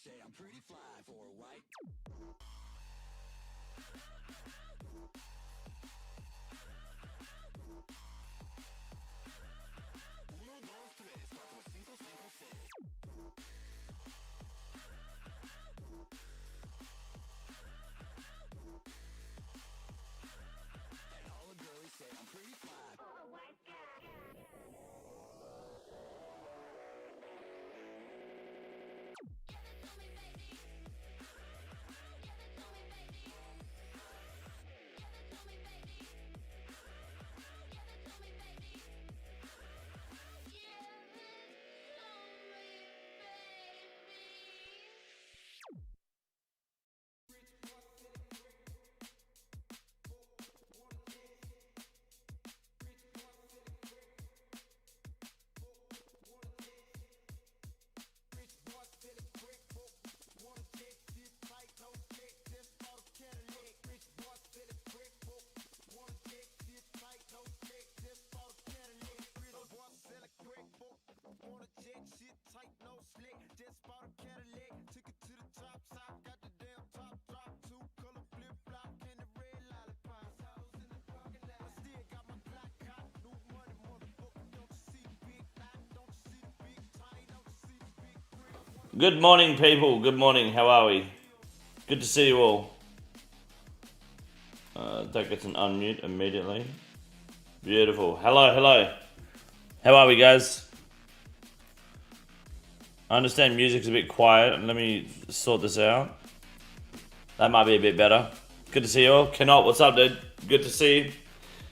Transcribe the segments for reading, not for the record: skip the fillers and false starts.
Say I'm pretty fly for a white. Uno, dos, tres, cuatro, cinco, cinco, seis. And all the girlies say I'm pretty fly for a white guy. Good morning, people. Good morning. How are we? Good to see you all. Don't get an unmute immediately. Beautiful. Hello, hello. How are we, guys? I understand music's a bit quiet. Let me sort this out. That might be a bit better. Good to see you all. Cannot, what's up, dude? Good to see you.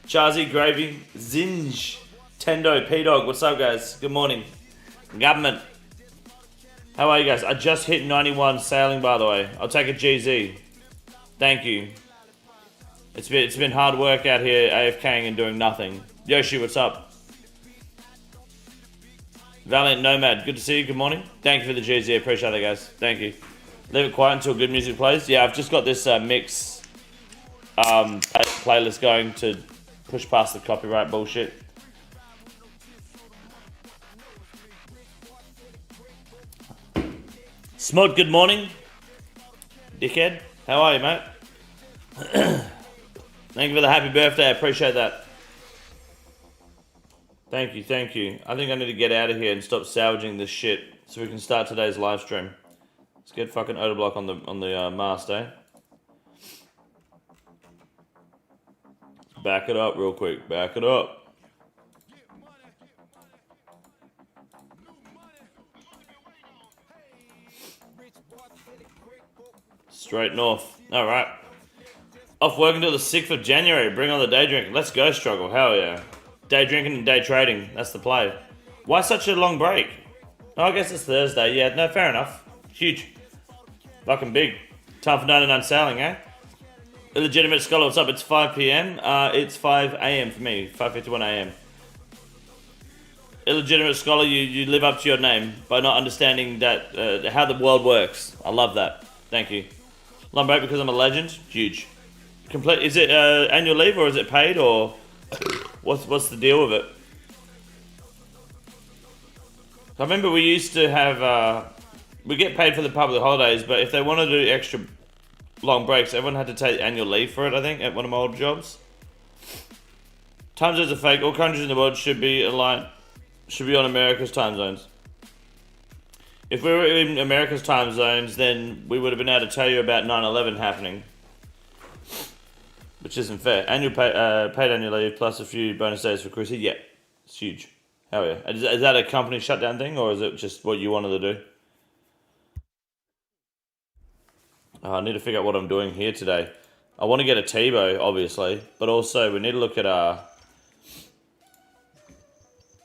Charzy, Gravy, Zinj, Tendo, P-Dog. What's up, guys? Good morning. Government. How are you guys? I just hit 91 sailing, by the way. I'll take a GZ. Thank you. It's been hard work out here AFKing and doing nothing. Yoshi, what's up? Valiant Nomad, good to see you. Good morning. Thank you for the GZ. Appreciate it, guys. Thank you. Leave it quiet until good music plays. Yeah, I've just got this mix playlist going to push past the copyright bullshit. Smud, good morning. Dickhead, how are you, mate? Thank you for the happy birthday, I appreciate that. Thank you, thank you. I think I need to get out of here and stop salvaging this shit so we can start today's live stream. Let's get fucking Odoblock on the mast, eh? Back it up real quick, back it up. Straight north. Alright. Off work until the 6th of January. Bring on the day drinking. Let's go, Struggle. Hell yeah. Day drinking and day trading. That's the play. Why such a long break? Oh, I guess it's Thursday. Yeah, no, fair enough. Huge. Fucking big. Time for 99 sailing, eh? Illegitimate Scholar, what's up? It's 5 p.m. It's 5 a.m. for me. 5:51 a.m. Illegitimate Scholar, you live up to your name by not understanding that how the world works. I love that. Thank you. Long break because I'm a legend. Huge. Complete. Is it annual leave or is it paid or what's the deal with it? I remember we used to have we get paid for the public holidays, but if they wanted to do extra long breaks, everyone had to take annual leave for it. I think at one of my old jobs. Time zones are fake. All countries in the world should be aligned. Should be on America's time zones. If we were in America's time zones, then we would have been able to tell you about 9/11 happening. Which isn't fair. Annual paid annual leave plus a few bonus days for cruising. Yeah, it's huge. Hell yeah. Is that a company shutdown thing, or is it just what you wanted to do? Oh, I need to figure out what I'm doing here today. I want to get a TBOW, obviously, but also we need to look at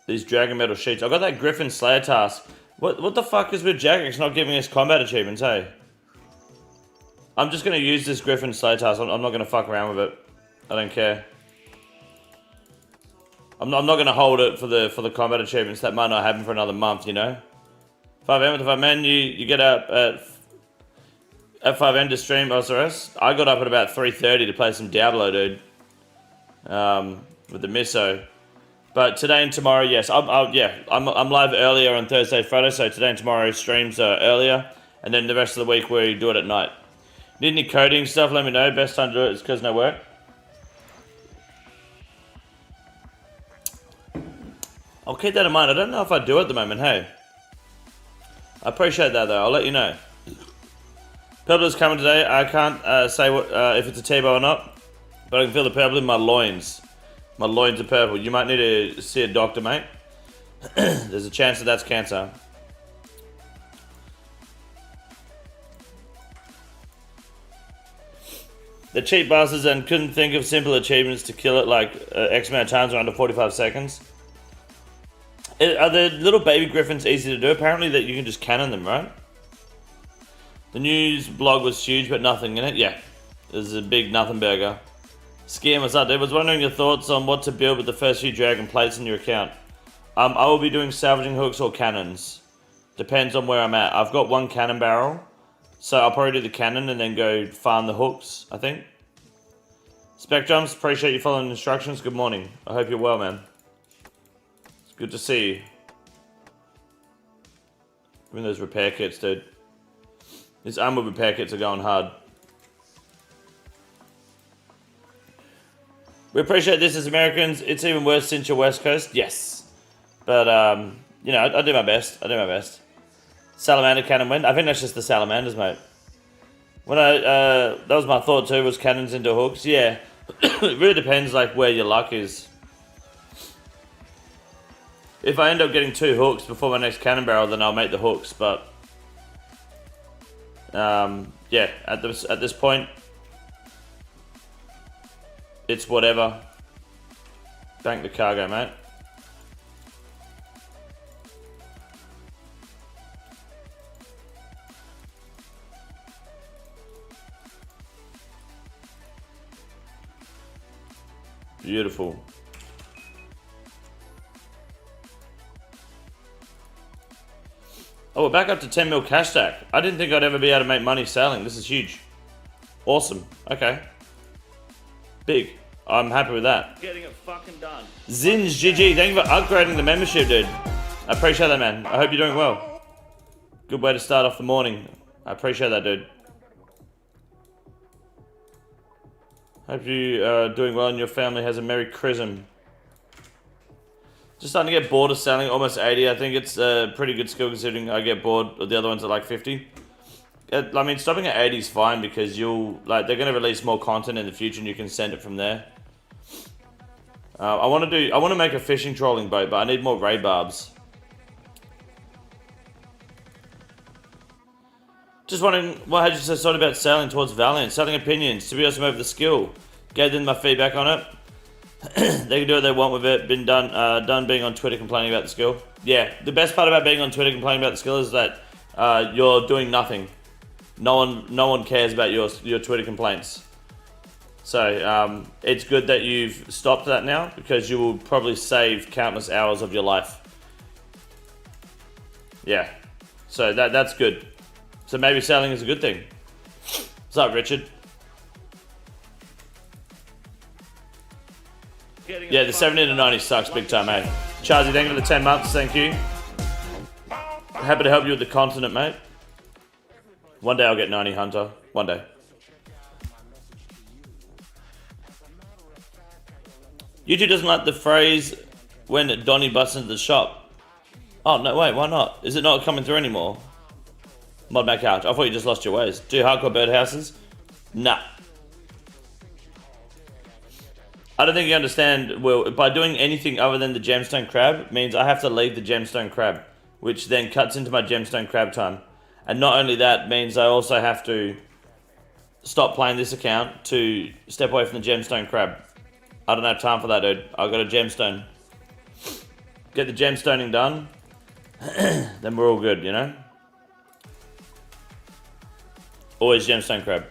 these Dragon Metal sheets. I got that Griffin Slayer task. What the fuck is with Jagex not giving us combat achievements, hey? I'm just going to use this Griffin Slayer task. I'm not going to fuck around with it. I don't care. I'm not going to hold it for the combat achievements. That might not happen for another month, you know? 5M with the 5M, you get up at 5M to stream OSRS. I got up at about 3:30 to play some Diablo, dude. With the miso. But today and tomorrow, yes. I'm live earlier on Thursday, Friday, so today and tomorrow streams are earlier. And then the rest of the week we do it at night. Need any coding stuff, let me know. Best time to do it is because no work. I'll keep that in mind. I don't know if I do at the moment, hey. I appreciate that though, I'll let you know. Purple is coming today. I can't say what if it's a TBOW or not, but I can feel the purple in my loins. My loins are purple. You might need to see a doctor, mate. There's a chance that that's cancer. The cheap bastards and couldn't think of simple achievements to kill it like X amount of times or under 45 seconds. Are the little baby griffins easy to do? Apparently that you can just cannon them, right? The news blog was huge, but nothing in it. Yeah, there's a big nothing burger. Skiing, what's up, dude? Was wondering your thoughts on what to build with the first few dragon plates in your account. I will be doing salvaging hooks or cannons. Depends on where I'm at. I've got one cannon barrel. So I'll probably do the cannon and then go farm the hooks, I think. Spectrums, appreciate you following instructions. Good morning. I hope you're well, man. It's good to see you. Give me those repair kits, dude. These armor repair kits are going hard. We appreciate this as Americans. It's even worse since you're West Coast. Yes. But, you know, I do my best. I do my best. Salamander cannon win. I think that's just the salamanders, mate. When that was my thought too, was cannons into hooks. Yeah, it really depends like where your luck is. If I end up getting 2 hooks before my next cannon barrel, then I'll make the hooks. But yeah, at this point, it's whatever. Bank the cargo, mate. Beautiful. Oh, we're back up to 10 mil cash stack. I didn't think I'd ever be able to make money selling. This is huge. Awesome. Okay. Big. I'm happy with that. Getting it fucking done. Zinj GG, thank you for upgrading the membership, dude. I appreciate that, man. I hope you're doing well. Good way to start off the morning. I appreciate that, dude. Hope you are doing well and your family has a Merry Chrism. Just starting to get bored of selling almost 80. I think it's a pretty good skill considering I get bored of the other ones at like 50. I mean, stopping at 80 is fine because they're going to release more content in the future and you can send it from there. I want to make a fishing trolling boat, but I need more ray barbs. Just wondering, what had you thought about sailing towards Valiant? Selling opinions, to be honest, over the skill. Gave them my feedback on it. They can do what they want with it. Been done being on Twitter complaining about the skill. Yeah, the best part about being on Twitter complaining about the skill is that you're doing nothing. No one cares about your Twitter complaints. So it's good that you've stopped that now because you will probably save countless hours of your life. Yeah, so that's good. So maybe selling is a good thing. What's up, Richard? Yeah, the 70 to 90 sucks big time, mate. Charzy, thank you for the 10 months, thank you. Happy to help you with the continent, mate. One day I'll get 90 Hunter. One day. YouTube doesn't like the phrase when Donnie busts into the shop. Oh, no, wait, why not? Is it not coming through anymore? Mod Mac Couch. I thought you just lost your ways. Do hardcore birdhouses? Nah. I don't think you understand, Will. By doing anything other than the gemstone crab means I have to leave the gemstone crab, which then cuts into my gemstone crab time. And not only that, means I also have to stop playing this account to step away from the gemstone crab. I don't have time for that, dude. I've got a gemstone. Get the gemstoning done, then we're all good, you know? Always gemstone crab.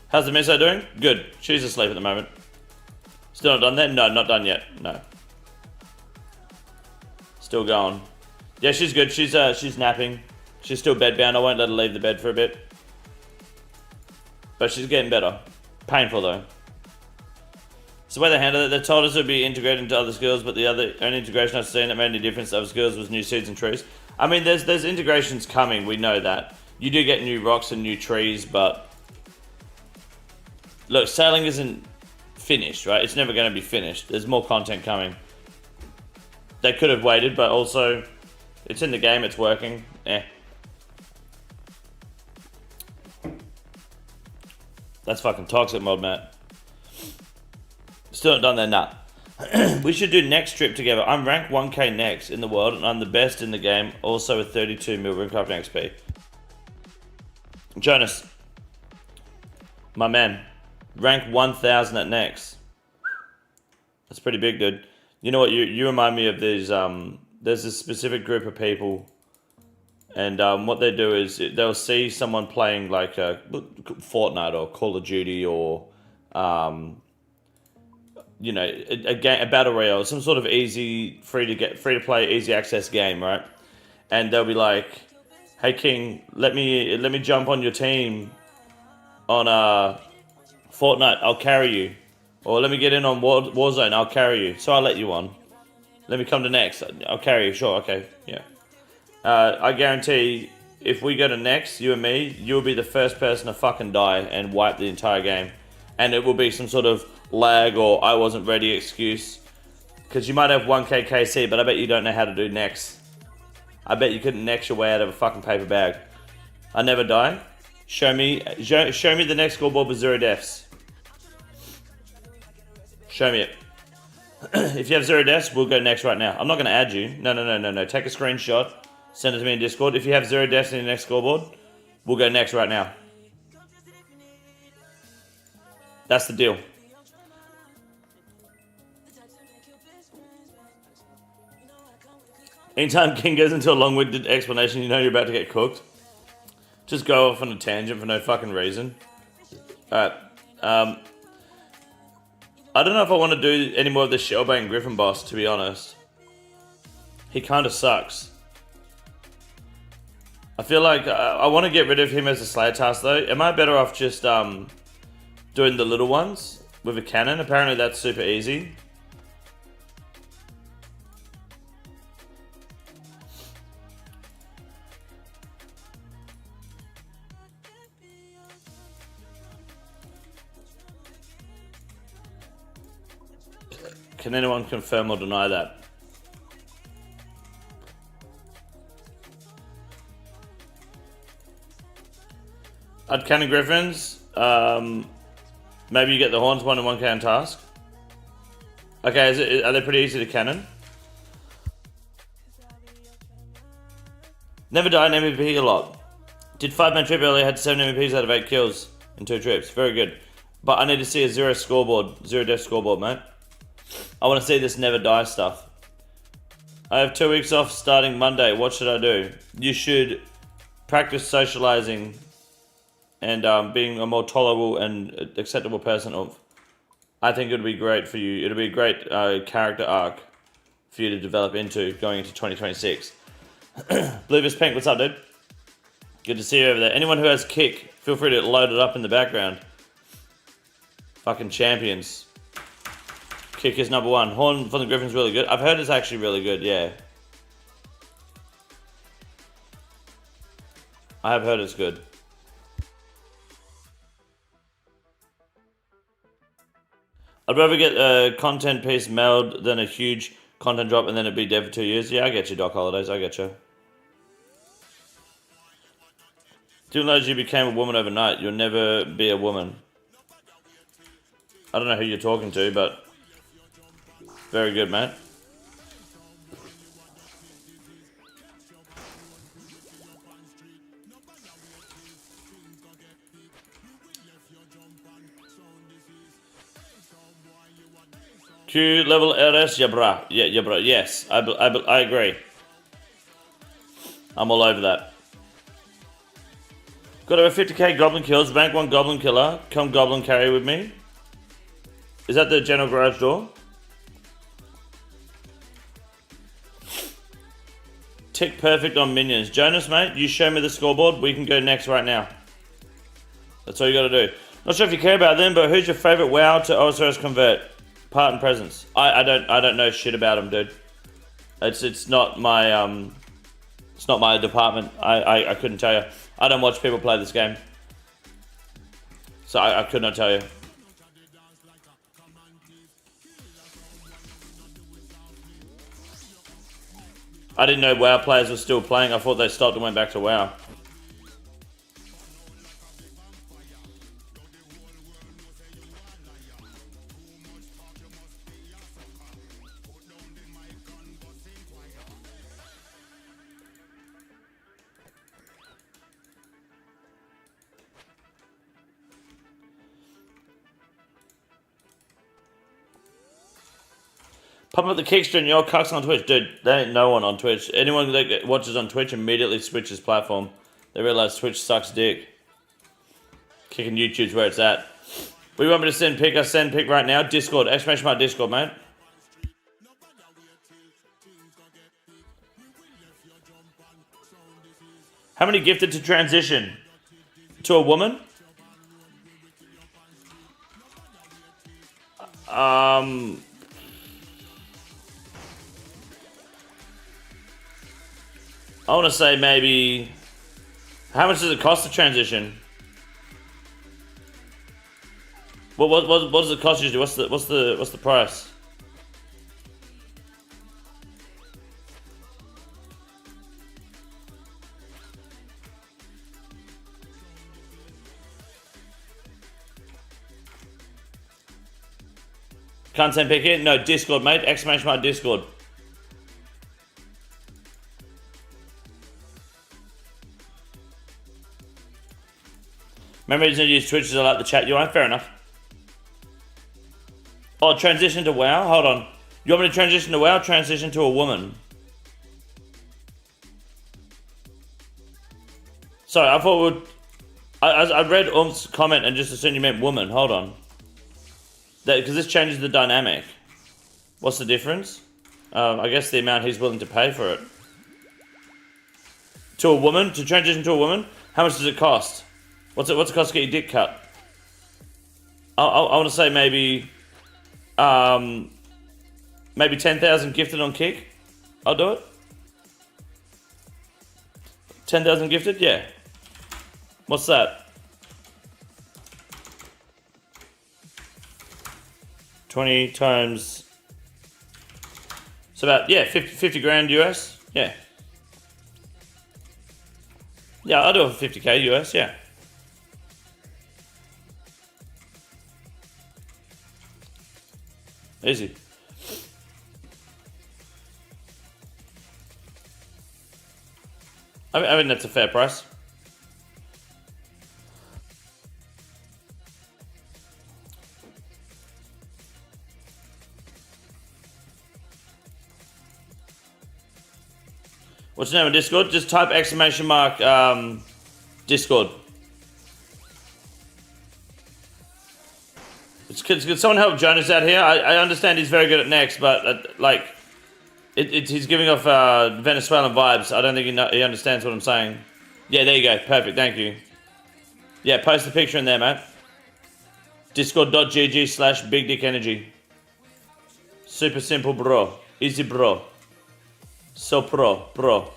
How's the miso doing? Good. She's asleep at the moment. Still not done that? No, not done yet. No. Still going. Yeah, she's good. She's napping. She's still bedbound. I won't let her leave the bed for a bit. But she's getting better. Painful though. It's the way they handle it. They told us it would be integrated into other skills, but the only integration I've seen that made any difference to other skills was new seeds and trees. I mean, there's integrations coming. We know that. You do get new rocks and new trees, but look, sailing isn't finished, right? It's never going to be finished. There's more content coming. They could have waited, but also it's in the game. It's working. That's fucking toxic, mod Matt. Still not done that, nah. We should do next trip together. I'm ranked 1k next in the world, and I'm the best in the game, also with 32 mil crafting XP. Jonas, my man, rank 1000 at next. That's pretty big, dude. You know what? You remind me of these. There's a specific group of people, and what they do is they'll see someone playing like a Fortnite or Call of Duty or you know, a battle royale, some sort of easy, free to play, easy access game, right? And they'll be like, "Hey King, let me jump on your team on Fortnite. I'll carry you, or let me get in on Warzone. I'll carry you. So I'll let you on. Let me come to next. I'll carry you. Sure, okay, yeah. I guarantee if we go to next, you and me, you'll be the first person to fucking die and wipe the entire game, and it will be some sort of lag or I wasn't ready excuse, because you might have 1k KC, but I bet you don't know how to do next. I bet you couldn't next your way out of a fucking paper bag. I never die. Show me the next scoreboard with 0 deaths. Show me it. If you have 0 deaths, we'll go next right now. I'm not going to add you. No. Take a screenshot. Send it to me in Discord. If you have 0 deaths in your next scoreboard, we'll go next right now. That's the deal. Anytime King goes into a long-winded explanation, you know you're about to get cooked. Just go off on a tangent for no fucking reason. Alright. I don't know if I want to do any more of this Shellbang Griffin boss, to be honest. He kind of sucks. I feel like I want to get rid of him as a Slayer task, though. Am I better off just doing the little ones with a cannon? Apparently that's super easy. Can anyone confirm or deny that? I'd cannon griffins. Maybe you get the horns 1 and 1 can task. Okay, are they pretty easy to cannon? Never died in MVP a lot. Did 5-man trip earlier, had 7 MVPs out of 8 kills in 2 trips. Very good. But I need to see a 0 scoreboard, 0 death scoreboard, mate. I want to see this never die stuff. I have 2 weeks off starting Monday. What should I do? You should practice socializing and being a more tolerable and acceptable person. I think it would be great for you. It'll be a great character arc for you to develop into going into 2026. Bluevis Pink, what's up, dude? Good to see you over there. Anyone who has kick, feel free to load it up in the background. Fucking champions. Kick is number 1. Horn from the Griffin's really good. I've heard it's actually really good, yeah. I have heard it's good. 'Cause I'd rather get a content piece mailed than a huge content drop and then it'd be dead for 2 years. Yeah, I get you, Doc Holidays. I get you. Didn't realize you became a woman overnight. You'll never be a woman. I don't know who you're talking to, but very good, mate. Q level RS, yeah, bruh. Yeah, bruh. Yes, I agree. I'm all over that. Got over 50k goblin kills. Rank 1 goblin killer. Come goblin carry with me. Is that the general garage door? Tick perfect on minions. Jonas, mate, you show me the scoreboard. We can go next right now. That's all you got to do. Not sure if you care about them, but who's your favorite WoW to OSRS convert? Part and presence. I don't know shit about them, dude. It's not my department. I couldn't tell you. I don't watch people play this game, so I could not tell you. I didn't know WoW players were still playing. I thought they stopped and went back to WoW. Pop up the kickstream, you're cucks on Twitch. Dude, there ain't no one on Twitch. Anyone that watches on Twitch immediately switches platform. They realize Twitch sucks dick. Kicking YouTube's where it's at. We want me to send pick? I send pick right now. Discord. Exclamation mark Discord, mate. How many gifted to transition? To a woman? I want to say maybe. How much does it cost to transition? What does it cost usually? What's the price? Can't send pick in? No, Discord, mate. Exclamation mark Discord. Remember, you use Twitch as I like the chat UI. Fair enough. Oh, transition to WoW? Hold on. You want me to transition to WoW? Transition to a woman. Sorry, I thought I read comment and just assumed you meant woman. Hold on. Because this changes the dynamic. What's the difference? I guess the amount he's willing to pay for it. To a woman? To transition to a woman? How much does it cost? What's it cost to get your dick cut? I want to say maybe 10,000 gifted on Kick. I'll do it. 10,000 gifted? Yeah. What's that? 20 times. It's about, yeah, 50 grand US. Yeah. Yeah, I'll do it for 50k US, yeah. Easy. I mean, that's a fair price. What's the name of Discord? Just type exclamation mark Discord. Could someone help Jonas out here? I understand he's very good at next, but he's giving off Venezuelan vibes. I don't think he understands what I'm saying. Yeah, there you go. Perfect. Thank you. Yeah, post the picture in there, mate. Discord.gg/BigDickEnergy. Super simple, bro. Easy, bro. So bro.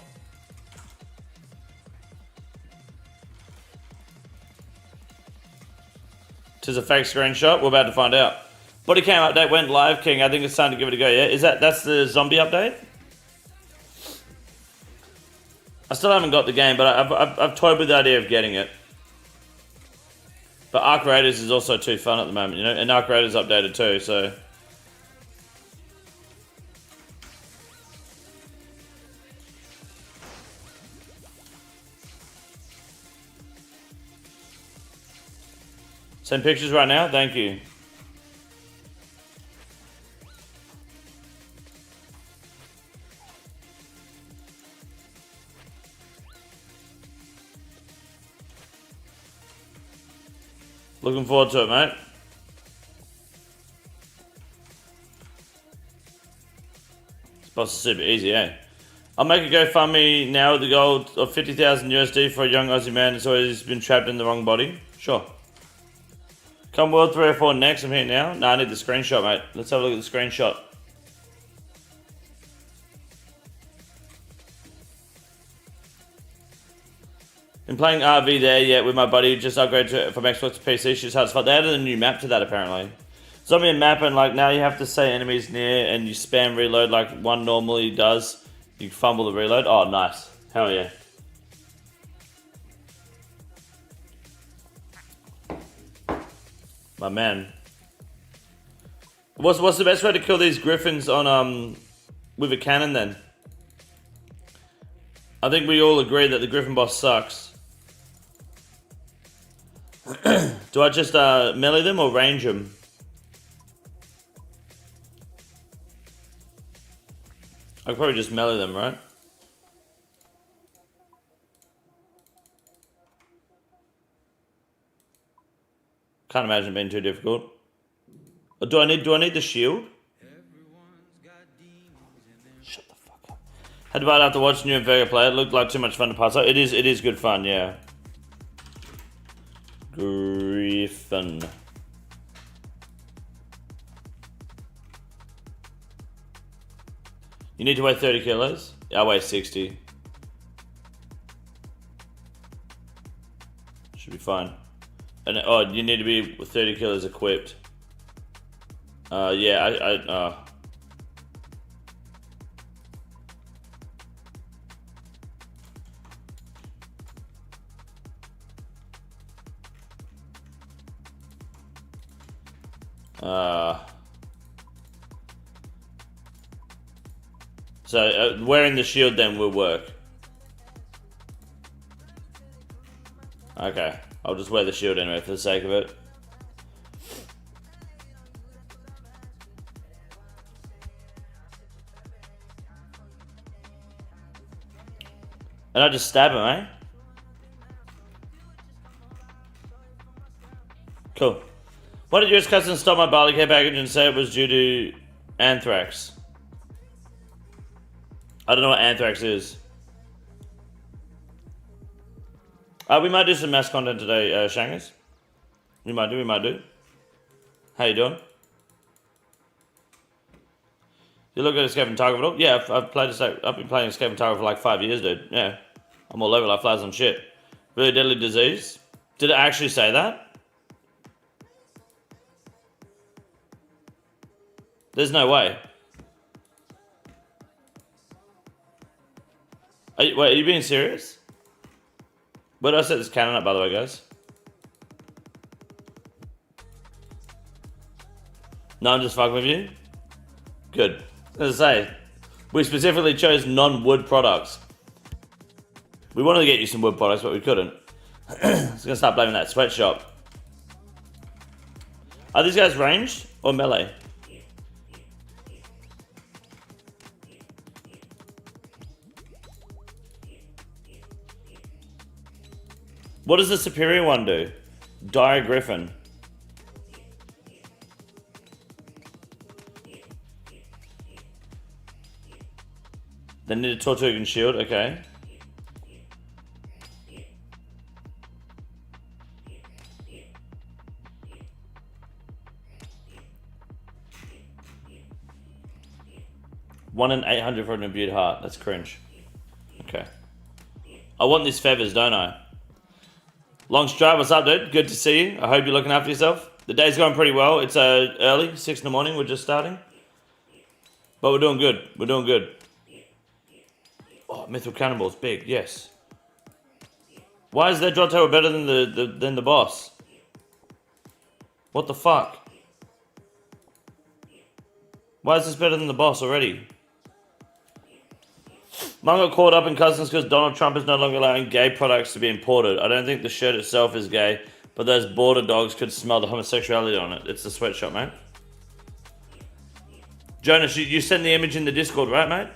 Tis a fake screenshot. We're about to find out. Body cam update went live, King. I think it's time to give it a go, yeah? That's the zombie update? I still haven't got the game, but I've toyed with the idea of getting it. But Arc Raiders is also too fun at the moment, you know? And Arc Raiders updated too, so... Send pictures right now? Thank you. Looking forward to it, mate. This boss is super easy, eh? I'll make a GoFundMe now with the goal of 50,000 USD for a young Aussie man who's always been trapped in the wrong body. Sure. Come World 304 next, I'm here now. No, I need the screenshot, mate. Let's have a look at the screenshot. Been playing RV there, yeah, with my buddy. Just upgraded from Xbox to PC. She's hard as fuck. They added a new map to that, apparently. Zombie map, and like now you have to say enemies near and you spam reload like one normally does. You fumble the reload. Oh, nice. Hell yeah. My man. What's the best way to kill these griffins on with a cannon then? I think we all agree that the griffin boss sucks. Do I just melee them or range them? I could probably just melee them, right? Can't imagine it being too difficult. Or do I need the shield? Shut the fuck up. Had to buy it after watching you and Vega play. It looked like too much fun to pass up. It is good fun, yeah. Griffin. You need to weigh 30 kilos? I weigh 60. Should be fine. And oh, you need to be 30 kilos equipped. Yeah, so wearing the shield then will work. Okay, I'll just wear the shield anyway for the sake of it. And I just stab him, eh? Cool. Why did US Customs stop my barley care package and say it was due to anthrax? I don't know what anthrax is. We might do some mass content today, Shangers. We might do. How you doing? You look at Escape from Tarkov at all? Yeah, I've been playing Escape from Tarkov for like 5 years, dude. Yeah. I'm all over like flies on shit. Really deadly disease. Did it actually say that? There's no way. Wait, are you being serious? Where did I set this cannon up, by the way, guys? No, I'm just fucking with you? Good. As I say, we specifically chose non-wood products. We wanted to get you some wood products, but we couldn't. I was gonna start blaming that sweatshop. Are these guys ranged or melee? What does the superior one do? Dire Griffin. They need a Tortugan shield, okay. One in 800 for an imbued heart. That's cringe. Okay. I want these feathers, don't I? Long Stride, what's up, dude? Good to see you. I hope you're looking after yourself. The day's going pretty well. It's early, 6 in the morning. We're just starting. But we're doing good. We're doing good. Oh, Mithril Cannonball's big, yes. Why is their drop tower better than the boss? What the fuck? Why is this better than the boss already? Mine got caught up in customs because Donald Trump is no longer allowing gay products to be imported. I don't think the shirt itself is gay, but those border dogs could smell the homosexuality on it. It's the sweatshop, mate. Jonas, you sent the image in the Discord, right, mate?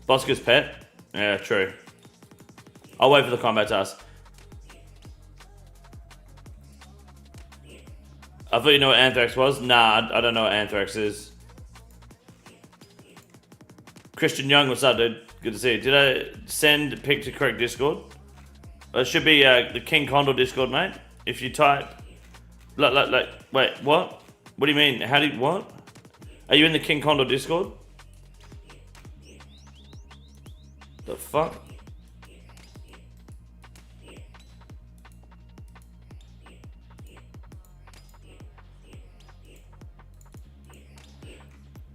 Bosca's pet? Yeah, true. I'll wait for the combat task. I thought you know what Anthrax was? Nah, I don't know what Anthrax is. Christian Young, what's up, dude? Good to see you. Did I send a pic to correct Discord? It should be the King Condor Discord, mate. If you type... wait, what? What do you mean? What? Are you in the King Condor Discord? The fuck?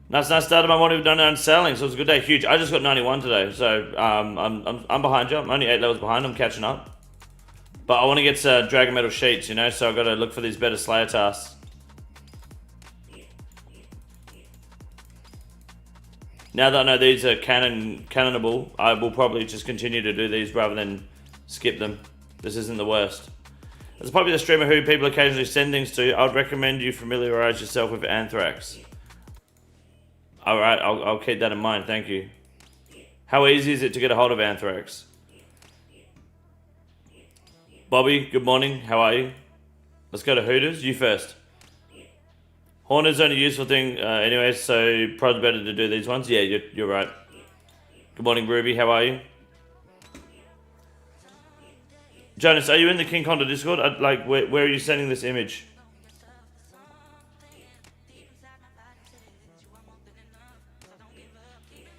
Nice started my morning with 99 selling, so it was a good day. Huge. I just got 91 today, so I'm behind you. I'm only 8 levels behind. I'm catching up, but I want to get Dragon Metal sheets, you know. So I've got to look for these better Slayer tasks. Now that I know these are canonable, I will probably just continue to do these rather than skip them. This isn't the worst. As a popular streamer who people occasionally send things to, I would recommend you familiarize yourself with Anthrax. Alright, I'll keep that in mind, thank you. How easy is it to get a hold of Anthrax? Bobby, good morning, how are you? Let's go to Hooters, you first. Horn is only a useful thing anyway, so probably better to do these ones. Yeah, you're right. Good morning, Ruby, how are you? Jonas, are you in the King Condor Discord? Where are you sending this image?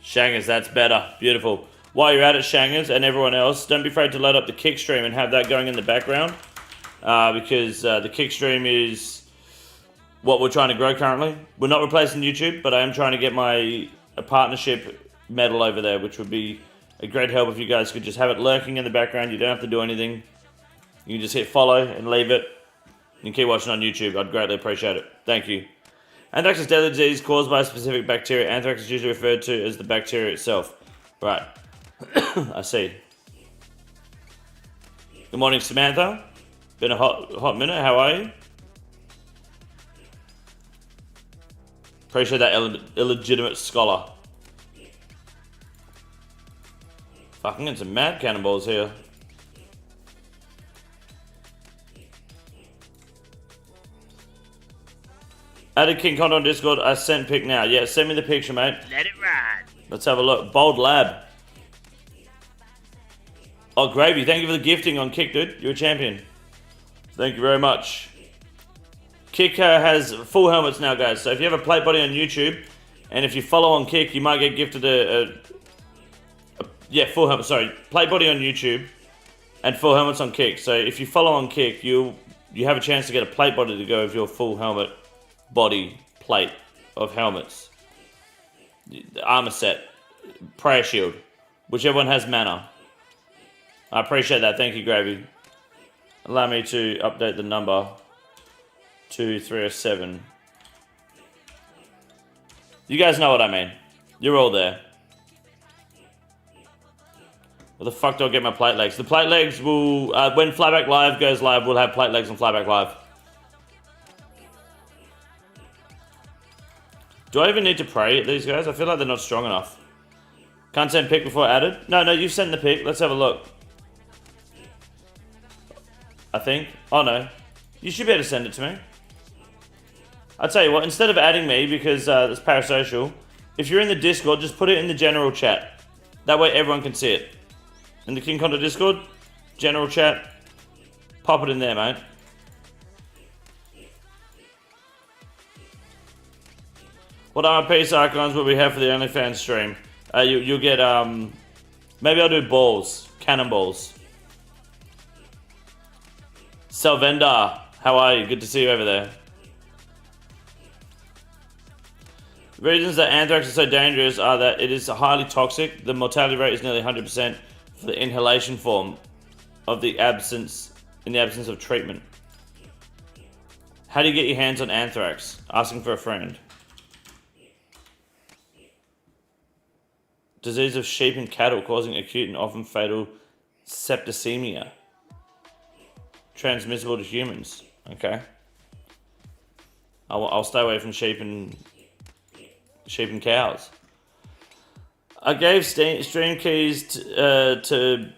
Shangers, that's better. Beautiful. While you're at it, Shangers, and everyone else, don't be afraid to load up the kick stream and have that going in the background. Because the kick stream is what we're trying to grow currently. We're not replacing YouTube, but I am trying to get a partnership medal over there, which would be a great help if you guys could just have it lurking in the background. You don't have to do anything. You can just hit follow and leave it. You can keep watching on YouTube. I'd greatly appreciate it. Thank you. Anthrax is deadly disease caused by a specific bacteria. Anthrax is usually referred to as the bacteria itself. Right. I see. Good morning, Samantha. Been a hot minute. How are you? Appreciate that illegitimate scholar. Fucking get some mad cannonballs here. Added King Condor on Discord. I sent pic now. Yeah, send me the picture, mate. Let it ride. Let's have a look. Bold Lab. Oh, Gravy, thank you for the gifting on Kick, dude. You're a champion. Thank you very much. Kick has full helmets now, guys. So if you have a plate body on YouTube, and if you follow on Kick, you might get gifted full helmet. Sorry, plate body on YouTube, and full helmets on Kick. So if you follow on Kick, you have a chance to get a plate body to go with your full helmet body plate of helmets. The armor set, prayer shield, whichever one has mana. I appreciate that. Thank you, Gravy. Allow me to update the number to 307. You guys know what I mean. You're all there. Where the fuck do I get my plate legs? The plate legs will, when Flyback Live goes live, we'll have plate legs on Flyback Live. Do I even need to pray at these guys? I feel like they're not strong enough. Can't send pic before added? No, you send the pic. Let's have a look. I think. Oh no. You should be able to send it to me. I'll tell you what, instead of adding me, because it's parasocial, if you're in the Discord, just put it in the general chat. That way everyone can see it. In the King Condor Discord, general chat, pop it in there, mate. What peace icons will we have for the OnlyFans stream? You'll get, maybe I'll do balls, cannonballs. Salvender, How are you? Good to see you over there. Reasons that anthrax is so dangerous are that it is highly toxic. The mortality rate is nearly 100% for the inhalation form of the absence of treatment. How do you get your hands on anthrax? Asking for a friend. Disease of sheep and cattle causing acute and often fatal septicemia. Transmissible to humans. Okay. I'll stay away from sheep and cows. I gave stream keys to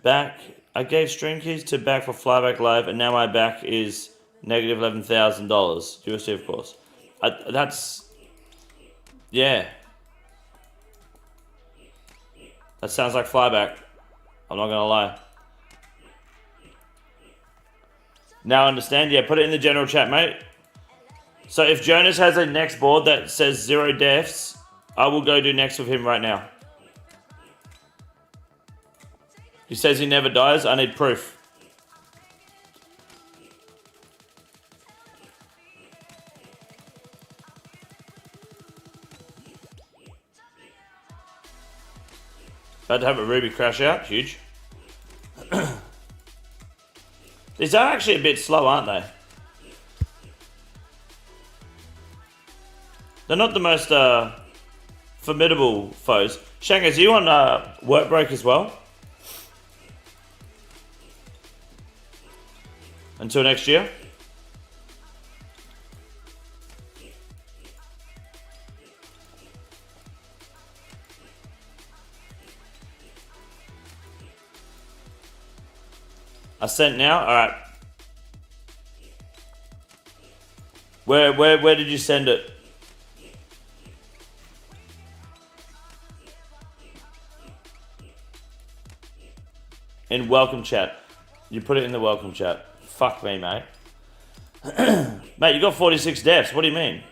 back. I gave stream keys to back for Flyback Live, and now my back is negative $11,000 USD, of course. That's yeah. That sounds like Flyback. I'm not gonna lie. Now understand? Yeah, put it in the general chat, mate. So if Jonas has a next board that says 0 deaths, I will go do next with him right now. He says he never dies. I need proof. About to have a Ruby crash out. Huge. These are actually a bit slow, aren't they? They're not the most formidable foes. Shangas, are you on work break as well? Until next year? I sent now? Alright. Where did you send it? In welcome chat. You put it in the welcome chat. Fuck me, mate. Mate, you got 46 deaths. What do you mean?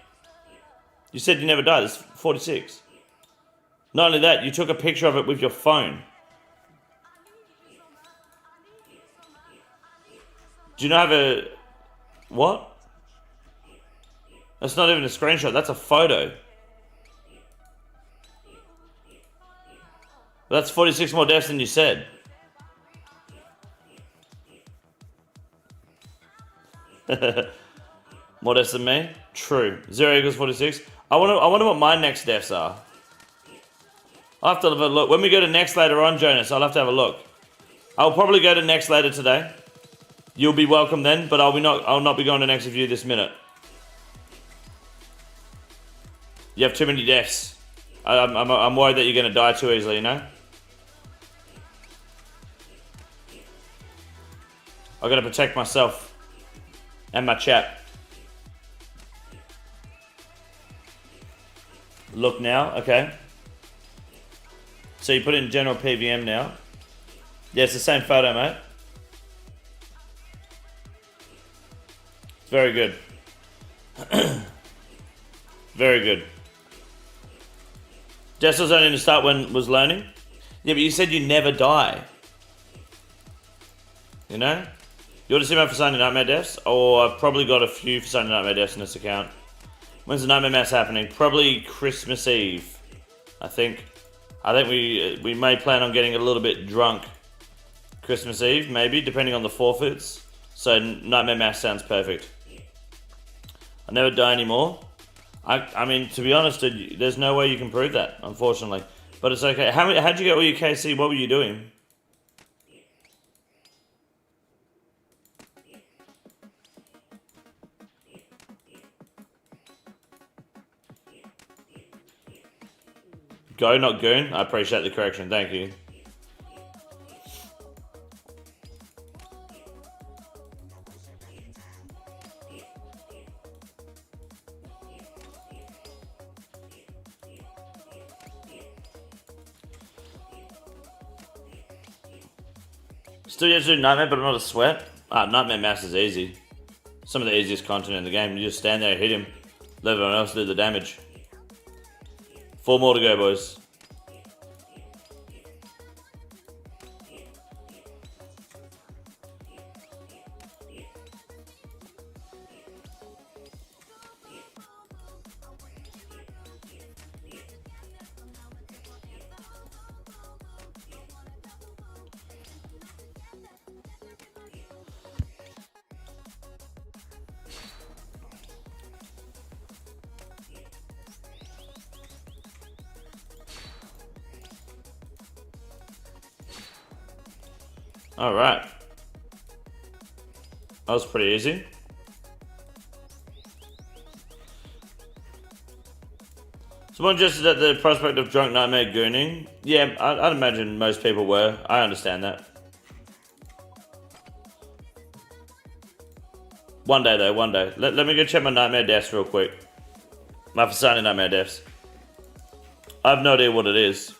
You said you never died. It's 46. Not only that, you took a picture of it with your phone. Do you not have a... What? That's not even a screenshot. That's a photo. That's 46 more deaths than you said. More deaths than me? True. 0 equals 46. I wonder what my next deaths are. I'll have to have a look. When we go to next later on, Jonas, I'll have to have a look. I'll probably go to next later today. You'll be welcome then, but I'll not be going to next with you this minute. You have too many deaths. I'm worried that you're going to die too easily, you know? I've got to protect myself. And my chat. Look now, okay. So you put it in general PVM now. Yeah, it's the same photo, mate. It's very good. Very good. Jess was only to start when was learning. Yeah, but you said you never die. You know? You want to see my for Sunday Nightmare deaths? Oh, I've probably got a few for Sunday Nightmare deaths in this account. When's the Nightmare Mass happening? Probably Christmas Eve, I think. I think we may plan on getting a little bit drunk Christmas Eve, maybe, depending on the forfeits. So Nightmare Mass sounds perfect. I never die anymore. I mean, to be honest, there's no way you can prove that, unfortunately. But it's okay. How'd you get all your KC? What were you doing? Go, not goon. I appreciate the correction. Thank you. Still yet to do Nightmare, but I'm not a sweat. Nightmare Mass is easy. Some of the easiest content in the game. You just stand there, hit him, let everyone else do the damage. 4 more to go, boys. Alright. That was pretty easy. Someone just at the prospect of drunk nightmare gooning. Yeah, I'd imagine most people were. I understand that. One day though, one day. Let me go check my nightmare deaths real quick. My Fasani nightmare deaths. I have no idea what it is.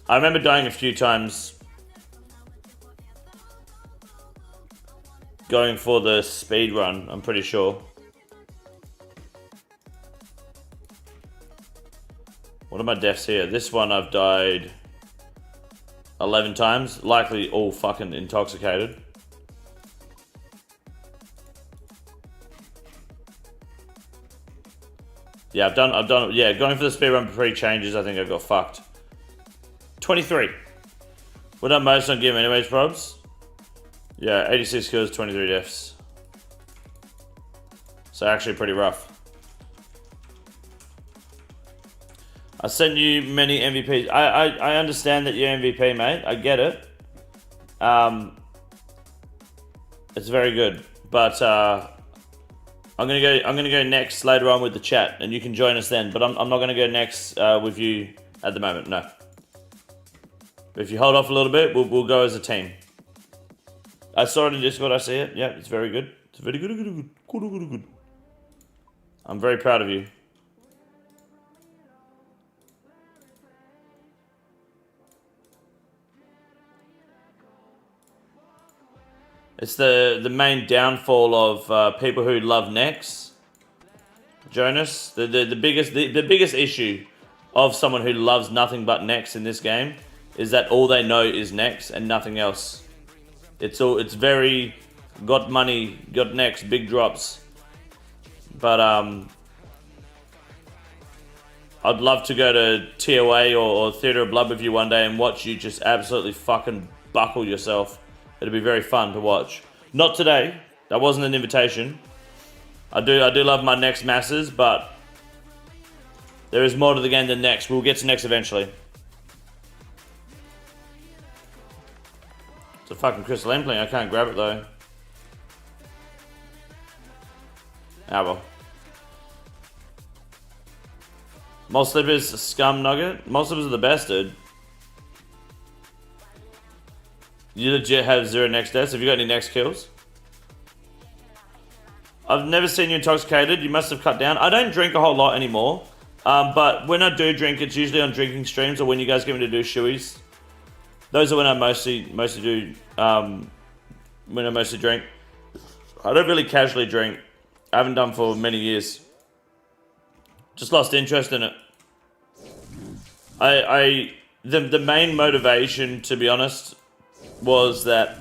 I remember dying a few times going for the speed run, I'm pretty sure. What are my deaths here? This one I've died 11 times, likely all fucking intoxicated. Yeah, I've done, yeah, going for the speed run pre-changes, I think I got fucked. 23. We're done most on game anyways, probs. Yeah, 86 kills, 23 deaths. So actually pretty rough. I sent you many MVPs. I understand that you're MVP, mate. I get it. It's very good. But I'm gonna go next later on with the chat, and you can join us then. But I'm not gonna go next with you at the moment. No. But if you hold off a little bit, we'll go as a team. I saw it in Discord. I see it. Yeah, it's very good. It's very good. I'm very proud of you. It's the main downfall of people who love Nex. Jonas, the biggest issue of someone who loves nothing but Nex in this game is that all they know is Nex and nothing else. It's very got money, got Nex, big drops. But I'd love to go to TOA or Theatre of Blood with you one day and watch you just absolutely fucking buckle yourself. It'll be very fun to watch. Not today. That wasn't an invitation. I do love my Nex masses, but there is more to the game than Nex. We'll get to Nex eventually. It's a fucking crystal impling. I can't grab it though. Ah well. Mole Slippers, scum nugget. Mole Slippers are the best, dude. You legit have 0 Nex deaths. Have you got any Nex kills? I've never seen you intoxicated. You must have cut down. I don't drink a whole lot anymore. But when I do drink, it's usually on drinking streams or when you guys get me to do shoeies. Those are when I mostly do, when I mostly drink. I don't really casually drink. I haven't done for many years. Just lost interest in it. The main motivation, to be honest, was that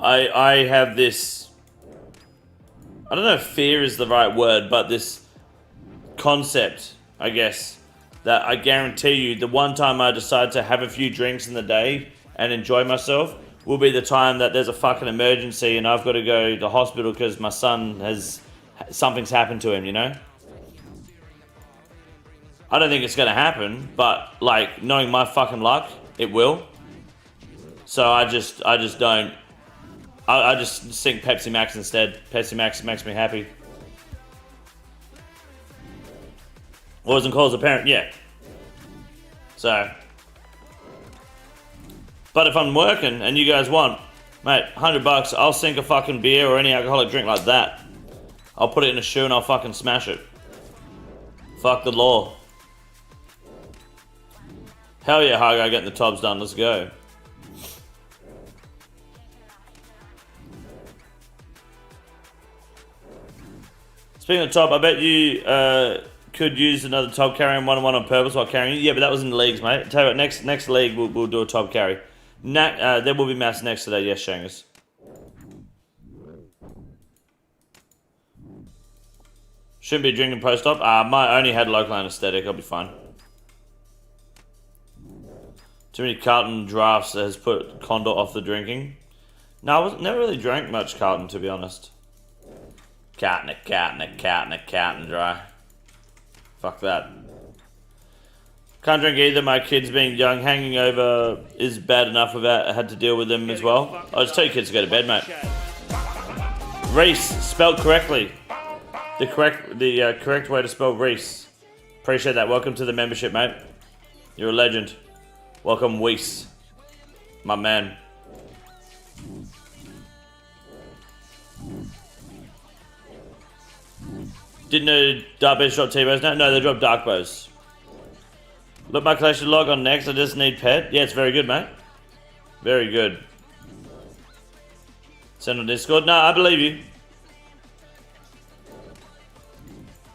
I have this, I don't know if fear is the right word, but this concept, I guess, that I guarantee you the one time I decide to have a few drinks in the day and enjoy myself will be the time that there's a fucking emergency and I've got to go to the hospital because my son something's happened to him, you know? I don't think it's going to happen, but like knowing my fucking luck, it will. So I just don't. I just sink Pepsi Max instead. Pepsi Max makes me happy. Wasn't called as a parent, yeah. So, but if I'm working and you guys want, mate, $100, I'll sink a fucking beer or any alcoholic drink like that. I'll put it in a shoe and I'll fucking smash it. Fuck the law. Hell yeah, Hagar, getting the tobs done. Let's go. Speaking of top, I bet you could use another top carry and 1-on-1 on purpose while carrying. Yeah, but that was in the leagues, mate. Tell you what, next league we'll do a top carry. There will be mass next today, yes, Shangus. Shouldn't be drinking post-op. I only had local anesthetic, I'll be fine. Too many Carlton drafts that has put Condor off the drinking. No, I never really drank much Carlton, to be honest. Carlton dry. Fuck that. Can't drink either. My kids being young, hanging over is bad enough without I had to deal with them as well. I'll just tell your kids to go to bed, mate. Reese, spelled correctly. The correct way to spell Reese. Appreciate that. Welcome to the membership, mate. You're a legend. Welcome, Weiss. My man. Didn't know Dark Bears drop T-Bows? No, they dropped Dark Bows. Look my collection log on next. I just need pet. Yeah, it's very good, mate. Very good. Send on Discord. No, I believe you.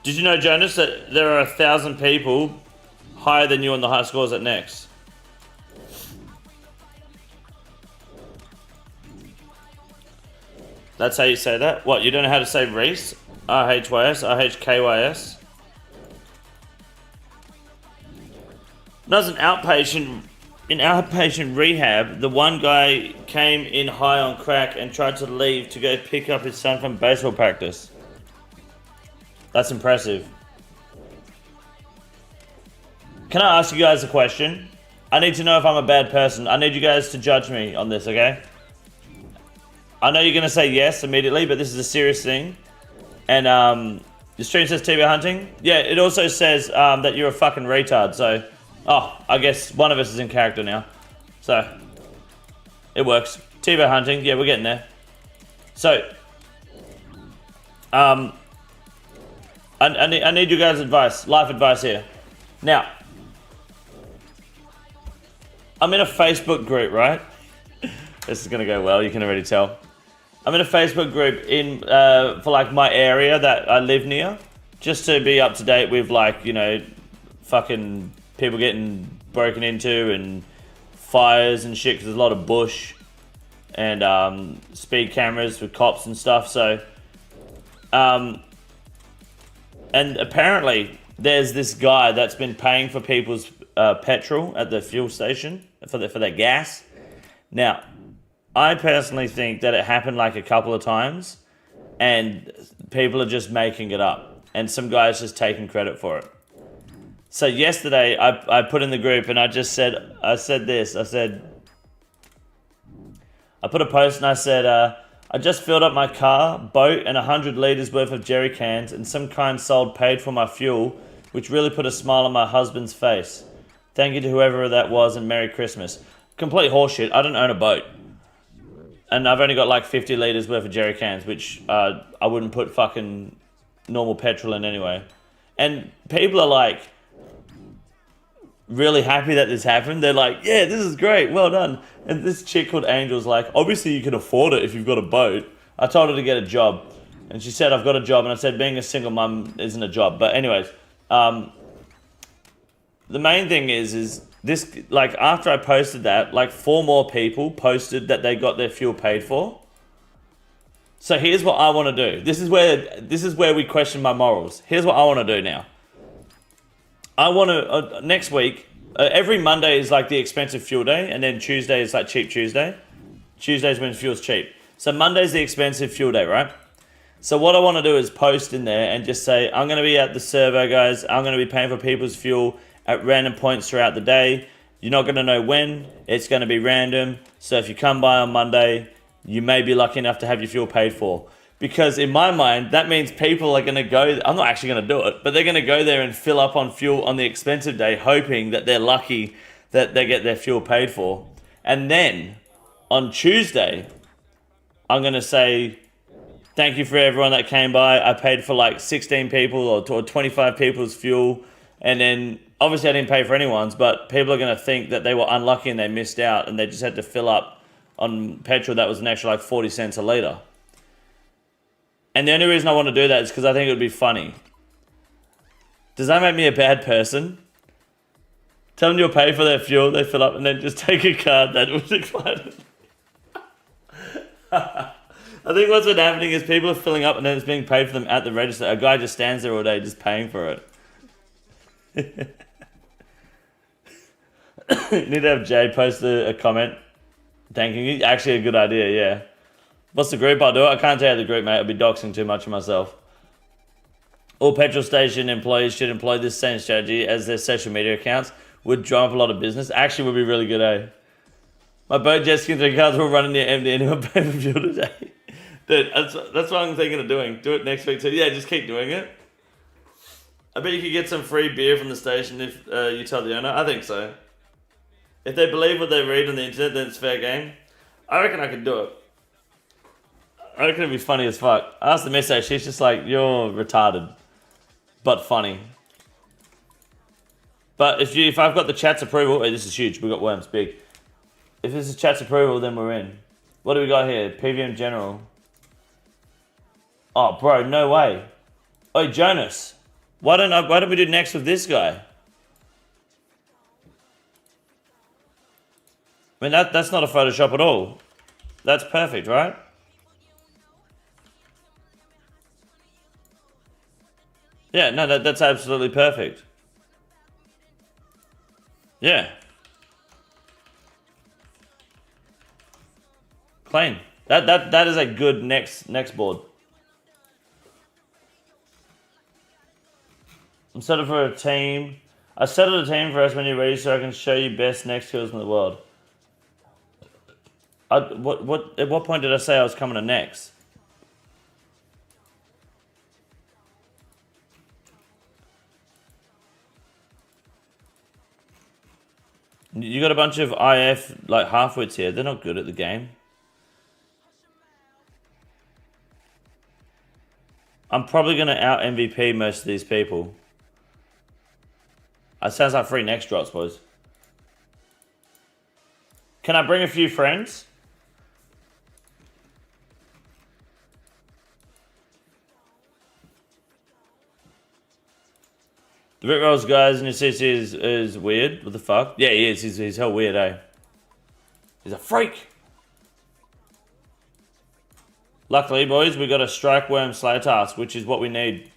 Did you know, Jonas, that there are 1,000 people higher than you on the high scores at next? That's how you say that? What, you don't know how to say Reese? R-H-Y-S, R-H-K-Y-S? When I was an outpatient, in outpatient rehab, the one guy came in high on crack and tried to leave to go pick up his son from baseball practice. That's impressive. Can I ask you guys a question? I need to know if I'm a bad person. I need you guys to judge me on this, okay? I know you're going to say yes immediately, but this is a serious thing. And the stream says TBOW hunting. Yeah, it also says that you're a fucking retard. So, I guess one of us is in character now. So, it works. TBOW hunting. Yeah, we're getting there. So, I need you guys' advice, life advice here. Now, I'm in a Facebook group, right? This is gonna go well, you can already tell. I'm in a Facebook group for like my area that I live near, just to be up to date with like, you know, fucking people getting broken into and fires and shit, because there's a lot of bush and speed cameras with cops and stuff. So, and apparently there's this guy that's been paying for people's petrol at the fuel station for their gas. Now, I personally think that it happened like a couple of times and people are just making it up and some guy's just taking credit for it. So yesterday I put in the group and I put a post and I said, I just filled up my car, boat and 100 litres worth of jerry cans and some kind soul paid for my fuel, which really put a smile on my husband's face. Thank you to whoever that was and Merry Christmas. Complete horseshit. I don't own a boat. And I've only got like 50 litres worth of jerry cans, which I wouldn't put fucking normal petrol in anyway. And people are like really happy that this happened. They're like, yeah, this is great, well done. And this chick called Angel's like, obviously you can afford it if you've got a boat. I told her to get a job. And she said, I've got a job. And I said, being a single mum isn't a job. But anyways, the main thing is this, like, after I posted that, like 4 more people posted that they got their fuel paid for. So here's what I want to do. This is where we question my morals. Here's what I want to do now. I want to, next week, every Monday is like the expensive fuel day, and then Tuesday is like cheap Tuesday. Tuesday's when fuel's cheap. So Monday's the expensive fuel day, right? So what I want to do is post in there and just say, I'm going to be at the servo, guys. I'm going to be paying for people's fuel at random points throughout the day. You're not going to know when. It's going to be random. So if you come by on Monday, you may be lucky enough to have your fuel paid for. Because in my mind, that means people are going to go... I'm not actually going to do it, but they're going to go there and fill up on fuel on the expensive day, hoping that they're lucky that they get their fuel paid for. And then, on Tuesday, I'm going to say, thank you for everyone that came by. I paid for like 16 people or 25 people's fuel. And then, obviously I didn't pay for anyone's, but people are going to think that they were unlucky and they missed out and they just had to fill up on petrol that was an extra like 40 cents a litre. And the only reason I want to do that is because I think it would be funny. Does that make me a bad person? Tell them you'll pay for their fuel, they fill up, and then just take a card that was expired. I think what's been happening is people are filling up and then it's being paid for them at the register. A guy just stands there all day just paying for it. You need to have Jay post a comment thanking you. Actually a good idea, yeah. What's the group? I'll do it. I can't tell you the group, mate. I'll be doxing too much of myself. All petrol station employees should employ this same strategy as their social media accounts. would drum up a lot of business. Actually, would be really good, eh? My boat jet ski 3 cars were running near MD into a pay-per-view today. Dude, that's what I'm thinking of doing. Do it next week too. Yeah, just keep doing it. I bet you could get some free beer from the station if you tell the owner. I think so. If they believe what they read on the internet, then it's fair game. I reckon I could do it. I reckon it'd be funny as fuck. I asked the message, she's just like, you're retarded. But funny. But if I've got the chat's approval, hey, this is huge, we got worms, big. If this is chat's approval, then we're in. What do we got here? PVM General. Oh, bro, no way. Oh, Jonas. Why don't we do next with this guy? I mean, that's not a Photoshop at all. That's perfect, right? Yeah, no, that's absolutely perfect. Yeah. Clean. That is a good next board. I'm set up for a team. I set up a team for us when you're ready so I can show you best next kills in the world. At what point did I say I was coming to next? You got a bunch of IF like halfwits here. They're not good at the game. I'm probably gonna out MVP most of these people. That sounds like free next drops, boys. Can I bring a few friends? The Rick Rolls guys in your CC is weird. What the fuck? Yeah, he is. He's hell weird, eh? He's a freak. Luckily, boys, we got a strike worm slayer task, which is what we need.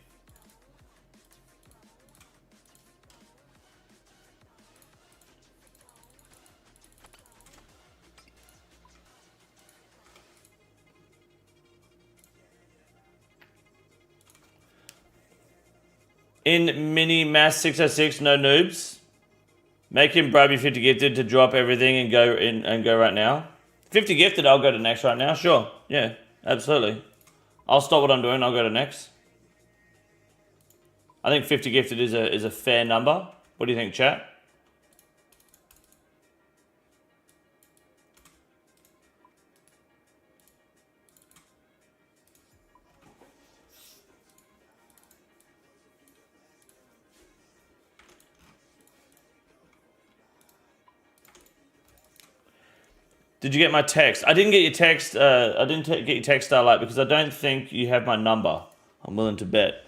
In mini mass 606, no noobs. Make him bribe you 50 gifted to drop everything and go right now. 50 gifted, I'll go to next right now. Sure. Yeah, absolutely. I'll stop what I'm doing. I'll go to next. I think 50 gifted is a fair number. What do you think, chat? Did you get my text? I didn't get your text. I didn't get your text, Starlight, because I don't think you have my number. I'm willing to bet.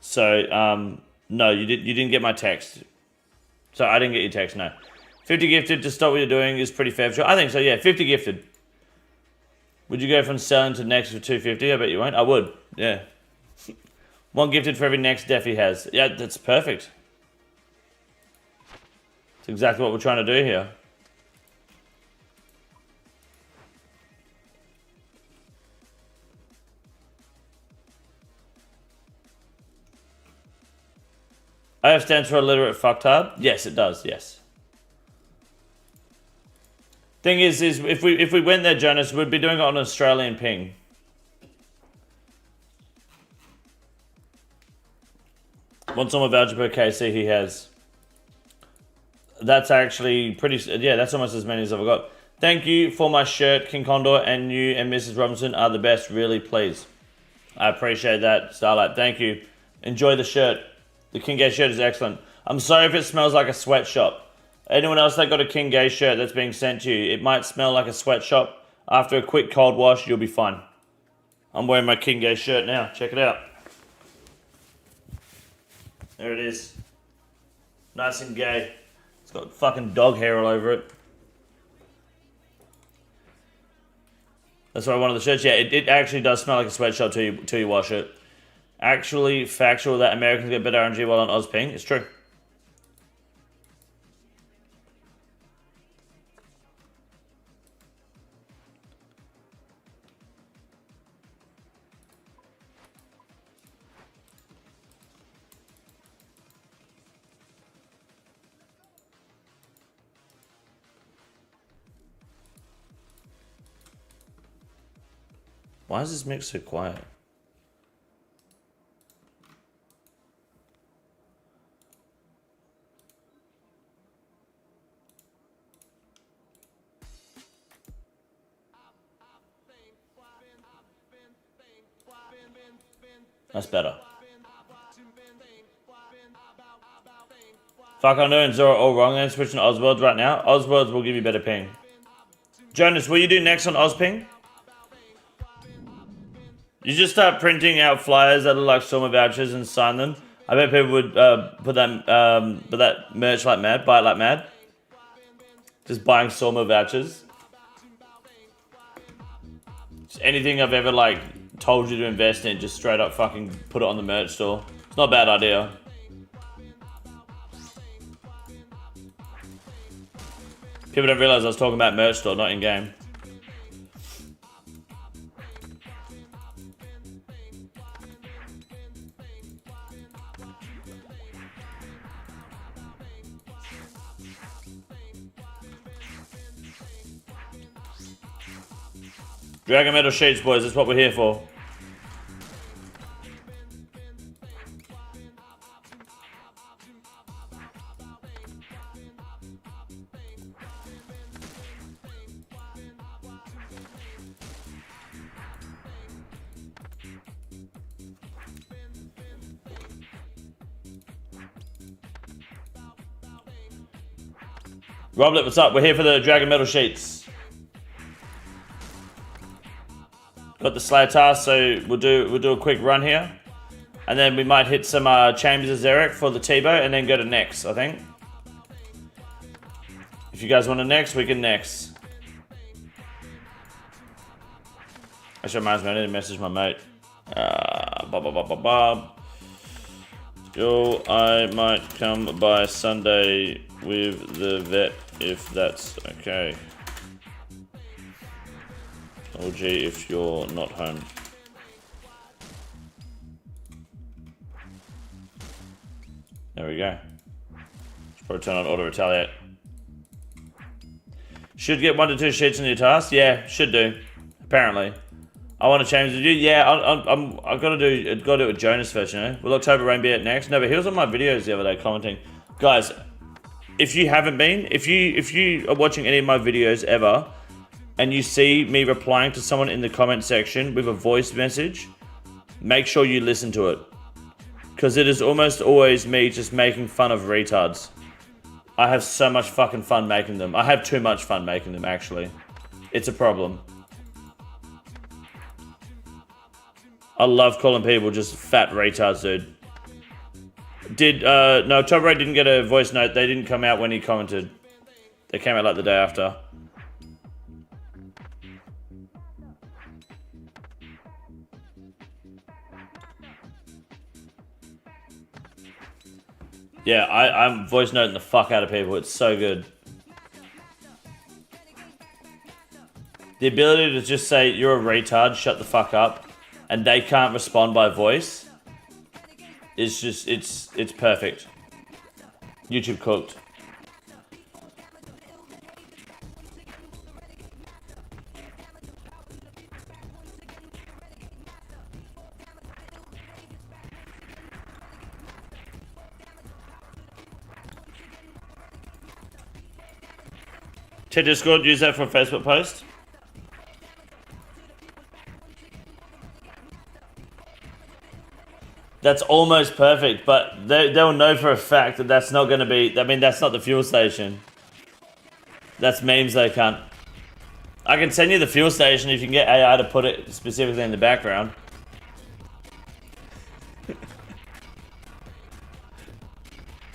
So, no, you didn't get my text. So I didn't get your text. No, 50 gifted to stop what you're doing is pretty fair. I think so. Yeah, 50 gifted. Would you go from selling to next for 250? I bet you won't. I would. Yeah. 1 gifted for every next def he has. Yeah, that's perfect. It's exactly what we're trying to do here. IF stands for illiterate fucktard. Yes, it does. Yes. Thing is if we went there, Jonas, we'd be doing it on an Australian ping. What's on my voucher per KC he has? That's actually pretty. Yeah, that's almost as many as I've got. Thank you for my shirt, King Condor, and you and Mrs. Robinson are the best. Really, please. I appreciate that, Starlight. Thank you. Enjoy the shirt. The King Gay shirt is excellent. I'm sorry if it smells like a sweatshop. Anyone else that got a King Gay shirt that's being sent to you, it might smell like a sweatshop. After a quick cold wash, you'll be fine. I'm wearing my King Gay shirt now. Check it out. There it is. Nice and gay. It's got fucking dog hair all over it. That's why I wanted the shirts. Yeah, it actually does smell like a sweatshop till you wash it. Actually factual that Americans get better RNG while on Ozping. It's true. Why is this mix so quiet? That's better. Fuck, I'm doing Zoro all wrong then. Switching to Osworlds right now. Osworlds will give you better ping. Jonas, will you do next on Ozping? You just start printing out flyers that look like Stormer vouchers and sign them. I bet people would put that merch like mad, buy it like mad. Just buying Stormer vouchers. Just anything I've ever like told you to invest in, just straight up fucking put it on the merch store. It's not a bad idea. People don't realize I was talking about merch store, not in game. Dragon Metal Sheets, boys, that's what we're here for. Roblet, what's up? We're here for the Dragon Metal Sheets. Got the Slayer task, so we'll do a quick run here. And then we might hit some Chambers of Xeric for the TBOW and then go to next, I think. If you guys want to next, we can next. Actually, reminds me, I need to message my mate. Yo, I might come by Sunday with the vet if that's okay. OG if you're not home. There we go. Should probably turn on auto retaliate. Should get 1 to 2 sheets in your task. Yeah, should do. Apparently. I want to change the view. Yeah, I've got to do it with Jonas first, you know. Will October Rain be at next? No, but he was on my videos the other day commenting. Guys, if you haven't been, if you are watching any of my videos ever, and you see me replying to someone in the comment section with a voice message, make sure you listen to it. Because it is almost always me just making fun of retards. I have so much fucking fun making them. I have too much fun making them, actually. It's a problem. I love calling people just fat retards, dude. No, Top Ray didn't get a voice note. They didn't come out when he commented. They came out like the day after. Yeah, I'm voice noting the fuck out of people. It's so good. The ability to just say, you're a retard, shut the fuck up, and they can't respond by voice, is just, it's perfect. YouTube cooked. To Discord, use that for a Facebook post. That's almost perfect, but they'll know for a fact that that's not going to be... I mean, that's not the fuel station. That's memes they can't. I can send you the fuel station if you can get AI to put it specifically in the background.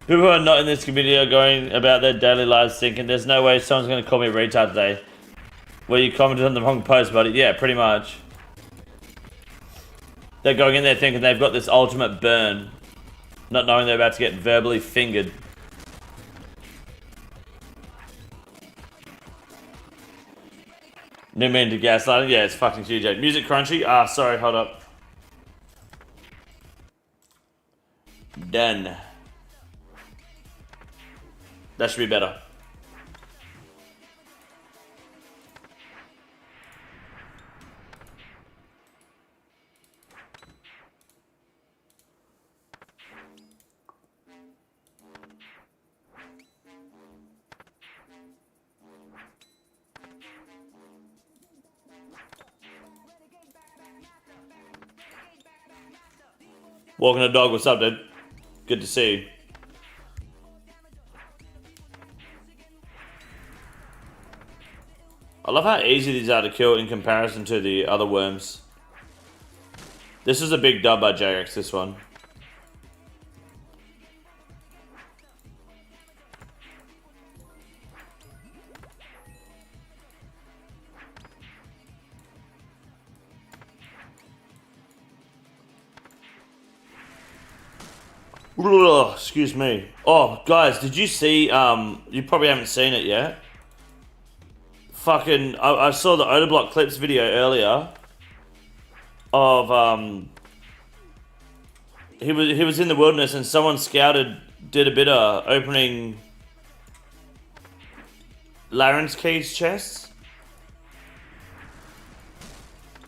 People who are not in this community are going about their daily lives thinking, there's no way someone's going to call me a retard today. Well, you commented on the wrong post, buddy. Yeah, pretty much. They're going in there thinking they've got this ultimate burn, not knowing they're about to get verbally fingered. New mean to gaslighting? Yeah, it's fucking huge. Music crunchy? Ah, sorry, hold up. Done. That should be better. Walking a dog, what's up, dude? Good to see you. I love how easy these are to kill in comparison to the other worms. This is a big dub by JX, this one. Excuse me. Oh, guys, did you see, you probably haven't seen it yet. Fucking, I saw the Odablock Clips video earlier of, he was in the wilderness and someone did a bit of opening Larynx Key's chests.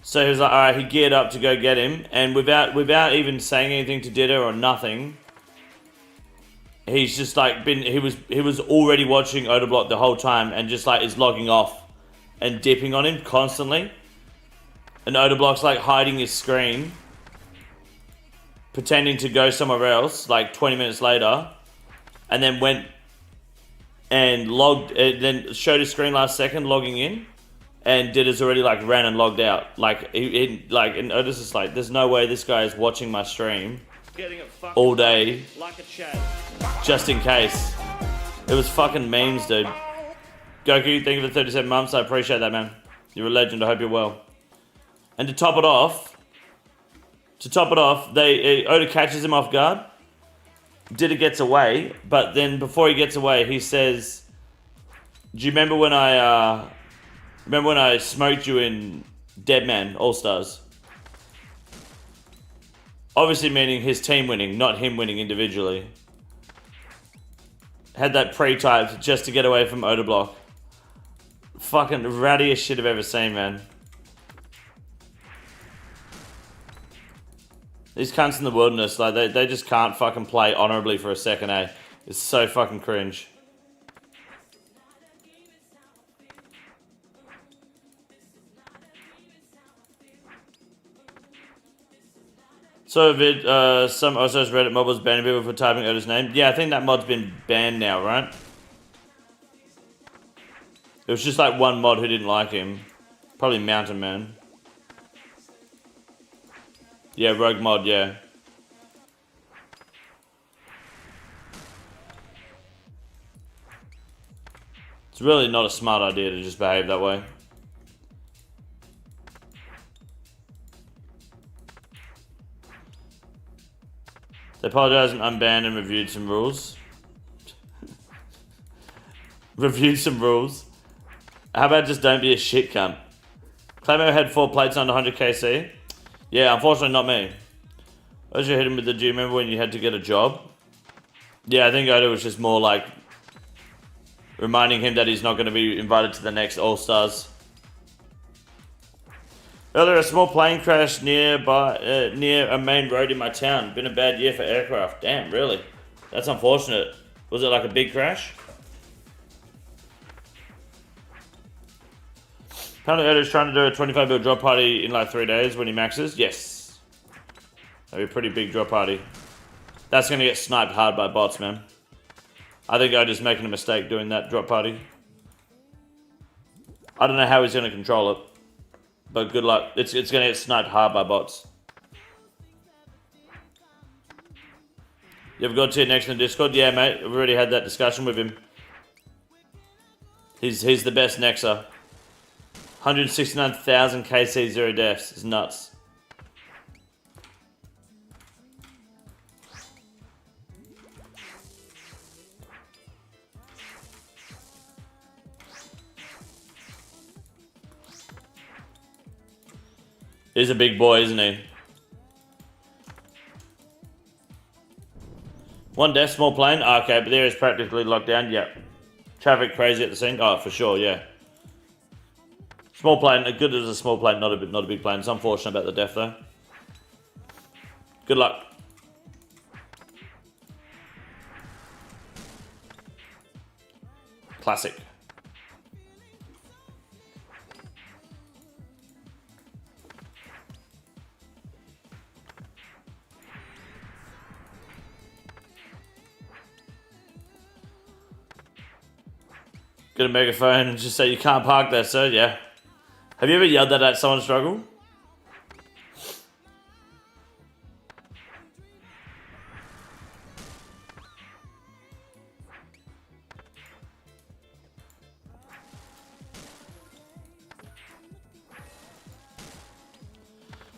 So he was like, alright, he geared up to go get him, and without even saying anything to Ditter or nothing, he's just like he was already watching Odablock the whole time and just like is logging off and dipping on him constantly. And Odablock's like hiding his screen, pretending to go somewhere else like 20 minutes later, and then went and then showed his screen last second logging in, and Ditter's already like ran and logged out. Like and Otis is like, there's no way this guy is watching my stream all day just in case. It was fucking memes, dude. Goku, thank you for 37 months. I appreciate that, man. You're a legend. I hope you're well. And to top it off, Oda catches him off guard. Ditter gets away, but then before he gets away, he says, "Do you remember when I smoked you in Deadman All Stars?" Obviously meaning his team winning, not him winning individually. Had that pre-typed just to get away from Odablock. Fucking rattiest shit I've ever seen, man. These cunts in the wilderness, like they just can't fucking play honorably for a second, eh? It's so fucking cringe. So some Osos Reddit mod was banning people for typing Oda's name. Yeah, I think that mod's been banned now, right? It was just like one mod who didn't like him. Probably Mountain Man. Yeah, Rogue Mod, yeah. It's really not a smart idea to just behave that way. They apologized and unbanned and reviewed some rules. Reviewed some rules. How about just don't be a shit cunt? Clamo had 4 plates under 100 KC. Yeah, unfortunately not me. I should hit him with the, do you remember when you had to get a job? Yeah, I think Oda was just more like reminding him that he's not going to be invited to the next All-Stars. Earlier, a small plane crashed near a main road in my town. Been a bad year for aircraft. Damn, really? That's unfortunate. Was it like a big crash? Apparently Oda's trying to do a 25 bill drop party in like 3 days when he maxes. Yes. That'd be a pretty big drop party. That's going to get sniped hard by bots, man. I think Oda's making a mistake doing that drop party. I don't know how he's going to control it. But good luck. It's going to get sniped hard by bots. You ever got to your next in Discord? Yeah, mate. I've already had that discussion with him. He's the best Nexer. 169,000 KC, 0 deaths. It's nuts. He's a big boy, isn't he? One death, small plane. Oh, okay, but there is practically locked down. Yep. Traffic crazy at the scene. Oh, for sure, yeah. Small plane, good as a small plane, not a big plane. It's unfortunate about the death though. Good luck. Classic. Get a megaphone and just say you can't park there, sir. Yeah. Have you ever yelled that at someone struggle?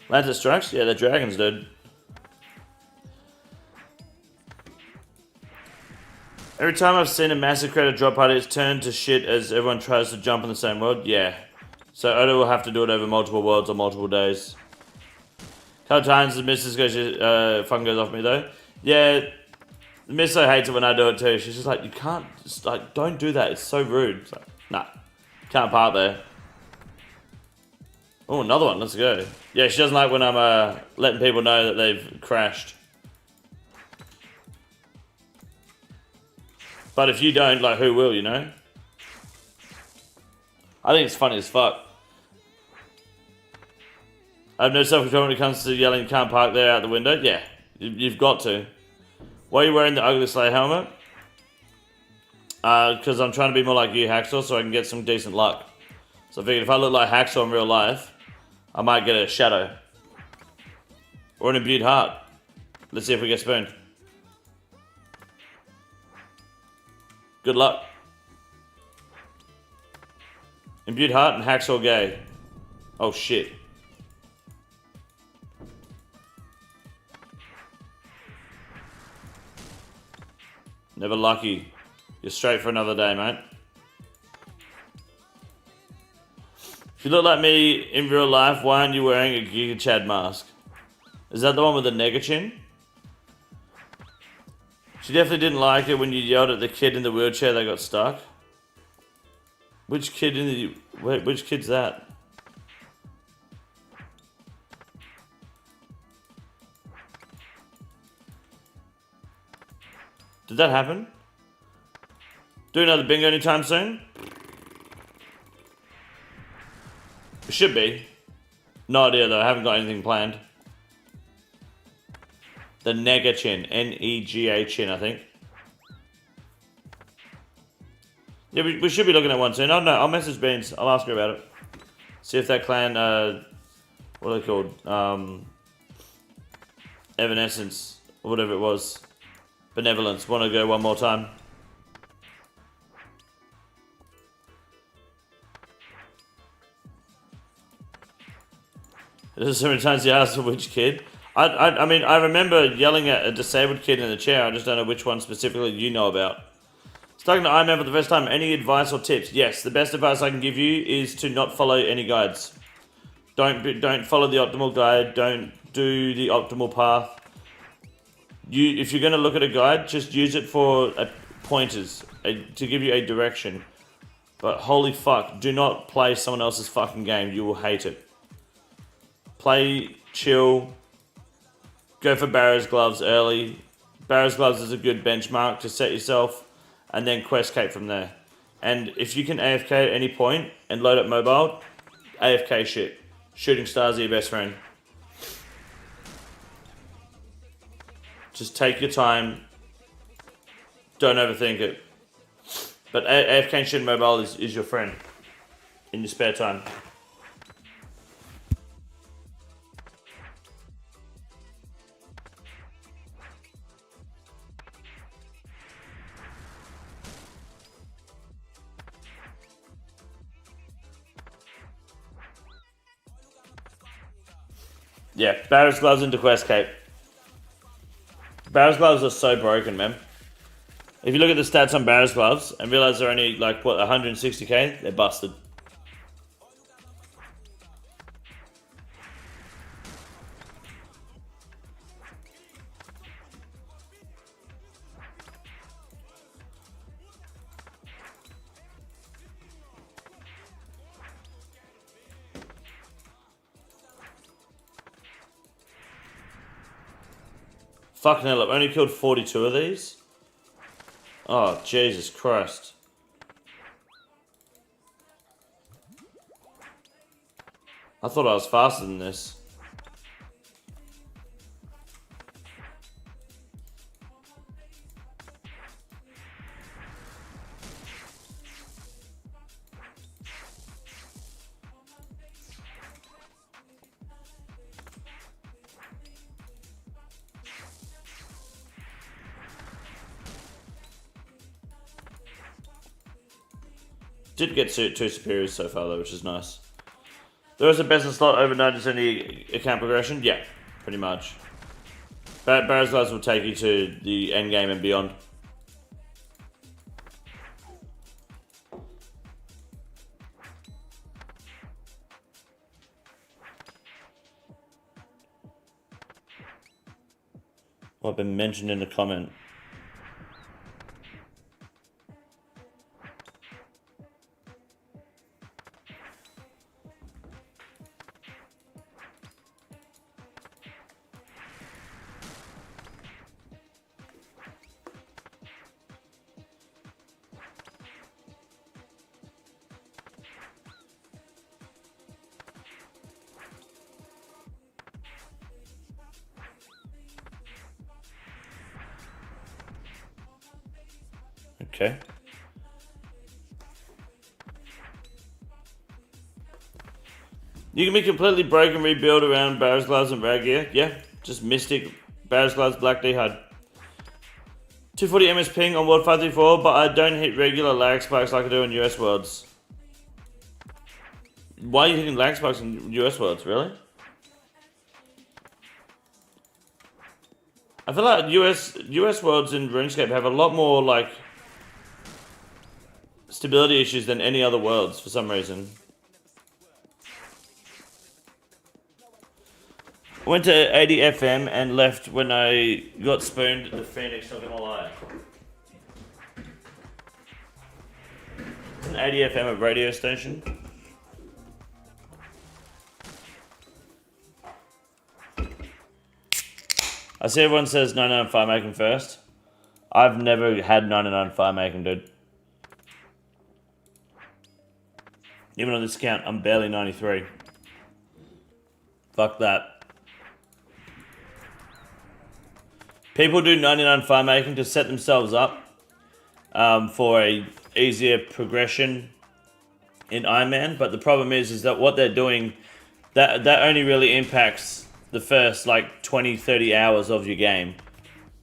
Lance strikes? Yeah, they're dragons, dude. Every time I've seen a massive creator drop party, it's turned to shit as everyone tries to jump in the same world. Yeah. So Odo will have to do it over multiple worlds on multiple days. A couple times the missus goes, fucking goes off me though. Yeah, the missus hates it when I do it too. She's just like, you can't, just like, don't do that. It's so rude. It's like, nah, can't park there. Oh, another one. Let's go. Yeah, she doesn't like when I'm letting people know that they've crashed. But if you don't, like, who will, you know? I think it's funny as fuck. I have no self-control when it comes to yelling, can't park there out the window. Yeah, you've got to. Why are you wearing the ugly Slayer helmet? Because I'm trying to be more like you, Hacksaw, so I can get some decent luck. So I figured if I look like Hacksaw in real life, I might get a shadow. Or an imbued heart. Let's see if we get spooned. Good luck. Imbued heart and Hacksaw gay. Oh shit. Never lucky. You're straight for another day, mate. If you look like me in real life, why aren't you wearing a Giga Chad mask? Is that the one with the nega chin? She definitely didn't like it when you yelled at the kid in the wheelchair that got stuck. Which kid in the... Wait, which kid's that? Did that happen? Do another bingo anytime soon? It should be. No idea though, I haven't got anything planned. The Nega Chin. N-E-G-A Chin, I think. Yeah, we should be looking at one soon. Oh no, I'll message Beans. I'll ask her about it. See if that clan, what are they called? Evanescence, or whatever it was. Benevolence. Want to go one more time? There's so many times you asked for which kid. I mean, I remember yelling at a disabled kid in the chair. I just don't know which one specifically you know about. Talking to Iron Man for the first time. Any advice or tips? Yes, the best advice I can give you is to not follow any guides. Don't follow the optimal guide. Don't do the optimal path. If you're going to look at a guide, just use it for pointers to give you a direction. But holy fuck, do not play someone else's fucking game. You will hate it. Play chill. Go for Barrow's Gloves early. Barrow's Gloves is a good benchmark to set yourself, and then quest cape from there. And if you can AFK at any point and load up mobile, AFK shit. Shooting stars are your best friend. Just take your time. Don't overthink it. But AFK and shooting mobile is your friend in your spare time. Yeah, Barrow's Gloves into Quest Cape. Barrow's Gloves are so broken, man. If you look at the stats on Barrow's Gloves and realize they're only, like, what, 160k? They're busted. Fucking hell, I've only killed 42 of these? Oh, Jesus Christ. I thought I was faster than this. Did get two superiors so far though, which is nice. There is a best in slot over 90% account progression? Yeah, pretty much. Barrow's Glass will take you to the end game and beyond. Well, I've been mentioned in the comment. Okay. You can be completely broken and rebuild around Barrow's Gloves and Rag Gear. Yeah, just Mystic, Barrow's Gloves, Black D HUD. 240 MS ping on World 534, but I don't hit regular lag spikes like I do in US Worlds. Why are you hitting lag spikes in US Worlds, really? I feel like US Worlds in RuneScape have a lot more, like, stability issues than any other worlds for some reason. I went to 80 FM and left when I got spooned at the Phoenix, not gonna lie. It's an 80 FM a radio station. I see everyone says 99 fire making first. I've never had 99 fire making, dude. Even on this account, I'm barely 93. Fuck that. People do 99 fire making to set themselves up for a easier progression in Iron Man, but the problem is that what they're doing, that only really impacts the first like 20-30 hours of your game.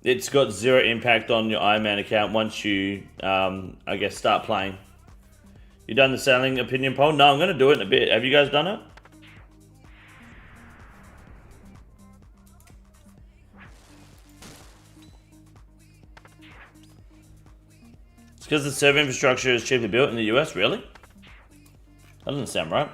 It's got zero impact on your Iron Man account once you, I guess, start playing. You done the sailing opinion poll? No, I'm going to do it in a bit. Have you guys done it? It's because the server infrastructure is cheaply built in the US, really? That doesn't sound right.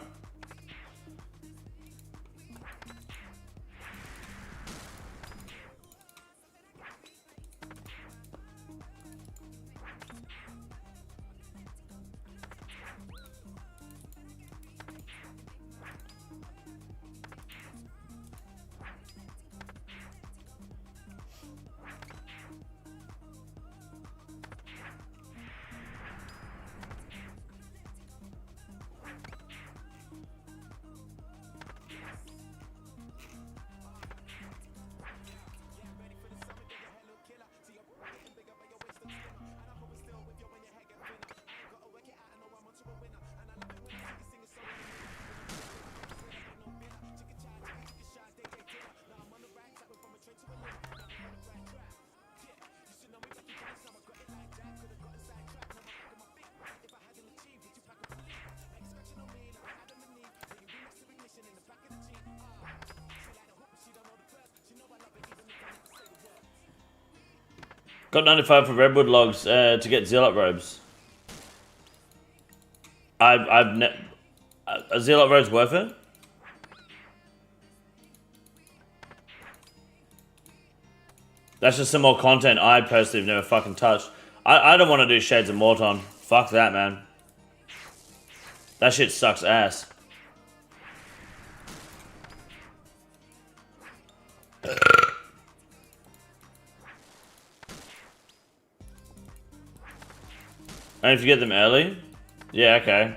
Got 95 for redwood logs to get zealot robes. A zealot robe's worth it? That's just some more content I personally have never fucking touched. I don't want to do Shades of Morton. Fuck that, man. That shit sucks ass. And if you get them early? Yeah, okay.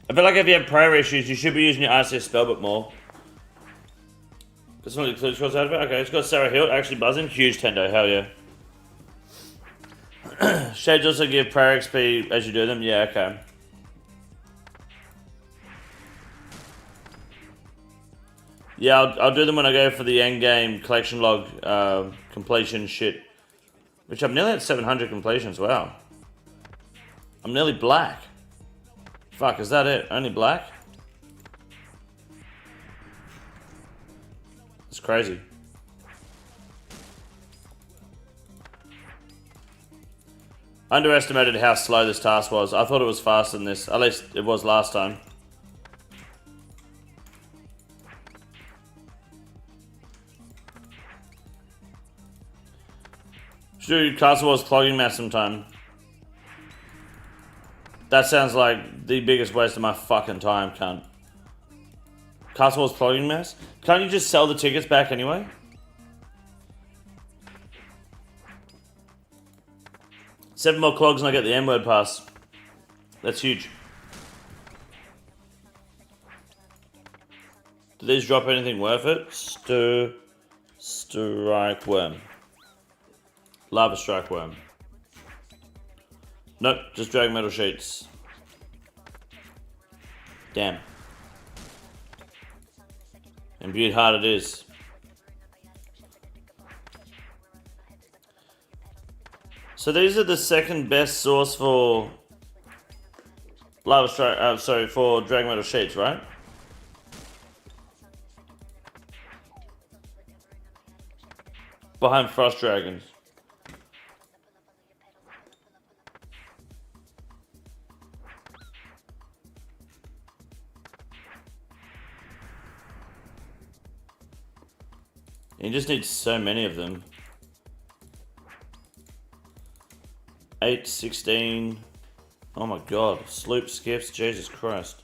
I feel like if you have prayer issues, you should be using your RCS spellbook more. This one includes cross out of it? Okay, it's got Sarah Hill actually buzzing. Huge tendo, hell yeah. Shades also give prayer XP as you do them? Yeah, okay. Yeah, I'll do them when I go for the end game collection log completion shit. Which I'm nearly at 700 completions, wow. I'm nearly black. Fuck, is that it? Only black? It's crazy. Underestimated how slow this task was. I thought it was faster than this. At least it was last time. Should do Castle Wars clogging match sometime. That sounds like the biggest waste of my fucking time, cunt. Castle Wars clogging match? Can't you just sell the tickets back anyway? Seven more clogs and I get the M-word pass. That's huge. Do these drop anything worth it? Strike worm. Lava strike worm. Nope, just drag metal sheets. Damn. Imbued heart it is. So these are the second best source for lava strike. For drag metal sheets, right? Behind frost dragons. You just need so many of them. 8, 16. Oh my god. Sloop skips. Jesus Christ.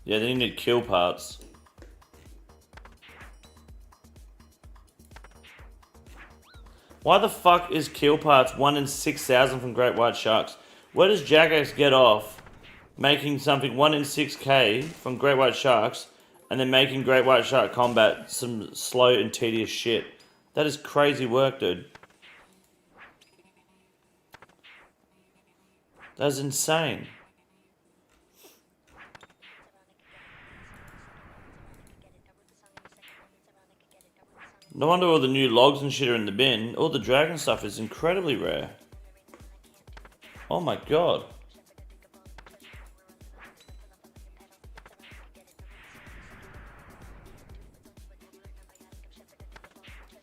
Yeah, then you need kill parts. Why the fuck is kill parts 1 in 6,000 from Great White Sharks? Where does Jagex get off making something 1 in 6k from Great White Sharks and then making Great White Shark combat some slow and tedious shit? That is crazy work, dude. That's insane. No wonder all the new logs and shit are in the bin. All the dragon stuff is incredibly rare. Oh my god.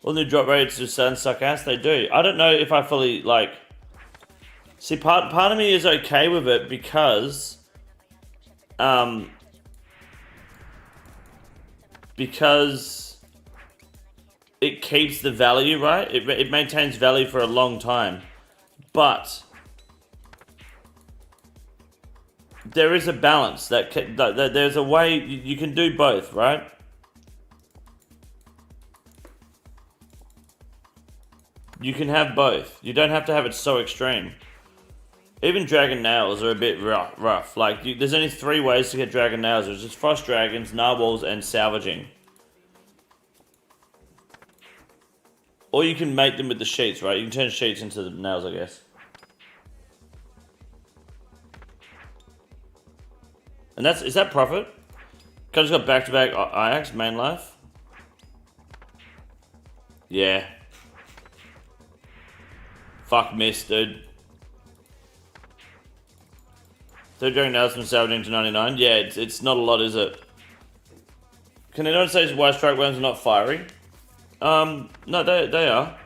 All the new drop rates just sound suck ass. They do. I don't know if I fully like. See, part of me is okay with it because it keeps the value, right? It maintains value for a long time. But there is a balance that there's a way you can do both, right? You can have both. You don't have to have it so extreme. Even dragon nails are a bit rough. Like, there's only 3 ways to get dragon nails. There's just frost dragons, narwhals, and salvaging. Or you can make them with the sheets, right? You can turn sheets into the nails, I guess. And is that profit? I just got back-to-back Ajax, main life. Yeah. Fuck miss, dude. 3 dragon nails from 17 to 99. Yeah, it's not a lot, is it? Can anyone say why strike worms are not fiery? No, they are.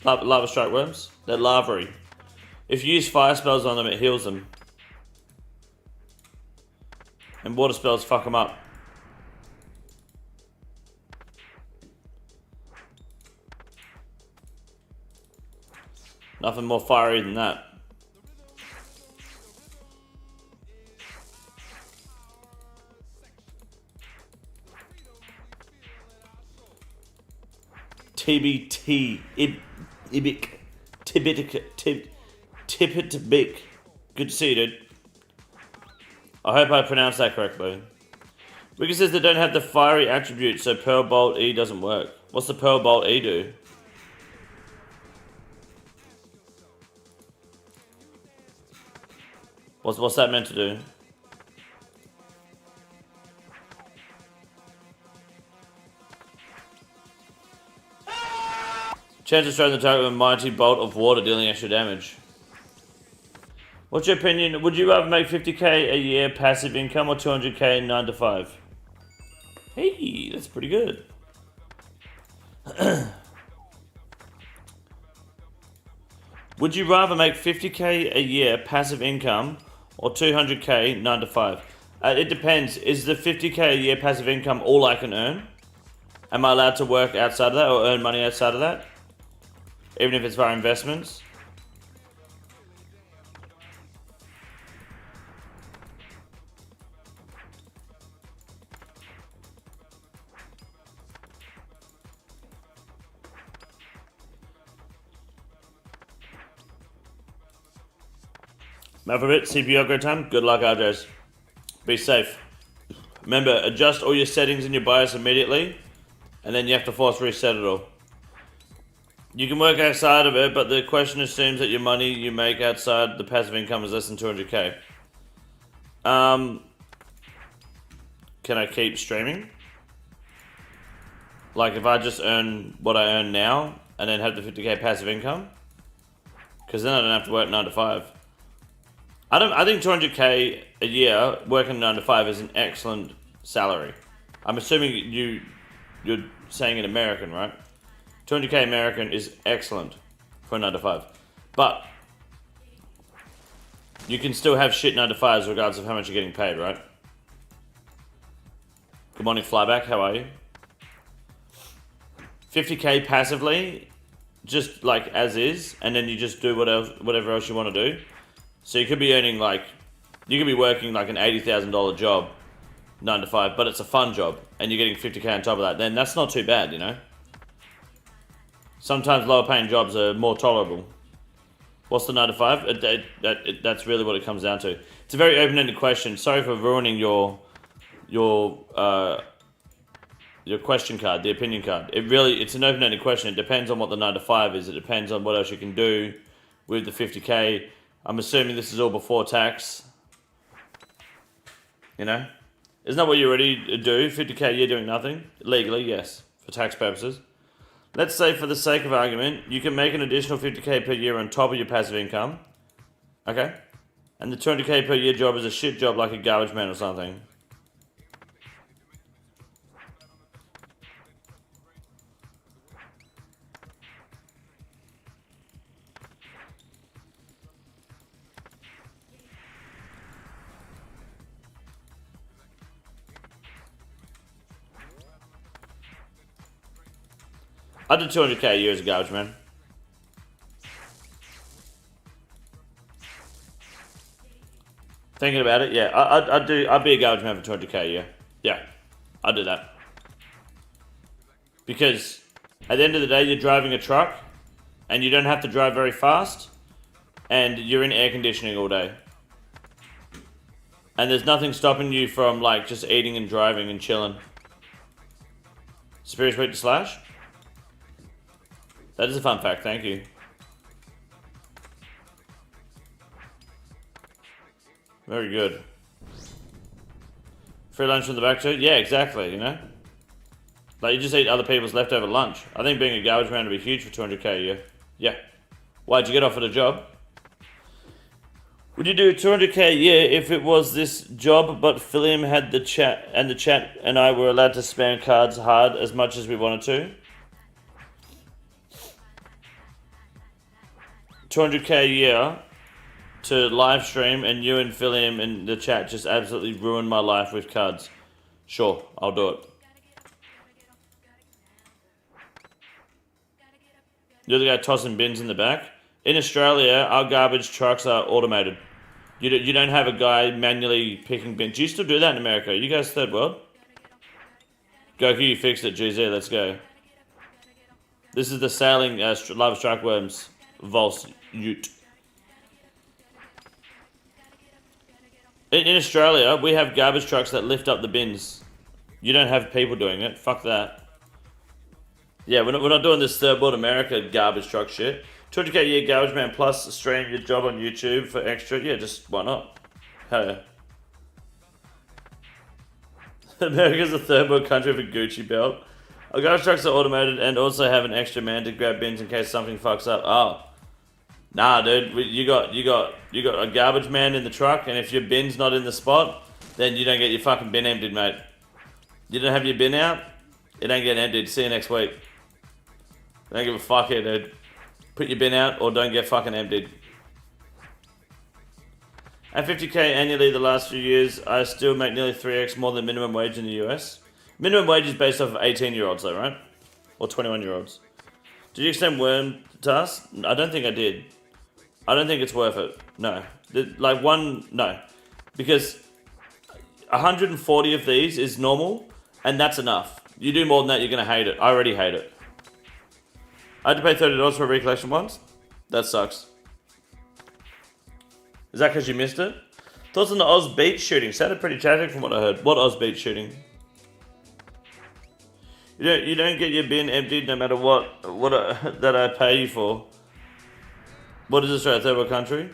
Lava strike worms. They're lavery. If you use fire spells on them, it heals them. And water spells fuck them up. Nothing more fiery than that. TBT, Ibic, Tippetibic. Good to see you, dude. I hope I pronounced that correctly. Wiki says they don't have the fiery attribute, so Pearl Bolt E doesn't work. What's the Pearl Bolt E do? What's that meant to do? Chance of striking the target with a mighty bolt of water dealing extra damage. What's your opinion? Would you rather make 50k a year passive income or 200k 9 to 5? Hey, that's pretty good. Would you rather make 50k a year passive income or 200k 9 to 5? It depends. Is the 50k a year passive income all I can earn? Am I allowed to work outside of that or earn money outside of that? Even if it's via investments? Alphabet, CPU upgrade time. Good luck, RJs. Be safe. Remember, adjust all your settings in your BIOS immediately, and then you have to force reset it all. You can work outside of it, but the question assumes that your money you make outside the passive income is less than 200k. Can I keep streaming? Like if I just earn what I earn now, and then have the 50k passive income? Because then I don't have to work 9 to 5. I think 200k a year working 9 to 5 is an excellent salary. I'm assuming you're saying in American, right? 200k American is excellent for a 9 to 5. But you can still have shit 9 to 5s regardless of how much you're getting paid, right? Good morning, Flyback. How are you? 50k passively, just like as is, and then you just do whatever else you want to do. So you could be earning you could be working like an $80,000 job, 9 to 5, but it's a fun job, and you're getting 50k on top of that. Then that's not too bad, you know. Sometimes lower paying jobs are more tolerable. What's the 9 to 5? That's really what it comes down to. It's a very open-ended question. Sorry for ruining your question card, the opinion card. It's an open-ended question. It depends on what the 9 to 5 is. It depends on what else you can do with the 50k. I'm assuming this is all before tax. You know? Isn't that what you already do? 50k a year doing nothing? Legally, yes. For tax purposes. Let's say for the sake of argument, you can make an additional 50k per year on top of your passive income. Okay? And the 200k per year job is a shit job like a garbage man or something. I did 200k a year as a garbage man. Thinking about it, yeah, I'd be a garbage man for 200k a year. Yeah, I'd do that. Because at the end of the day, you're driving a truck, and you don't have to drive very fast, and you're in air conditioning all day. And there's nothing stopping you from like just eating and driving and chilling. Superior Sweet to Slash? That is a fun fact, thank you. Very good. Free lunch from the back too? Yeah, exactly, you know? Like, you just eat other people's leftover lunch. I think being a garbage man would be huge for 200k a year. Yeah. Why'd you get offered a job? Would you do 200k a year if it was this job, but Philium had the chat and I were allowed to spam cards hard as much as we wanted to? 200k a year to live stream and you and Philium in the chat just absolutely ruined my life with cards. Sure, I'll do it. You're the guy tossing bins in the back? In Australia, our garbage trucks are automated. You don't have a guy manually picking bins. Do you still do that in America? You guys third world? Goku, you fixed it. GZ, let's go. This is the sailing lava strike worms. Volse Ute. In Australia, we have garbage trucks that lift up the bins. You don't have people doing it. Fuck that. Yeah, we're not doing this third world America garbage truck shit. 200k a year garbage man plus stream your job on YouTube for extra. Yeah, just why not? Hell yeah. America's a third world country with a Gucci belt. Our garbage trucks are automated and also have an extra man to grab bins in case something fucks up. Oh. Nah, dude, you got a garbage man in the truck, and if your bin's not in the spot, then you don't get your fucking bin emptied, mate. You don't have your bin out, it ain't getting emptied. See you next week. Don't give a fuck here, dude. Put your bin out or don't get fucking emptied. At 50k annually the last few years, I still make nearly 3x more than minimum wage in the US. Minimum wage is based off of 18-year-olds though, right? Or 21-year-olds. Did you extend Worm to us? I don't think I did. I don't think it's worth it. No. No. Because 140 of these is normal, and that's enough. You do more than that, you're going to hate it. I already hate it. I had to pay $30 for a recollection once. That sucks. Is that because you missed it? Thoughts on the Oz beach shooting? Sounded pretty tragic from what I heard. What Oz beach shooting? You don't get your bin emptied no matter what that I pay you for. What is Australia, third world country?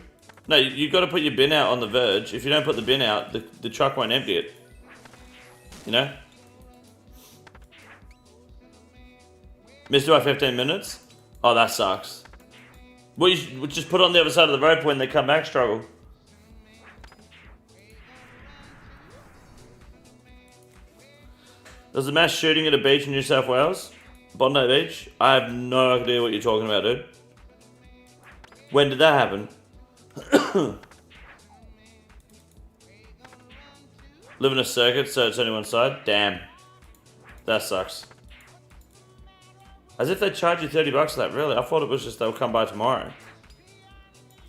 No, you've got to put your bin out on the verge. If you don't put the bin out, the truck won't empty it. You know? Missed it by 15 minutes? Oh, that sucks. Well, you should just put it on the other side of the road when they come back, struggle. There's a mass shooting at a beach in New South Wales. Bondi Beach. I have no idea what you're talking about, dude. When did that happen? Live in a circuit, so it's only one side? Damn. That sucks. As if they charge you $30 for that, really? I thought it was just they'll come by tomorrow.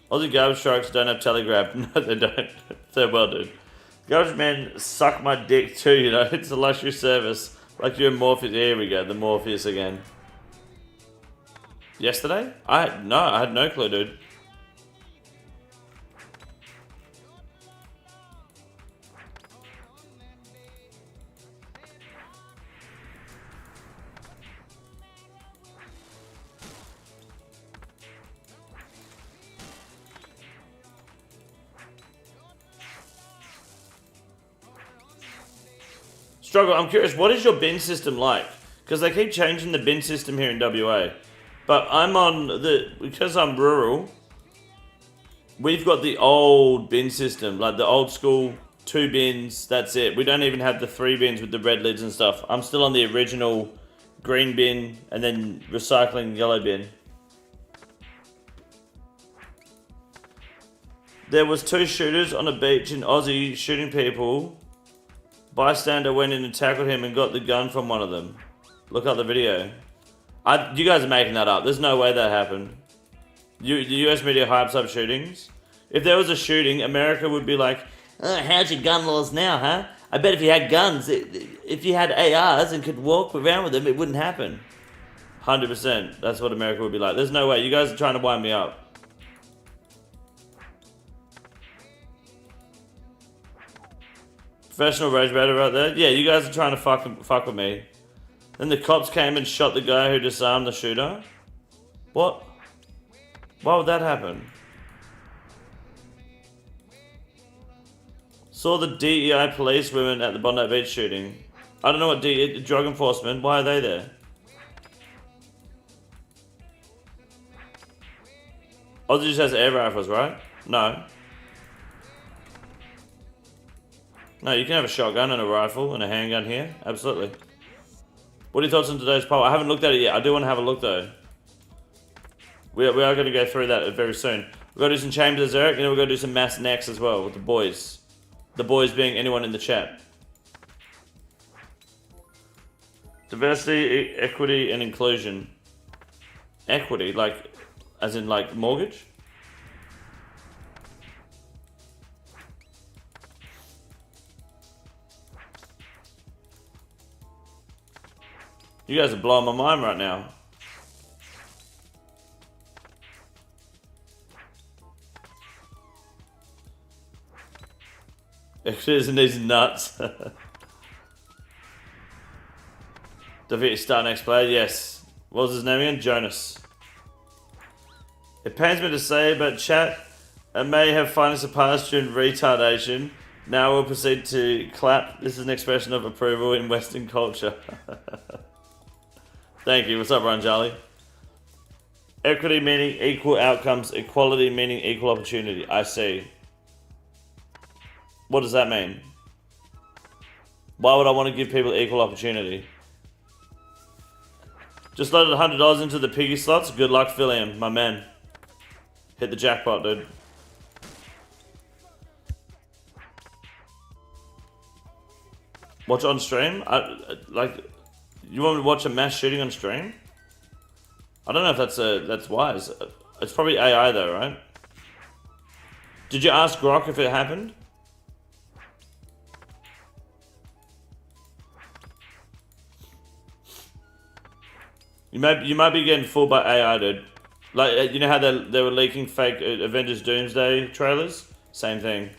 Aussie garbage trucks don't have telegraph. No, they don't. They're well, dude. Garbage men suck my dick too, you know? It's a luxury service. Like you're Morpheus. Here we go, the Morpheus again. Yesterday? I had no clue, dude. Struggle, I'm curious, what is your bin system like? Because they keep changing the bin system here in WA. But because I'm rural, we've got the old bin system, like the old school 2 bins, that's it. We don't even have the 3 bins with the red lids and stuff. I'm still on the original green bin and then recycling yellow bin. There was 2 shooters on a beach in Aussie shooting people. Bystander went in and tackled him and got the gun from one of them. Look up the video. You guys are making that up. There's no way that happened. The US media hypes up shootings. If there was a shooting, America would be like, oh, how's your gun laws now, huh? I bet if you had guns, if you had ARs and could walk around with them, it wouldn't happen. 100%. That's what America would be like. There's no way. You guys are trying to wind me up. Professional rage baiter right there. Yeah, you guys are trying to fuck with me. Then the cops came and shot the guy who disarmed the shooter. What? Why would that happen? Saw the DEI police women at the Bondi Beach shooting. I don't know what drug enforcement. Why are they there? Aussie just has air rifles, right? No. No, you can have a shotgun and a rifle and a handgun here. Absolutely. What are your thoughts on today's poll? I haven't looked at it yet. I do want to have a look though. We are going to go through that very soon. We've got to do some Chambers, Eric, and then we're going to do some mass next as well with the boys. The boys being anyone in the chat. Diversity, equity, and inclusion. Equity, like, as in like mortgage? You guys are blowing my mind right now. Isn't these nuts? Defeat star next player, yes. What was his name again? Jonas. It pains me to say, but chat, I may have finally surpassed you in retardation. Now we'll proceed to clap. This is an expression of approval in Western culture. Thank you. What's up, Ron Charlie? Equity meaning equal outcomes. Equality meaning equal opportunity. I see. What does that mean? Why would I want to give people equal opportunity? Just loaded $100 into the piggy slots. Good luck, Philium, my man. Hit the jackpot, dude. Watch on stream? You want me to watch a mass shooting on stream? I don't know if that's wise. It's probably AI though, right? Did you ask Grok if it happened? You might be getting fooled by AI, dude. Like, you know how they were leaking fake Avengers Doomsday trailers? Same thing.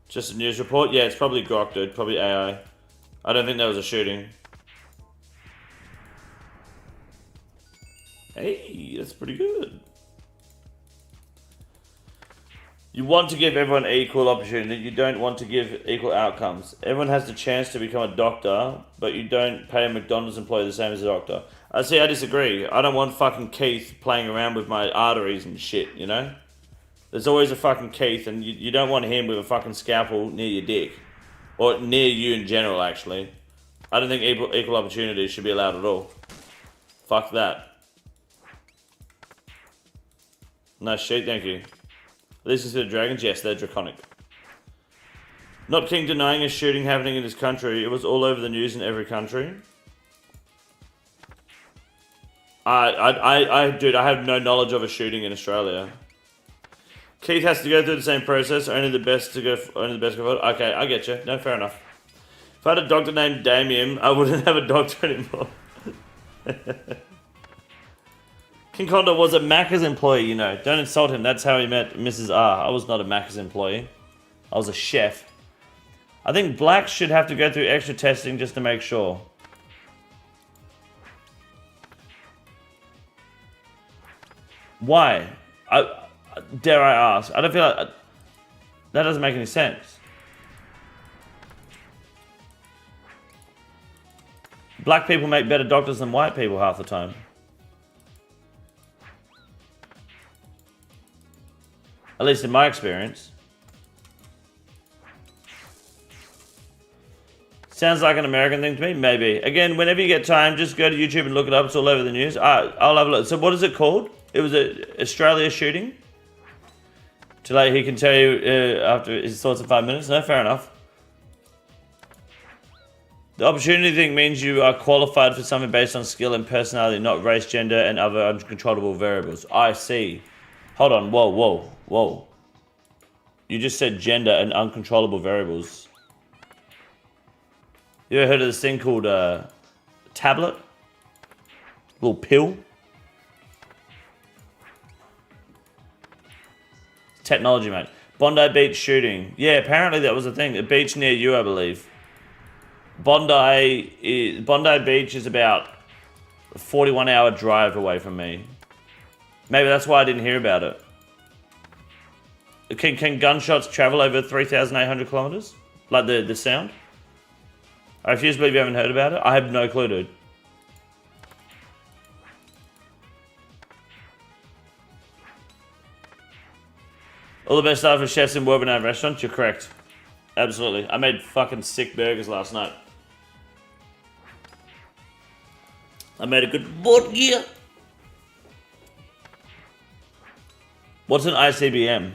Just a news report? Yeah, it's probably Grok, dude. Probably AI. I don't think there was a shooting. Hey, that's pretty good. You want to give everyone equal opportunity. You don't want to give equal outcomes. Everyone has the chance to become a doctor, but you don't pay a McDonald's employee the same as a doctor. I disagree. I don't want fucking Keith playing around with my arteries and shit, you know? There's always a fucking Keith, and you don't want him with a fucking scalpel near your dick. Or near you in general, actually. I don't think equal opportunity should be allowed at all. Fuck that. Nice shit, thank you. These considered dragons? Yes, they're draconic. Not King denying a shooting happening in his country. It was all over the news in every country. Dude, I have no knowledge of a shooting in Australia. Keith has to go through the same process. Only the best go forward. Okay, I get you. No, fair enough. If I had a doctor named Damien, I wouldn't have a doctor anymore. King Condor was a Macca's employee, you know. Don't insult him. That's how he met Mrs. R. I was not a Macca's employee. I was a chef. I think blacks should have to go through extra testing just to make sure. Why? Dare I ask? I don't feel like... that doesn't make any sense. Black people make better doctors than white people half the time. At least in my experience. Sounds like an American thing to me? Maybe. Again, whenever you get time, just go to YouTube and look it up. It's all over the news. I'll have a look. So what is it called? It was an Australia shooting? Too late, he can tell you after his thoughts in 5 minutes. No, fair enough. The opportunity thing means you are qualified for something based on skill and personality, not race, gender, and other uncontrollable variables. I see. Hold on. Whoa, whoa, whoa. You just said gender and uncontrollable variables. You ever heard of this thing called tablet? Little pill? Technology, mate. Bondi Beach shooting. Yeah, apparently that was a thing. A beach near you, I believe. Bondi Beach is about a 41-hour drive away from me. Maybe that's why I didn't hear about it. Can gunshots travel over 3,800 kilometers? Like the sound? I refuse to believe you haven't heard about it. I have no clue, dude. All the best stuff for chefs in world-renowned restaurants. You're correct. Absolutely. I made fucking sick burgers last night. I made a good burger. What's an ICBM?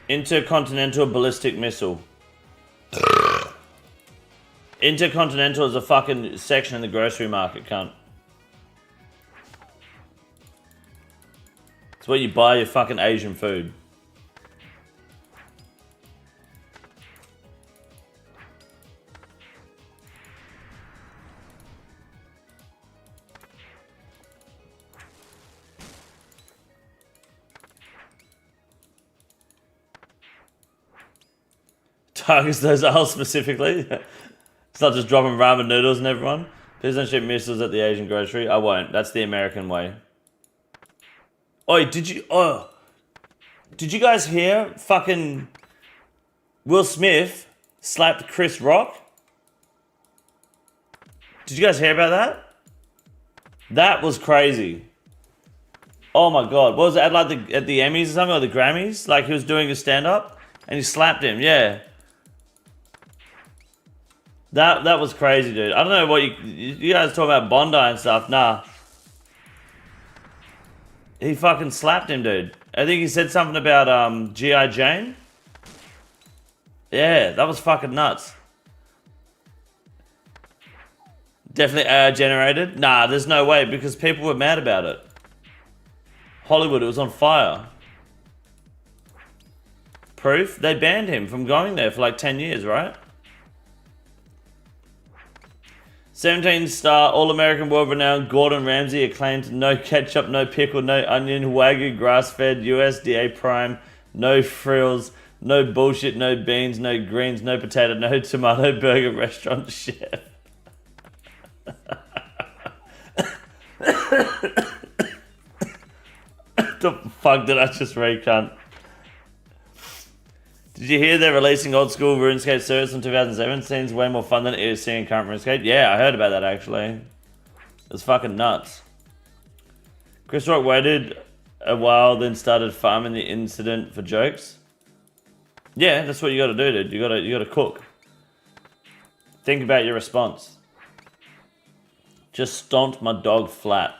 Intercontinental ballistic missile. Intercontinental is a fucking section in the grocery market, cunt. It's where you buy your fucking Asian food. Targets those all specifically. It's not just dropping ramen noodles and everyone. Please don't ship missiles at the Asian grocery. I won't. That's the American way. Oi, did you guys hear fucking Will Smith slapped Chris Rock? Did you guys hear about that? That was crazy. Oh my god. What was it, at the Emmys or something, or the Grammys? Like he was doing a stand-up and he slapped him, yeah. That was crazy, dude. I don't know what you guys talk about Bondi and stuff. Nah. He fucking slapped him, dude. I think he said something about G.I. Jane. Yeah, that was fucking nuts. Definitely AI generated. Nah, there's no way because people were mad about it. Hollywood, it was on fire. Proof? They banned him from going there for like 10 years, right? 17-star All-American world-renowned Gordon Ramsay acclaimed no ketchup, no pickle, no onion, Wagyu, grass-fed, USDA prime, no frills, no bullshit, no beans, no greens, no potato, no tomato burger restaurant chef. The fuck did I just read, cunt? Did you hear they're releasing old school RuneScape servers from 2007? Seems way more fun than it is seeing current RuneScape. Yeah, I heard about that actually. It's fucking nuts. Chris Rock waited a while, then started farming the incident for jokes. Yeah, that's what you gotta do, dude. You gotta cook. Think about your response. Just stomped my dog flat.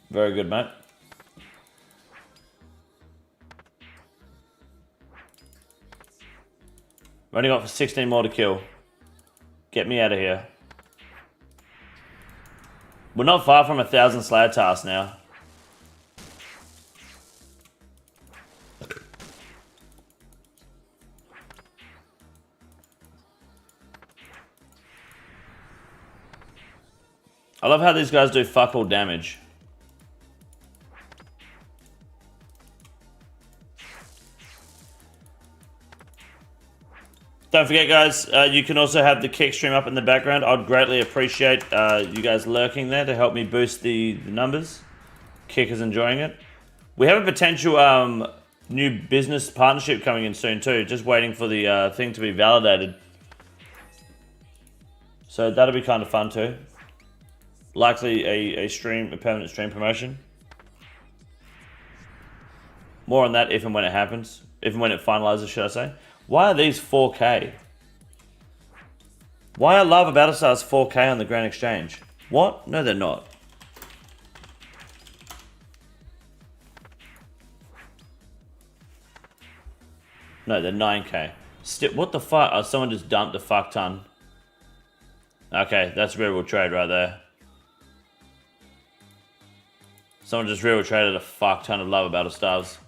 Very good, mate. We've only got for 16 more to kill. Get me out of here. We're not far from 1,000 Slayer tasks now. I love how these guys do fuck all damage. Don't forget, guys, you can also have the kick stream up in the background. I'd greatly appreciate you guys lurking there to help me boost the numbers. Kick is enjoying it. We have a potential new business partnership coming in soon too. Just waiting for the thing to be validated. So that'll be kind of fun too. Likely a permanent stream promotion. More on that if and when it happens. If and when it finalizes, should I say. Why are these 4K? Why are Lava Battlestars 4K on the Grand Exchange? What? No, they're not. No, they're 9K. What the fuck? Oh, someone just dumped a fuck ton. Okay, that's real trade right there. Someone just real traded a fuck ton of Lava Battlestars.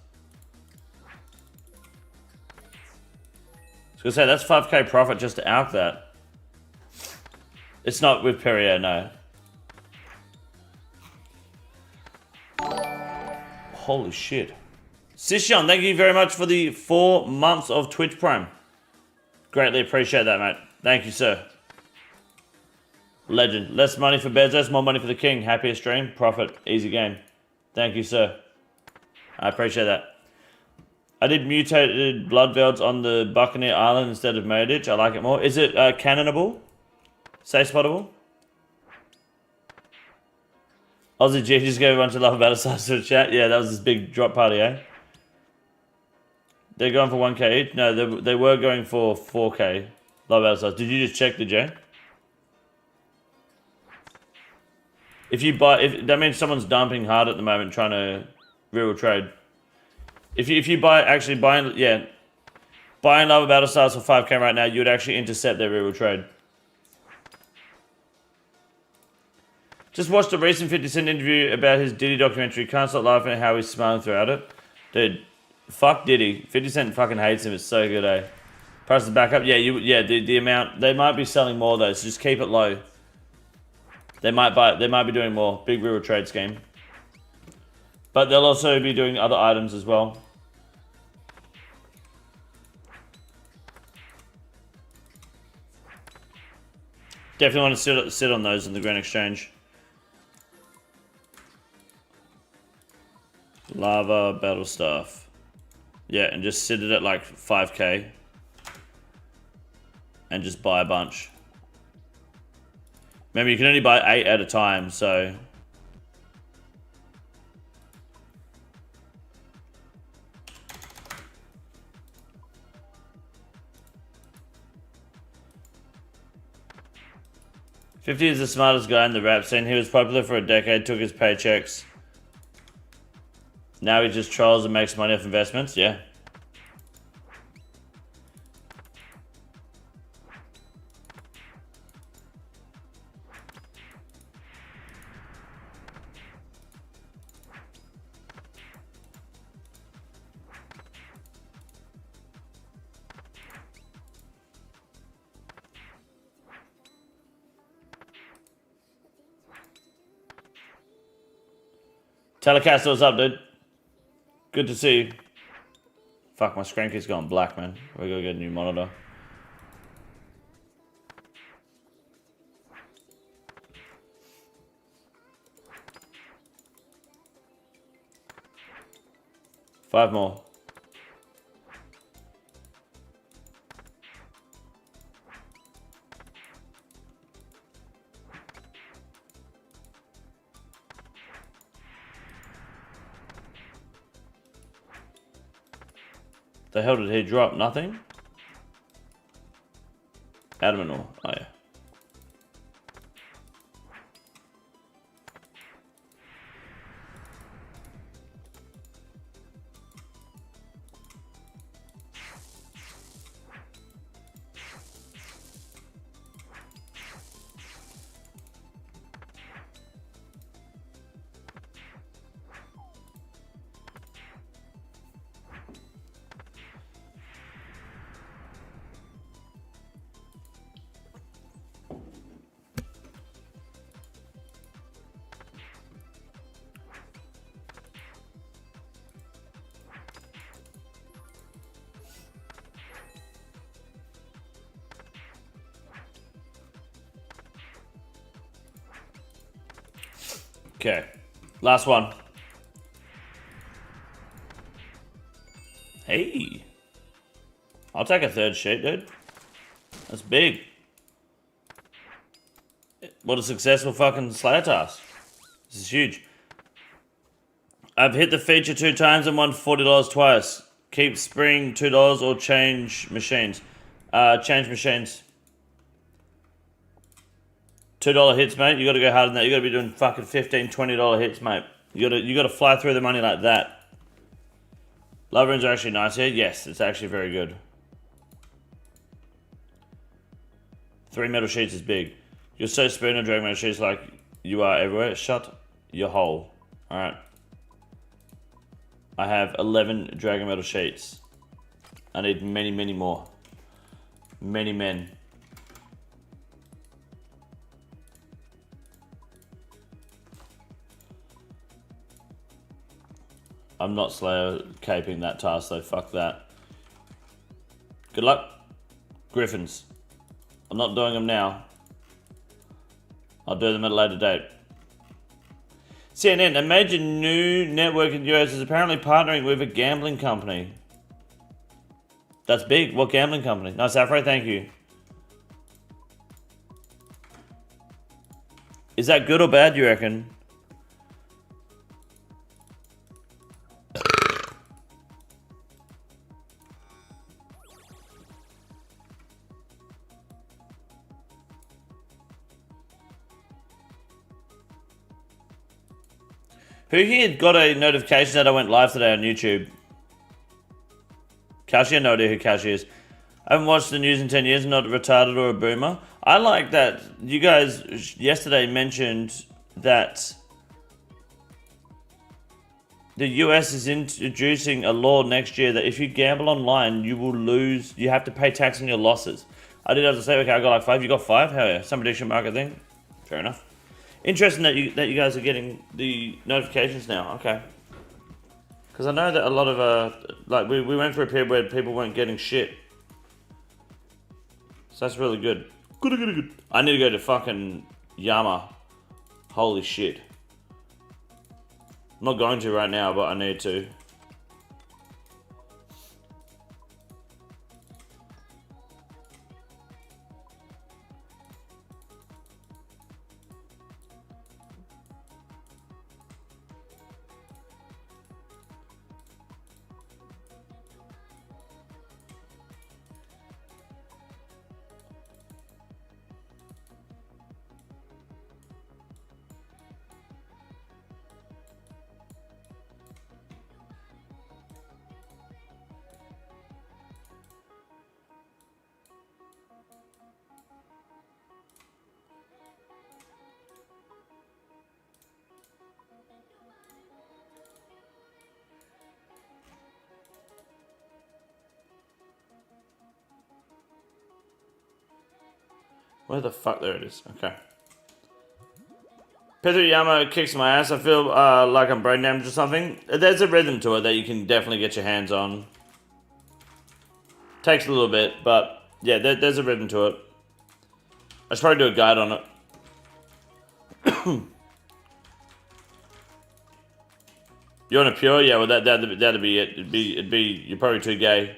I was gonna say, that's 5K profit just to out that. It's not with Perrier, no. Holy shit. Sishan, thank you very much for the 4 months of Twitch Prime. Greatly appreciate that, mate. Thank you, sir. Legend. Less money for Bezos, more money for the king. Happiest stream, profit, easy game. Thank you, sir. I appreciate that. I did mutated blood velds on the Buccaneer Island instead of Modich. I like it more. Is it cannonable? Say spottable? Aussie G just gave a bunch of love about size to the chat. Yeah, that was this big drop party, eh? They're going for 1K each? No, they were going for 4K. Love about size. Did you just check the J? If you buy, that means someone's dumping hard at the moment trying to real trade. If you buying Lava Battle Stars for 5K right now, you would actually intercept their real trade. Just watched a recent 50 Cent interview about his Diddy documentary. Can't stop laughing at how he's smiling throughout it. Dude, fuck Diddy. 50 Cent fucking hates him. It's so good, eh? Prices back up. Yeah, the amount. They might be selling more though, so just keep it low. They might be doing more. Big real trade scheme. But they'll also be doing other items as well. Definitely want to sit on those in the Grand Exchange. Lava, battle stuff. Yeah, and just sit it at like 5k. And just buy a bunch. Remember, you can only buy 8 at a time, so... $50 is the smartest guy in the rap scene. He was popular for a decade, took his paychecks. Now he just trolls and makes money off investments, yeah. Telecaster, what's up, dude? Good to see you. Fuck, my screen keeps going black, man. We gotta get a new monitor. Five more. The hell did he drop? Nothing? Adamant ore. Oh yeah. Okay, last one. Hey, I'll take a third sheet, dude. That's big. What a successful fucking Slayer task. This is huge. I've hit the feature 2 times and won $40 twice. Keep spring $2 or change machines. Change machines. $2 hits, mate. You gotta go harder than that. You gotta be doing fucking $15, $20 hits, mate. You gotta fly through the money like that. Love runes are actually nice here. Yes, it's actually very good. 3 metal sheets is big. You're so spoon on dragon metal sheets like you are everywhere. Shut your hole. Alright. I have 11 dragon metal sheets. I need many, many more. Many men. I'm not Slayer caping that task though, fuck that. Good luck. Griffins. I'm not doing them now. I'll do them at a later date. CNN, a major new network in the US is apparently partnering with a gambling company. That's big. What gambling company? Nice Afro, thank you. Is that good or bad, you reckon? Who here got a notification that I went live today on YouTube? Kashi, no idea who Kashi is. I haven't watched the news in 10 years, not retarded or a boomer. I like that you guys yesterday mentioned that the US is introducing a law next year that if you gamble online, you will lose, you have to pay tax on your losses. I did have to say, okay, I got like 5, you got 5? Hell yeah, some prediction market thing. Fair enough. Interesting that you guys are getting the notifications now. Okay, because I know that a lot of like we went through a period where people weren't getting shit, so that's really good. Good. I need to go to fucking Yama. Holy shit. I'm not going to right now, but I need to. Where the fuck? There it is. Okay. Yama kicks my ass. I feel like I'm brain damaged or something. There's a rhythm to it that you can definitely get your hands on. Takes a little bit, but yeah, there's a rhythm to it. I should probably do a guide on it. You want a pure? Yeah, well that'd be it. It'd be you're probably too gay.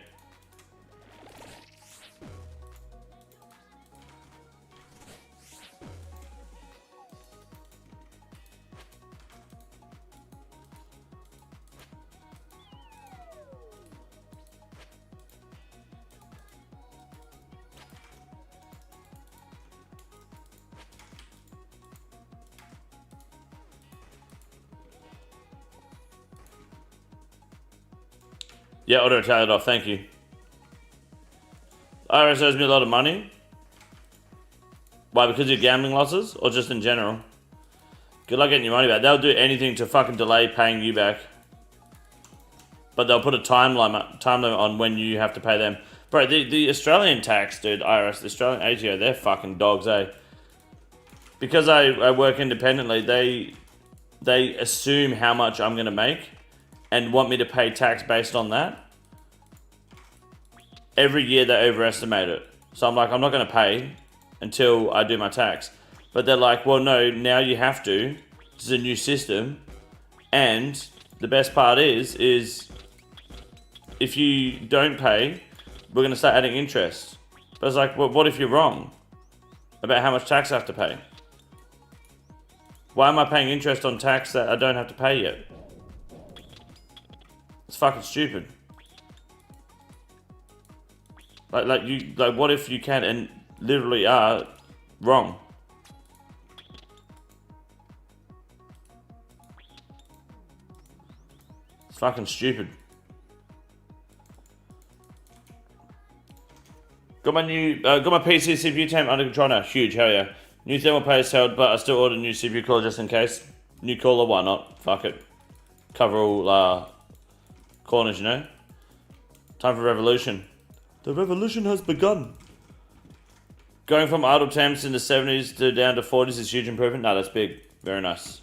Yeah, auto tally it off, thank you. IRS owes me a lot of money. Why, because of your gambling losses? Or just in general? Good luck getting your money back. They'll do anything to fucking delay paying you back. But they'll put a time limit on when you have to pay them. Bro, the Australian tax, dude, IRS, the Australian ATO, they're fucking dogs, eh? Because I work independently, they assume how much I'm going to make and want me to pay tax based on that. Every year they overestimate it. So I'm like, I'm not going to pay until I do my tax. But they're like, well, no, now you have to. This is a new system. And the best part is if you don't pay, we're going to start adding interest. But it's like, well, what if you're wrong about how much tax I have to pay? Why am I paying interest on tax that I don't have to pay yet? It's fucking stupid. Like what if you can and literally are wrong? It's fucking stupid. Got my PC CPU temp under control now. Huge, hell yeah. New thermal paste held, but I still ordered a new CPU cooler just in case. New cooler, why not? Fuck it. Cover all corners, you know. Time for revolution. The revolution has begun. Going from idle temps in the 70s to down to 40s is huge improvement. No, that's big. Very nice.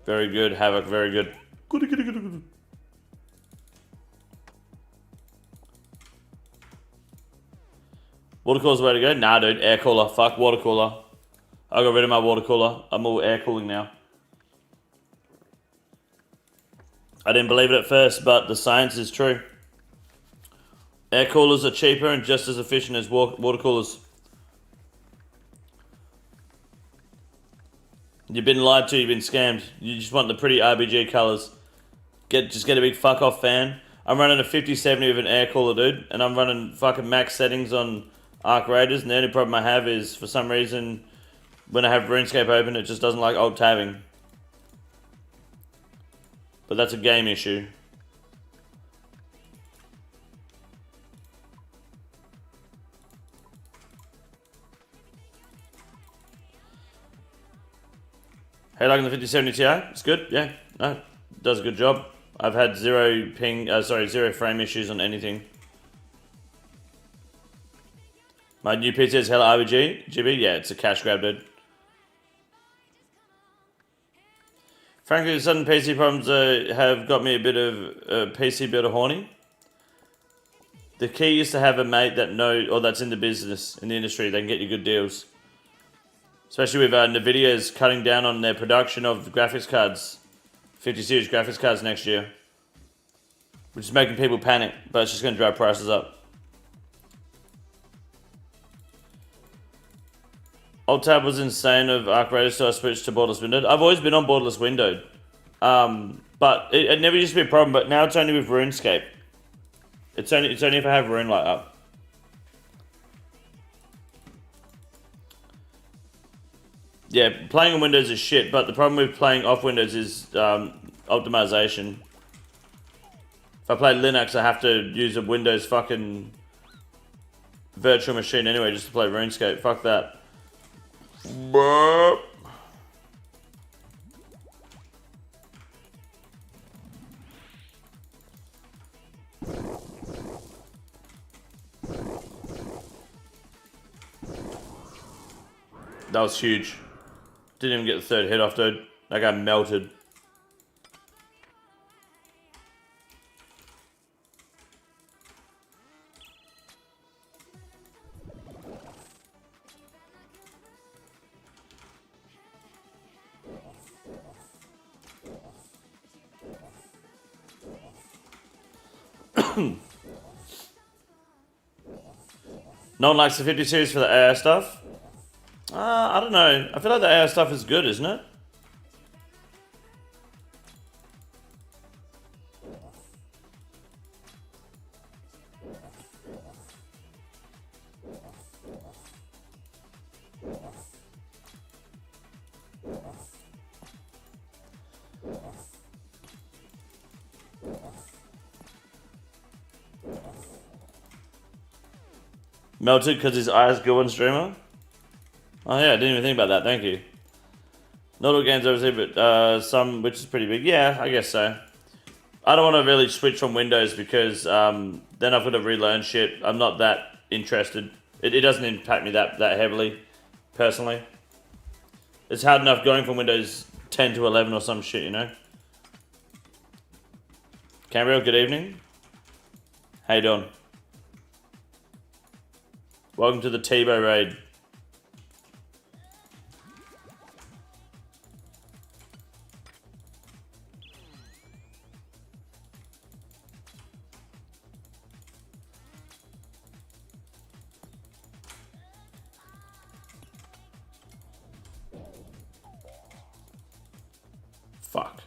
Very good, Havoc. Very good. Good. Water cooler's the way to go? Nah, dude. Air cooler. Fuck water cooler. I got rid of my water cooler. I'm all air cooling now. I didn't believe it at first, but the science is true. Air coolers are cheaper and just as efficient as water coolers. You've been lied to, you've been scammed. You just want the pretty RBG colours. Just get a big fuck off fan. I'm running a 5070 with an air cooler, dude, and I'm running fucking max settings on Arc Raiders, and the only problem I have is, for some reason, when I have RuneScape open, it just doesn't like alt tabbing. But that's a game issue. Hey, like in the 5070 Ti? It's good, yeah. No, it does a good job. I've had zero frame issues on anything. My new PC is hella RBG, GB? Yeah, it's a cash grab, dude. Frankly, the sudden PC problems have got me a bit of PC builder horny. The key is to have a mate that knows, or that's in the business, in the industry. They can get you good deals. Especially with Nvidia's cutting down on their production of graphics cards. 50 series graphics cards next year. Which is making people panic, but it's just going to drive prices up. Alt-tab was insane of Arc Raider, so I switched to borderless windowed. I've always been on borderless windowed. But it never used to be a problem, but now it's only with RuneScape. It's only if I have RuneLight up. Yeah, playing on Windows is shit, but the problem with playing off Windows is optimization. If I play Linux, I have to use a Windows fucking virtual machine anyway just to play RuneScape. Fuck that. Burp. That was huge. Didn't even get the third hit off, dude. That guy melted. No one likes the 50 series for the AI stuff. I don't know. I feel like the AI stuff is good, isn't it? Melted because his eyes go on streamer? Oh yeah, I didn't even think about that, thank you. Not all games obviously, but some, which is pretty big. Yeah, I guess so. I don't want to really switch from Windows because then I've got to relearn shit. I'm not that interested. It doesn't impact me that heavily, personally. It's hard enough going from Windows 10 to 11 or some shit, you know? Cambriel, good evening. How you doing? Welcome to the TBOW raid. Fuck.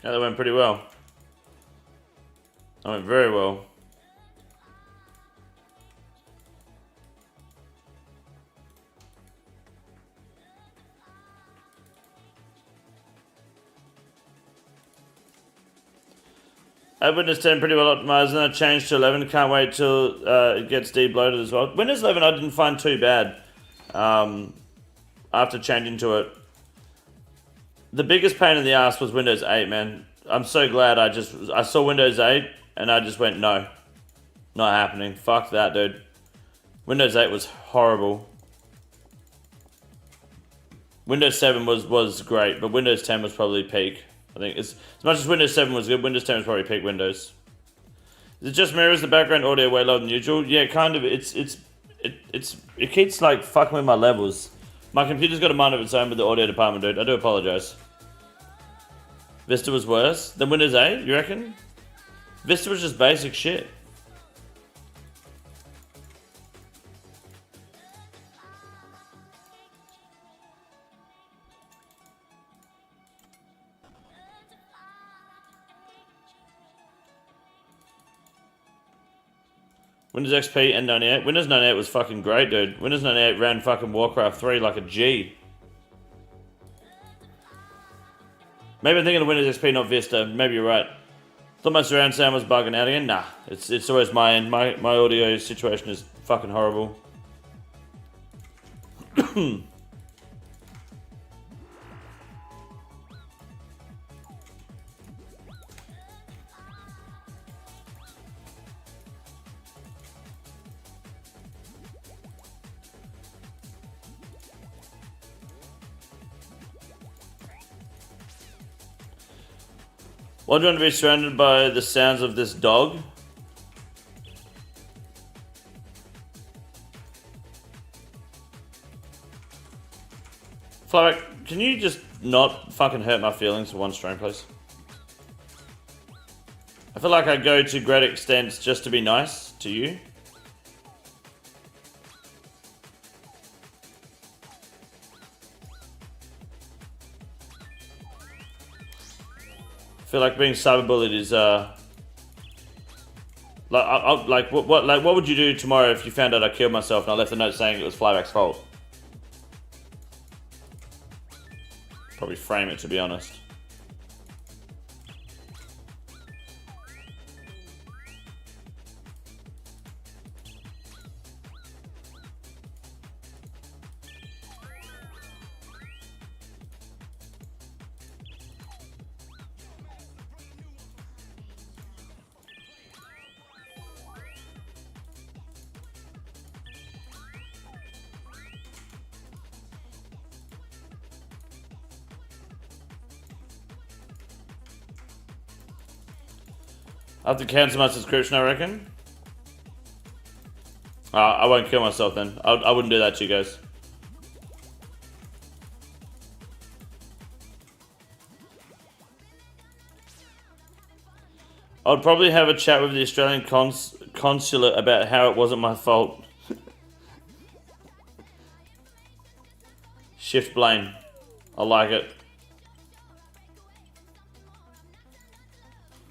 Yeah, that went pretty well. That went very well. I had Windows 10 pretty well optimized, and then I changed to 11. Can't wait till it gets debloated as well. Windows 11 I didn't find too bad after changing to it. The biggest pain in the ass was Windows 8, man. I'm so glad I saw Windows 8 and I just went no. Not happening. Fuck that, dude. Windows 8 was horrible. Windows 7 was great, but Windows 10 was probably peak. I think as much as Windows 7 was good, Windows 10 was probably peak Windows. Is it just mirrors the background audio way lower than usual? Yeah, kind of. It keeps like fucking with my levels. My computer's got a mind of its own with the audio department, dude. I do apologize. Vista was worse than Windows 8, you reckon? Vista was just basic shit. Windows XP and 98. Windows 98 was fucking great, dude. Windows 98 ran fucking Warcraft 3 like a G. Maybe I'm thinking of Windows XP, not Vista. Maybe you're right. Thought my surround sound was bugging out again. Nah, it's always my end. My audio situation is fucking horrible. Why do you want to be surrounded by the sounds of this dog? Flyback, can you just not fucking hurt my feelings for one stream, please? I feel like I go to great extents just to be nice to you. I feel like being cyberbullied is what would you do tomorrow if you found out I killed myself and I left a note saying it was Flyback's fault? Probably frame it, to be honest. I have to cancel my subscription, I reckon. I won't kill myself then. I wouldn't do that to you guys. I'd probably have a chat with the Australian consulate about how it wasn't my fault. Shift blame. I like it.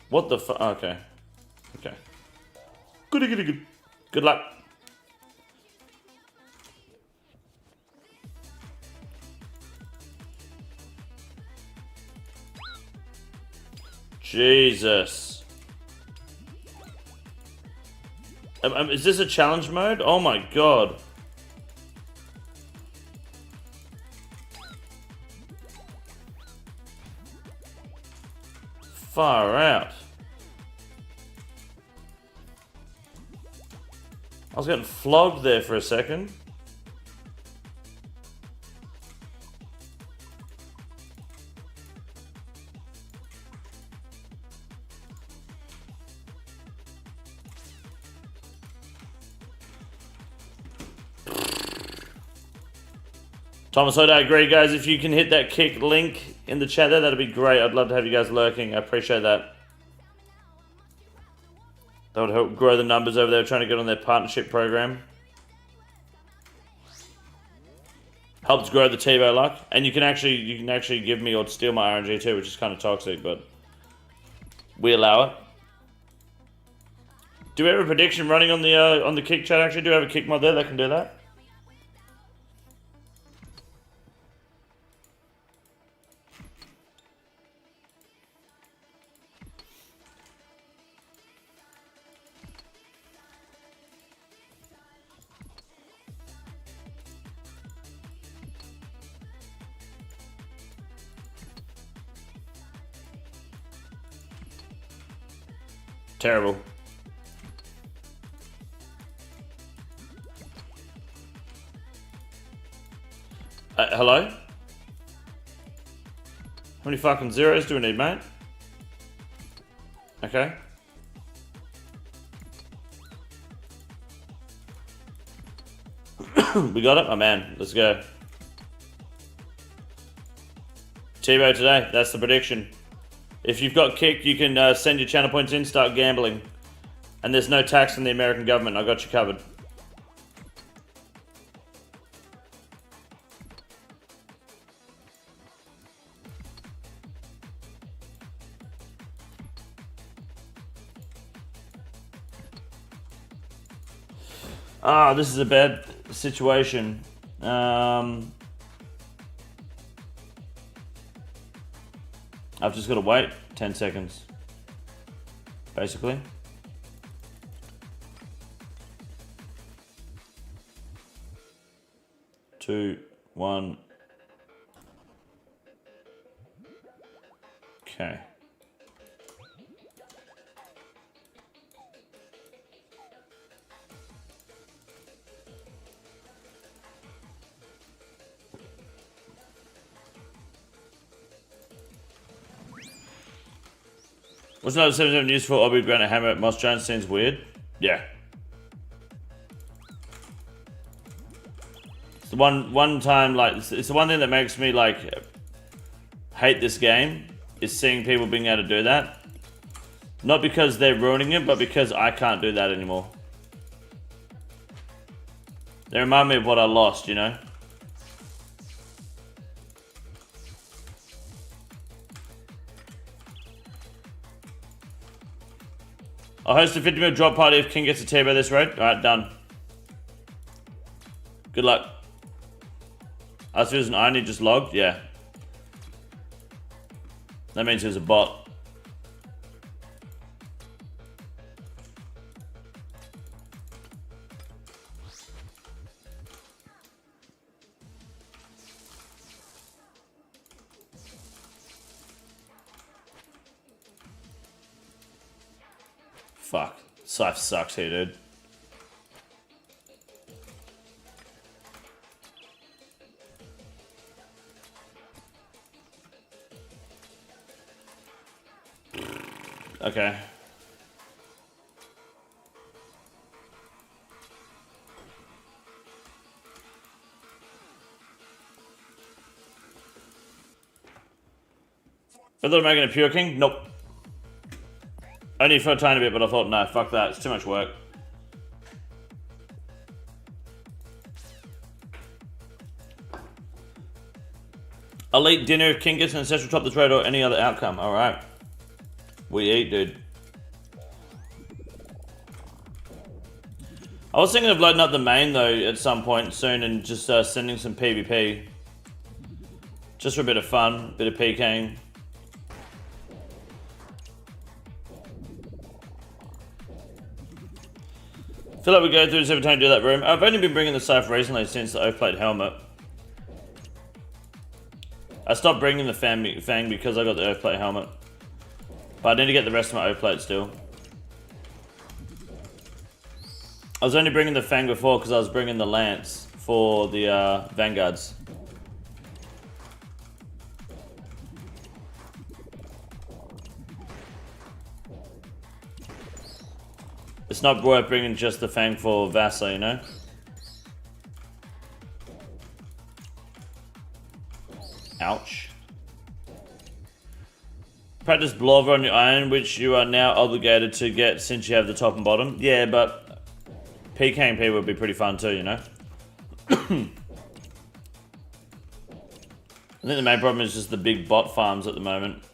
What the fuck? Okay. Okay. Good. Good luck. Jesus. Is this a challenge mode? Oh my god. Far out. I was getting flogged there for a second. Thomas, I agree, guys. If you can hit that kick link in the chat there, that'd be great. I'd love to have you guys lurking. I appreciate that. That would help grow the numbers over there, trying to get on their partnership program. Helps grow the TBOW luck, and you can actually give me or steal my RNG too, which is kind of toxic, but we allow it. Do we have a prediction running on the kick chat? Actually, do we have a kick mod there that can do that? Terrible. Hello? How many fucking zeros do we need, mate? Okay. We got it? Oh man, let's go. TBOW today, that's the prediction. If you've got kick, you can send your channel points in, start gambling. And there's no tax from the American government, I got you covered. Ah, this is a bad situation. I've just got to wait 10 seconds, basically. Two, one. Okay. Was another 77 useful? I'll be granted hammer at Moss Jones seems weird. Yeah. It's the one time, like, it's the one thing that makes me, like, hate this game, is seeing people being able to do that. Not because they're ruining it, but because I can't do that anymore. They remind me of what I lost, you know? I'll host a 50 mil drop party if King gets a TBOW this raid. Alright, done. Good luck. As if an only just logged? Yeah. That means he was a bot. Fuck. Scythe sucks here, dude. Okay. I thought of making a pure king? Nope. Only for a tiny bit, but I thought, no, fuck that. It's too much work. I'll eat dinner if King gets an ancestral top the trade or any other outcome. Alright. We eat, dude. I was thinking of loading up the main, though, at some point soon and just sending some PvP. Just for a bit of fun, bit of PKing. I feel like we go through this every time we do that room. I've only been bringing the Scythe recently since the Oath Plate helmet. I stopped bringing the Fang because I got the Oath Plate helmet. But I need to get the rest of my Oath Plate still. I was only bringing the Fang before because I was bringing the Lance for the Vanguards. It's not worth bringing just the Fang for Vasa, you know? Ouch. Practice Blover on your own, which you are now obligated to get since you have the top and bottom. Yeah, but PKMP would be pretty fun too, you know? I think the main problem is just the big bot farms at the moment.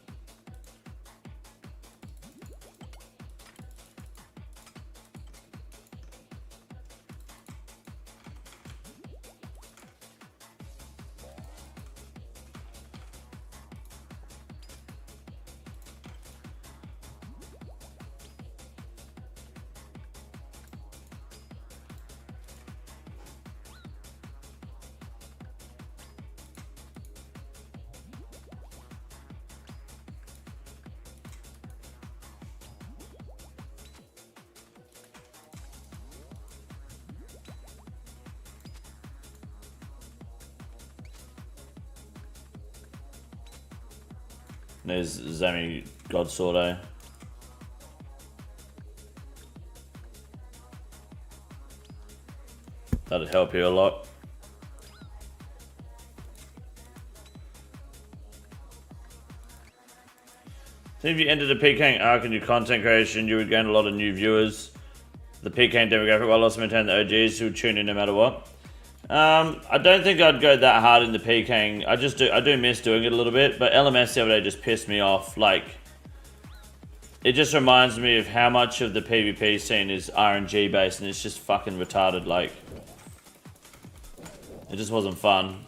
There's Zami Godsword, eh? That'd help you a lot. So if you entered a PKing arc in your content creation, you would gain a lot of new viewers. The PKing demographic, while also maintaining the OGs who would tune in no matter what. I don't think I'd go that hard in the PKing. I do miss doing it a little bit, but LMS the other day just pissed me off. Like, it just reminds me of how much of the PvP scene is RNG based, and it's just fucking retarded. Like, it just wasn't fun.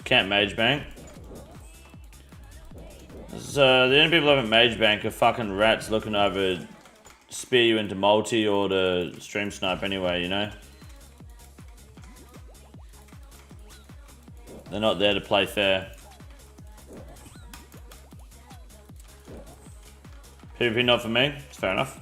Can't mage bank. So the only people who haven't mage bank are fucking rats looking to either spear you into multi or to stream snipe anyway, you know? They're not there to play fair. PvP not for me, it's fair enough.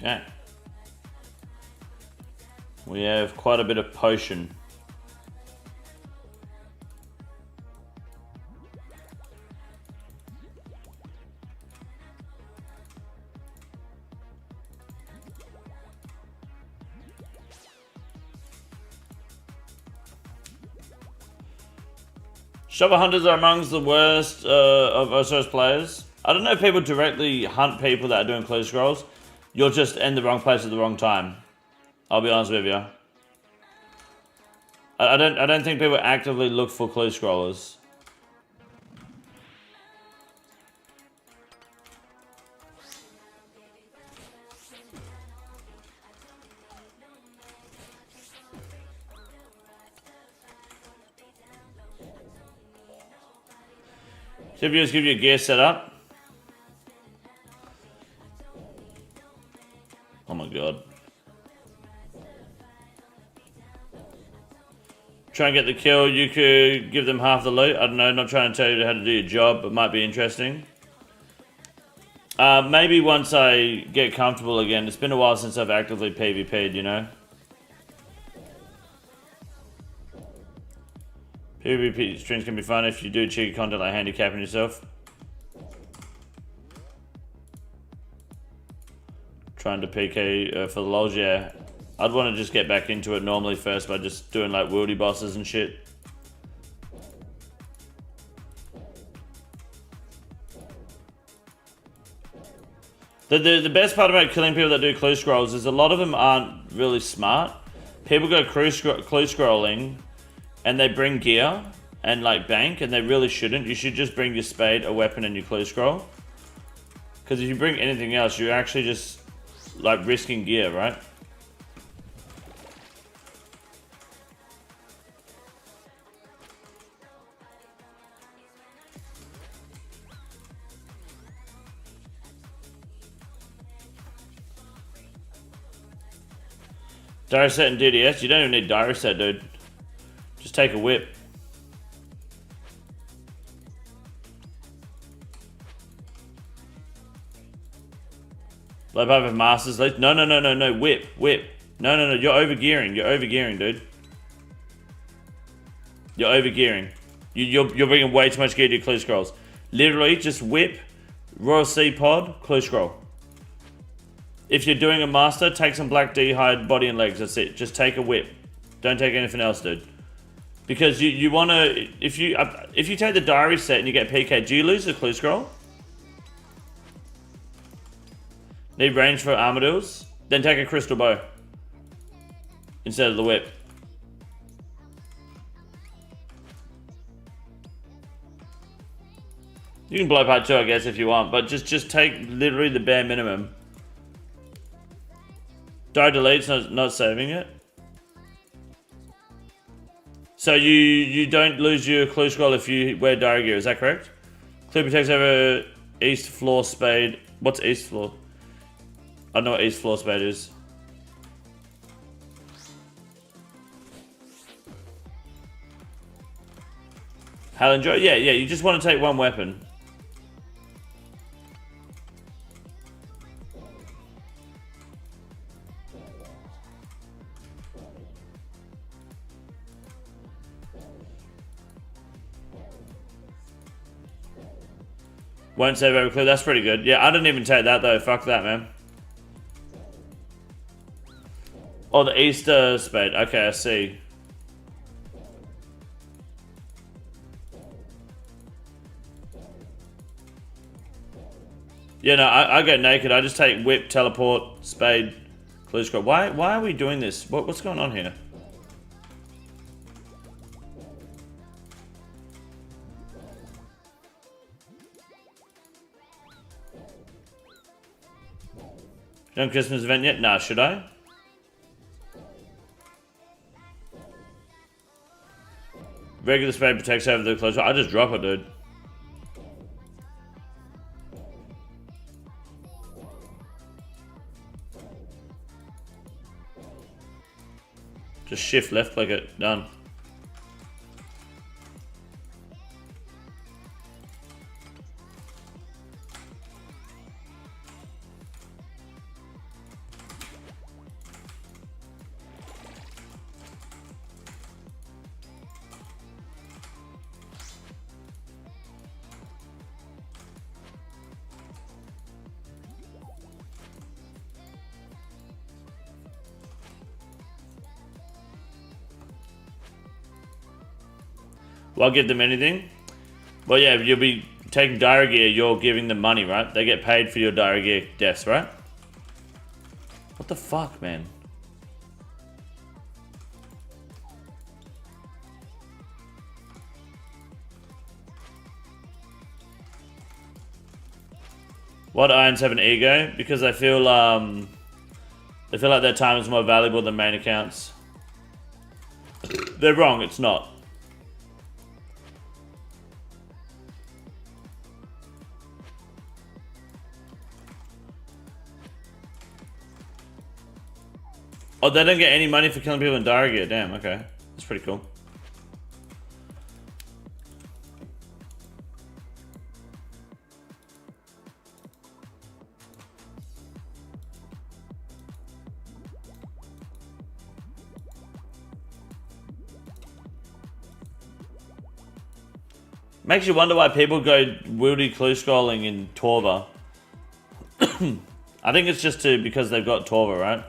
Okay. We have quite a bit of potion. Shovel hunters are amongst the worst of OSOS players. I don't know if people directly hunt people that are doing clue scrolls. You'll just end the wrong place at the wrong time. I'll be honest with you. I don't think people actively look for clue scrollers. So if you just give your gear set up. Oh my god. Try and get the kill. You could give them half the loot. I don't know, not trying to tell you how to do your job, but might be interesting. Maybe once I get comfortable again. It's been a while since I've actively PvP'd, you know? PvP streams can be fun if you do cheeky content like handicapping yourself. Trying to PK for the lols, yeah. I'd want to just get back into it normally first by just doing like worldy bosses and shit. The best part about killing people that do clue scrolls is a lot of them aren't really smart. People go clue scrolling and they bring gear and like bank, and they really shouldn't. You should just bring your spade, a weapon, and your clue scroll. Because if you bring anything else, you're actually just like risking gear, right? Dire set and DDS, you don't even need dire set, dude. Just take a whip. Low pipe of masters. No, whip. No, you're overgearing. You're overgearing, dude. You're overgearing. You're bringing way too much gear to your clue scrolls. Literally, just whip, Royal Sea Pod, clue scroll. if you're doing a master, take some black D-hide, body and legs. That's it. Just take a whip. Don't take anything else, dude. Because you want to... If you take the diary set and you get PK, do you lose the clue scroll? Need range for armadillos? Then take a crystal bow. Instead of the whip. You can blow part 2, I guess, if you want. But just take literally the bare minimum. Die delete's not saving it. So you don't lose your clue scroll if you wear diary gear, is that correct? Clue protects over east floor spade. What's east floor? I don't know what east floor spade is. Helen Joy? Yeah, you just want to take one weapon. Won't save every clue. That's pretty good. Yeah, I didn't even take that though. Fuck that, man. Oh, the Easter spade. Okay, I see. Yeah, no, I go naked. I just take whip, teleport, spade, clue scroll. Why are we doing this? What's going on here? Done Christmas event yet? Nah, should I? Regular spade protects over the close. I just drop it, dude. Just shift left click it. Done. Well, I'll give them anything. Well, yeah, you'll be taking diary gear, you're giving them money, right? They get paid for your diary gear deaths, right? What the fuck, man? Why do irons have an ego? Because they feel like their time is more valuable than main accounts. They're wrong, it's not. Oh, they don't get any money for killing people in diary gear. Damn, okay. That's pretty cool. Makes you wonder why people go wildy clue scrolling in Torva. I think it's just because they've got Torva, right?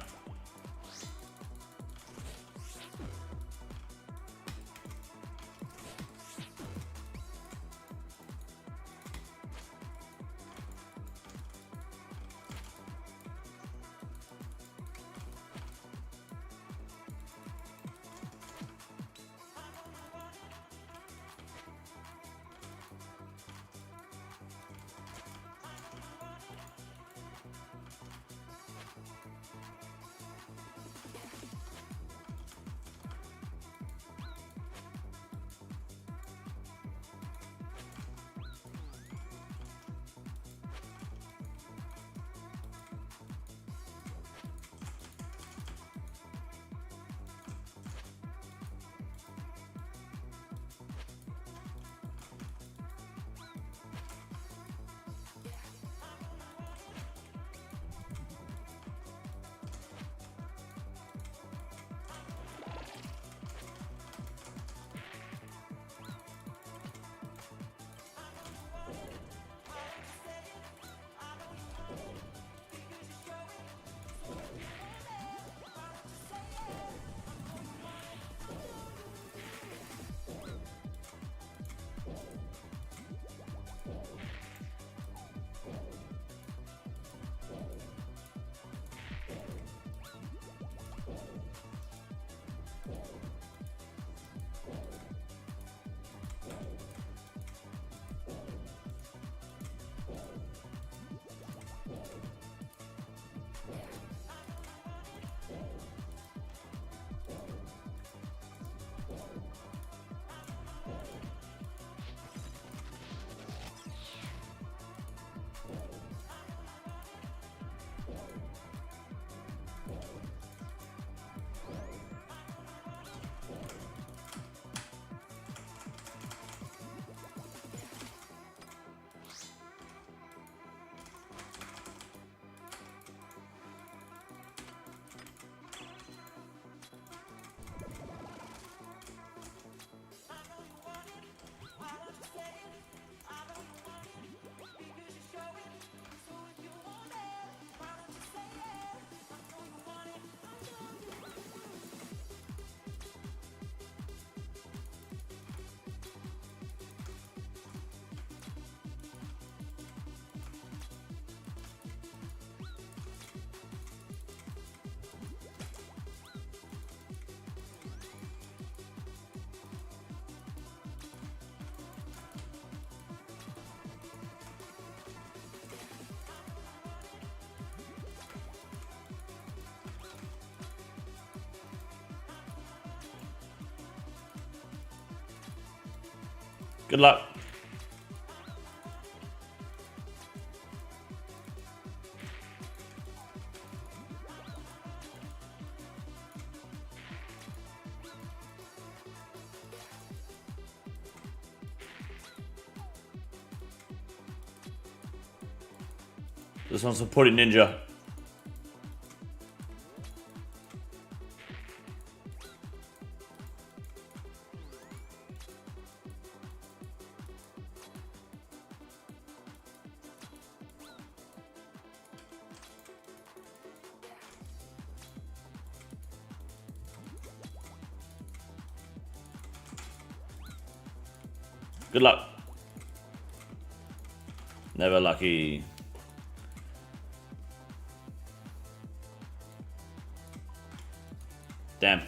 Good luck. This one's for Putty Ninja. Good luck. Never lucky. Damn.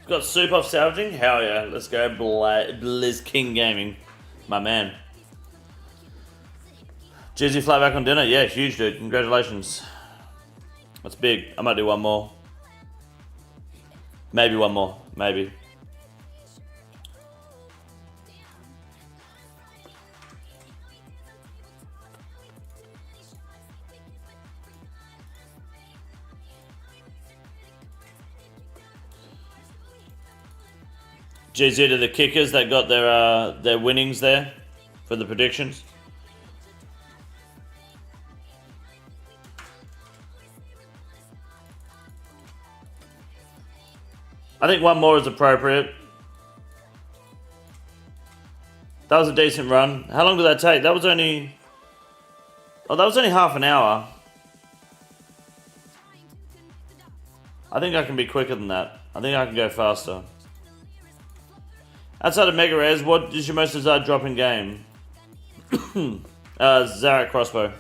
Got soup off salvaging? Hell yeah. Let's go Blizz King Gaming. My man. Jersey fly back on dinner? Yeah, huge dude. Congratulations. That's big. I might do one more. Maybe one more. Maybe. GZ to the kickers that got their winnings there for the predictions. I think one more is appropriate. That was a decent run. How long did that take? That was only... Oh, that was only half an hour. I think I can be quicker than that. I think I can go faster. Outside of Mega Rares, what is your most desired drop in game? Zarak Crossbow.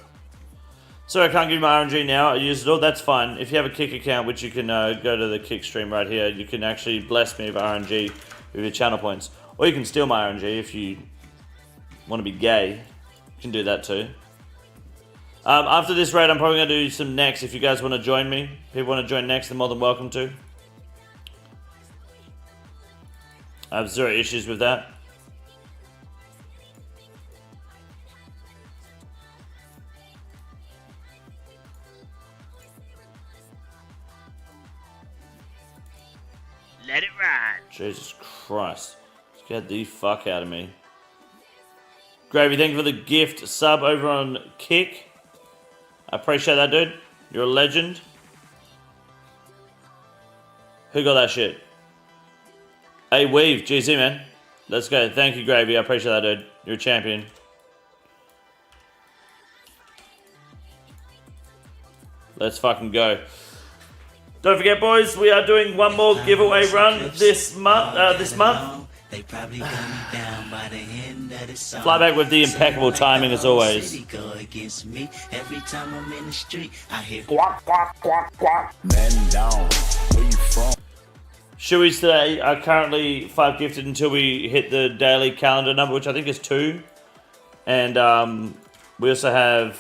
So I can't give you my RNG now. I use it all. That's fine. If you have a Kick account, which you can go to the Kick stream right here, you can actually bless me with RNG with your channel points. Or you can steal my RNG if you want to be gay. You can do that too. After this raid, I'm probably going to do some next. If you guys want to join me, people want to join next, they're more than welcome to. I have zero issues with that. Let it ride. Jesus Christ. Scared the fuck out of me. Gravy, thank you for the gift sub over on Kick. I appreciate that, dude. You're a legend. Who got that shit? Hey, Weave, GZ, man. Let's go. Thank you, Gravy. I appreciate that, dude. You're a champion. Let's fucking go. Don't forget, boys, we are doing one more giveaway run this month. They probably got me down by the end of the song. Fly back with the impeccable timing as always. Go against me every time I'm in the street. I hear Quack, quack, quack, quack. Man down. Where you from? Shoeies today are currently 5 gifted until we hit the daily calendar number, which I think is 2. And we also have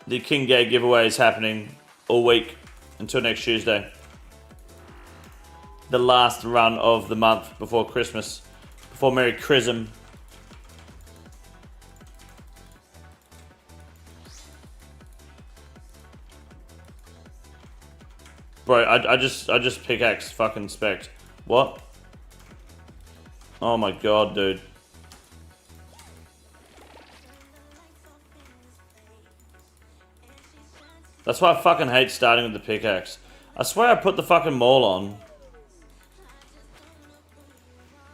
the King Gay giveaways happening all week until next Tuesday. The last run of the month before Christmas, before Merry Chrism. Bro, I just pickaxe fucking spect. What? Oh my god, dude. That's why I fucking hate starting with the pickaxe. I swear I put the fucking maul on.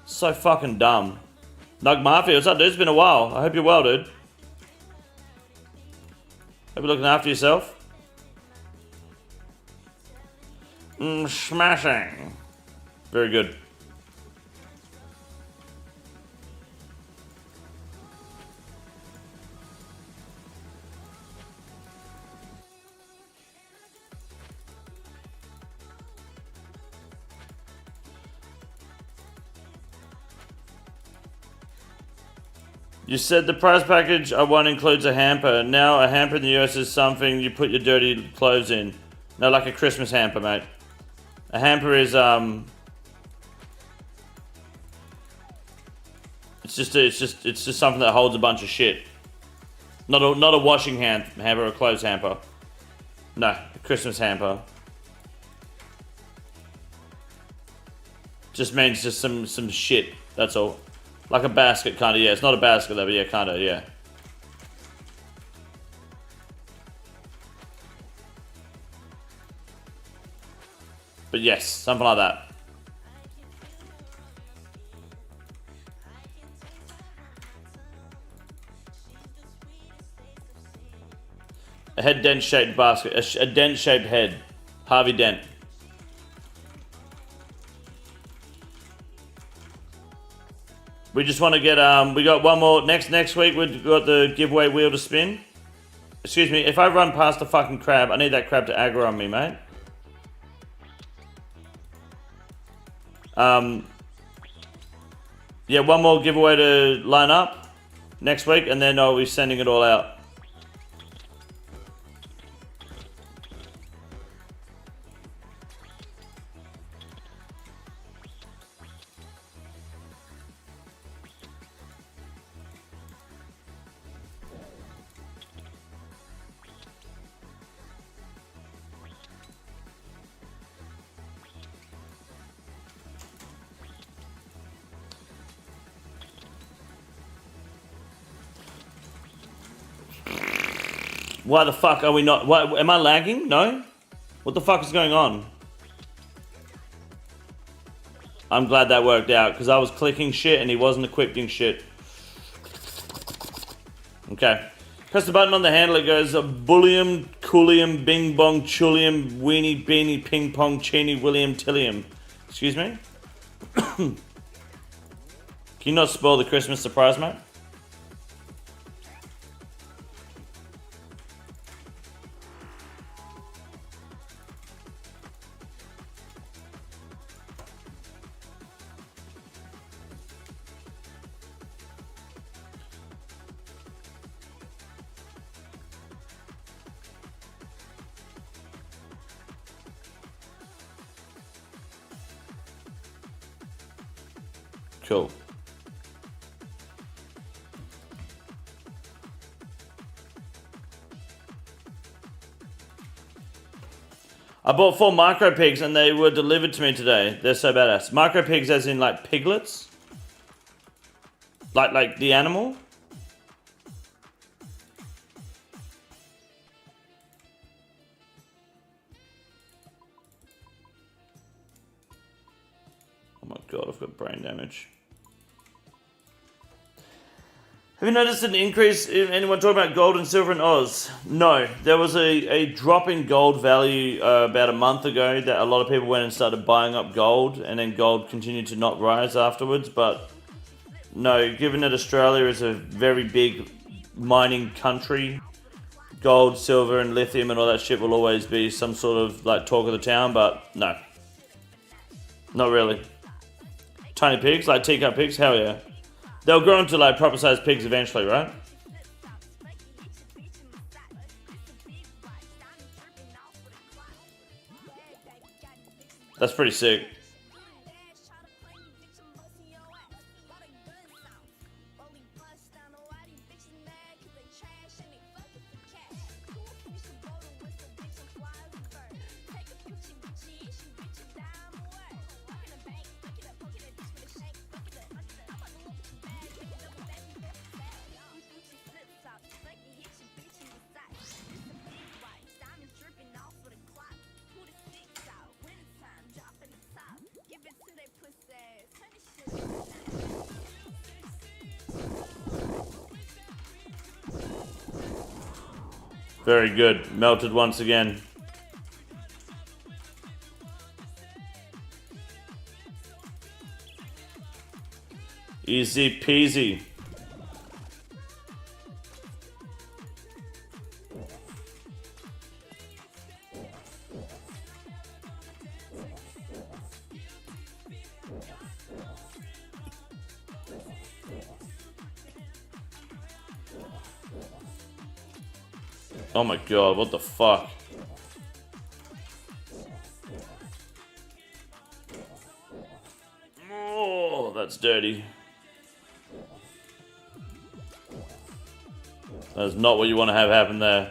So fucking dumb. Nug Mafia, what's up, dude? It's been a while. I hope you're well, dude. Hope you're looking after yourself. Smashing. Very good. You said the price package I want includes a hamper. Now a hamper in the US is something you put your dirty clothes in. No, like a Christmas hamper, mate. A hamper is it's just something that holds a bunch of shit. Not a washing hamper or a clothes hamper. No, a Christmas hamper. Just means just some shit. That's all. Like a basket, kind of. Yeah, it's not a basket though, but yeah, kind of. Yeah. But yes, something like that. A head dent shaped basket. A dent shaped head. Harvey Dent. We just want to get we got one more next week. We've got the giveaway wheel to spin. Excuse me, if I run past the fucking crab, I need that crab to aggro on me, mate. Yeah, one more giveaway to line up next week, and then I'll be sending it all out. Why the fuck are we not? What, am I lagging? No? What the fuck is going on? I'm glad that worked out, because I was clicking shit and he wasn't equipping shit. Okay. Press the button on the handle, it goes bullium, coolium, bing bong, chulium, weenie, beanie, ping pong, cheeny, william, tillium. Excuse me? Can you not spoil the Christmas surprise, mate? Cool. I bought 4 micro pigs and they were delivered to me today. They're so badass. Micro pigs as in like piglets? Like the animal? Oh my god, I've got brain damage. Have you noticed an increase in anyone talking about gold and silver in Oz? No. There was a drop in gold value about a month ago that a lot of people went and started buying up gold, and then gold continued to not rise afterwards. But no, given that Australia is a very big mining country, gold, silver and lithium and all that shit will always be some sort of like talk of the town, but no. Not really. Tiny pigs, like teacup pigs, hell yeah. They'll grow into like proper sized pigs eventually, right? That's pretty sick. Very good. Melted once again. Easy peasy. Oh my god, what the fuck? Oh, that's dirty. That's not what you want to have happen there.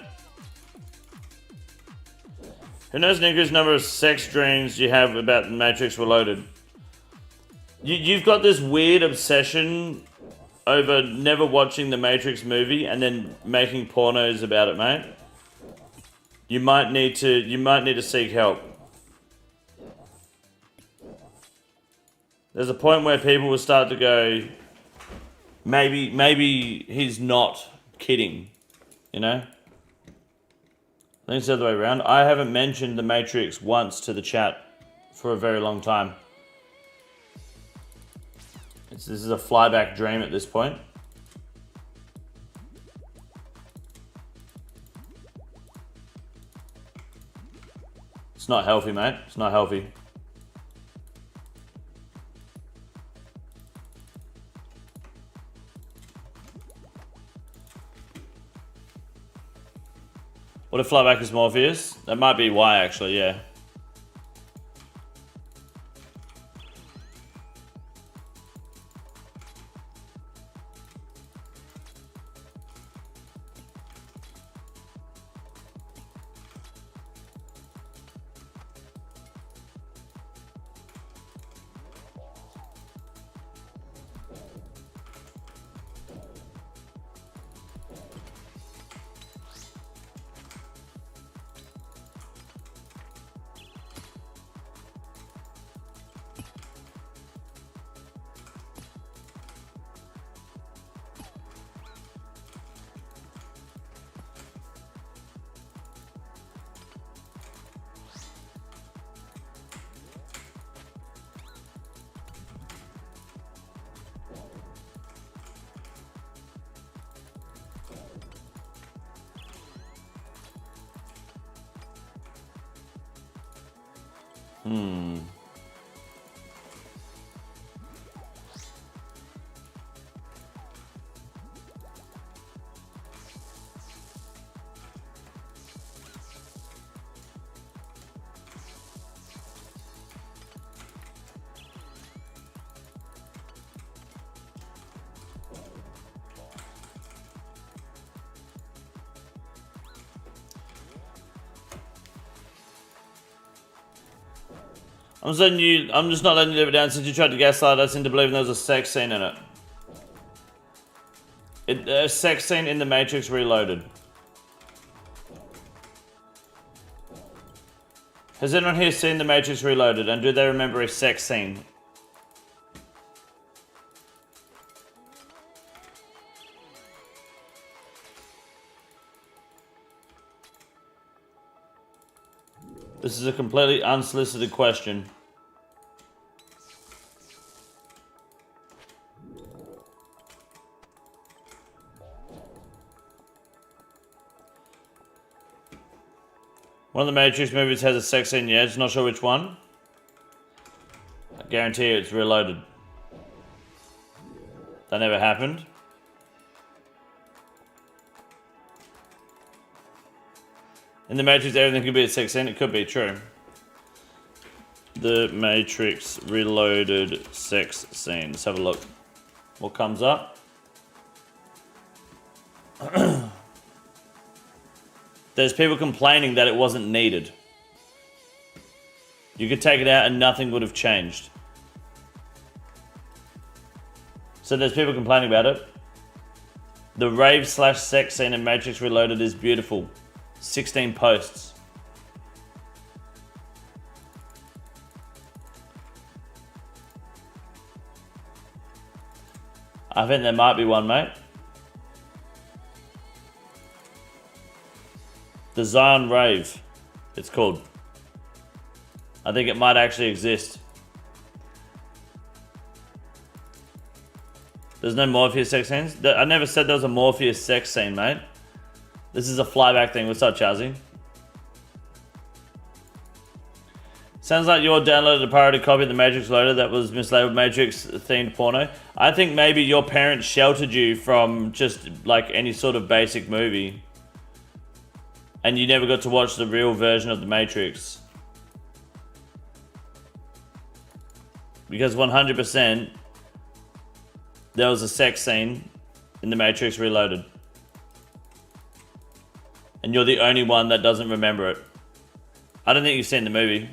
Who knows the increased number of sex dreams you have about the Matrix Reloaded? You've got this weird obsession over never watching the Matrix movie and then making pornos about it, mate. You might need to seek help. There's a point where people will start to go, maybe he's not kidding, you know? I think it's the other way around. I haven't mentioned the Matrix once to the chat for a very long time. This is a flyback dream at this point. It's not healthy, mate. It's not healthy. What if flyback is Morpheus? That might be why, actually, yeah. I'm just not letting you live it down since you tried to gaslight us into believing there was a sex scene in it. A sex scene in the Matrix Reloaded. Has anyone here seen the Matrix Reloaded and do they remember a sex scene? This is a completely unsolicited question. One of the Matrix movies has a sex scene, yeah, just not sure which one. I guarantee you it's Reloaded. That never happened. In the Matrix, everything could be a sex scene. It could be true. The Matrix Reloaded sex scene. Let's have a look. What comes up? There's people complaining that it wasn't needed. You could take it out and nothing would have changed. So there's people complaining about it. The rave/sex scene in Matrix Reloaded is beautiful. 16 posts. I think there might be one, mate. The Zion Rave, it's called. I think it might actually exist. There's no Morpheus sex scenes? I never said there was a Morpheus sex scene, mate. This is a flyback thing. What's up, Chazzy? Sounds like you all downloaded a pirated copy of the Matrix Loader that was mislabeled Matrix-themed porno. I think maybe your parents sheltered you from just, like, any sort of basic movie. And you never got to watch the real version of The Matrix. Because 100% there was a sex scene in The Matrix Reloaded. And you're the only one that doesn't remember it. I don't think you've seen the movie.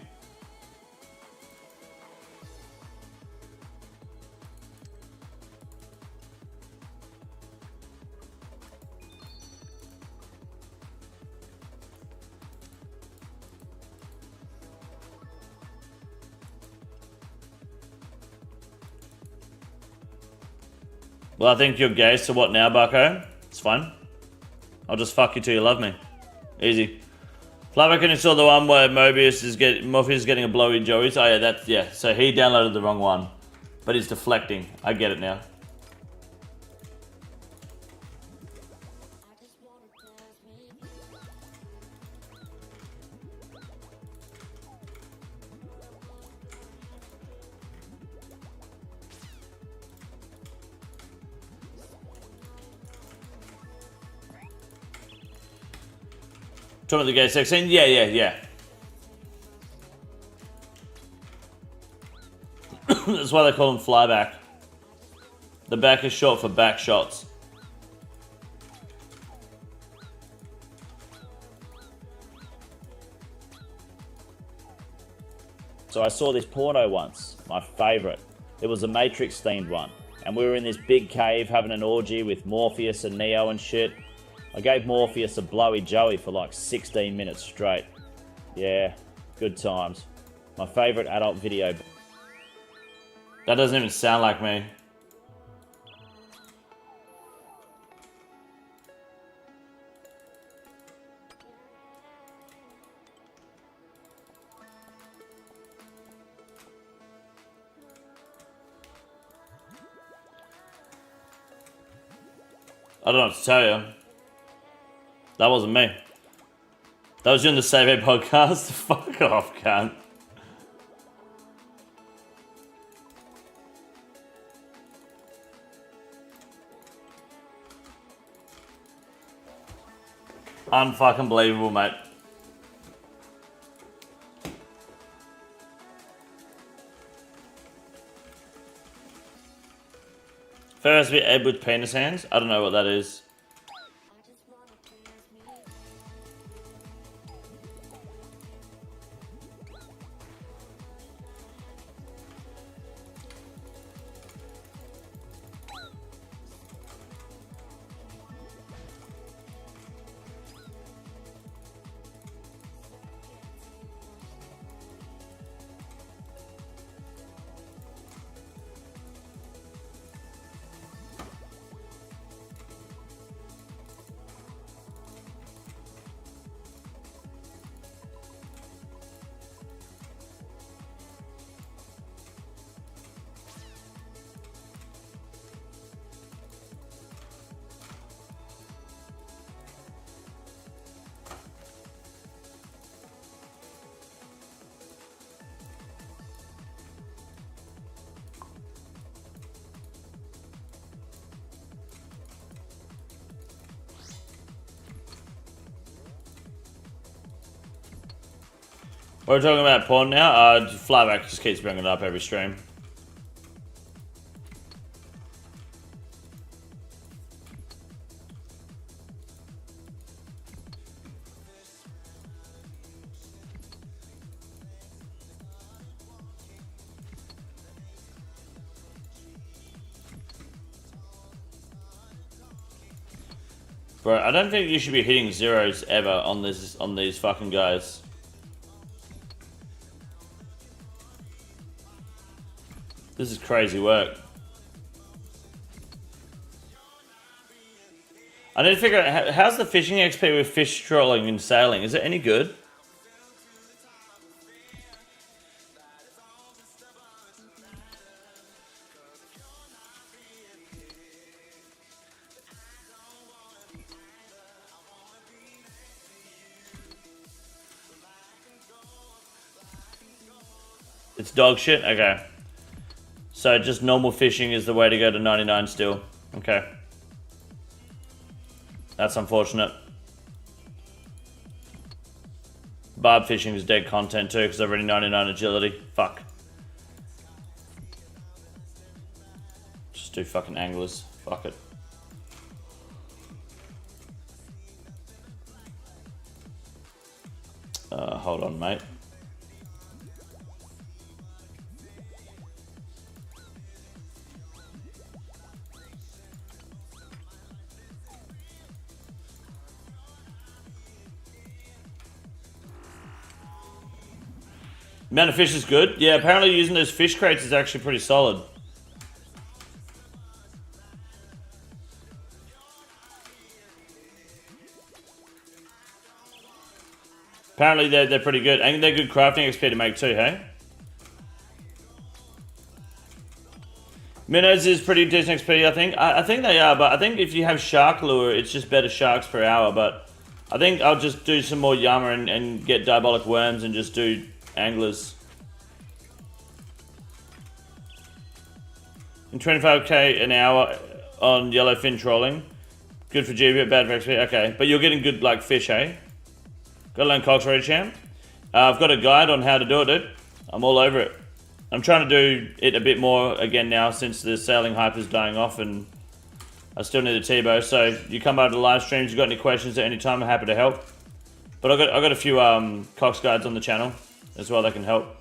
Well, I think you're gay, so what now, Bucko? It's fine. I'll just fuck you till you love me. Easy. Flava, can you saw the one where Morpheus is getting a blowy Joey? Oh yeah, that's, yeah. So he downloaded the wrong one. But he's deflecting. I get it now. Talking about the gay sex scene? Yeah. That's why they call them flyback. The back is short for back shots. So I saw this porno once, my favourite. It was a Matrix themed one. And we were in this big cave having an orgy with Morpheus and Neo and shit. I gave Morpheus a blowy Joey for like 16 minutes straight. Yeah, good times. My favourite adult video. That doesn't even sound like me. I don't know what to tell you. That wasn't me. That was you in the Save A podcast? Fuck off, cunt. Unfucking believable, mate. First bit Ed with penis hands? I don't know what that is. We're talking about porn now. Flyback just keeps bringing it up every stream. Bro, I don't think you should be hitting zeros ever on these fucking guys. This is crazy work. I need to figure out, how's the fishing XP with fish trolling and sailing? Is it any good? It's dog shit? Okay. So just normal fishing is the way to go to 99 still. Okay. That's unfortunate. Barb fishing is dead content too because I've already 99 agility. Fuck. Just do fucking anglers. Fuck it. Hold on, mate. Amount of fish is good. Yeah, apparently using those fish crates is actually pretty solid. Apparently they're pretty good. And they're good crafting XP to make too, hey? Minnows is pretty decent XP, I think. I think they are, but I think if you have shark lure, it's just better sharks per hour. But I think I'll just do some more Yama and get diabolic worms and just do anglers. And 25k an hour on yellowfin trolling. Good for GB, bad for XP. Okay, but you're getting good like fish, hey? Gotta learn Cox already, champ. I've got a guide on how to do it, dude. I'm all over it. I'm trying to do it a bit more again now since the sailing hype is dying off and I still need a TBOW. So you come over to the live streams, you got any questions at any time, I'm happy to help. But I got a few Cox guides on the channel as well that can help.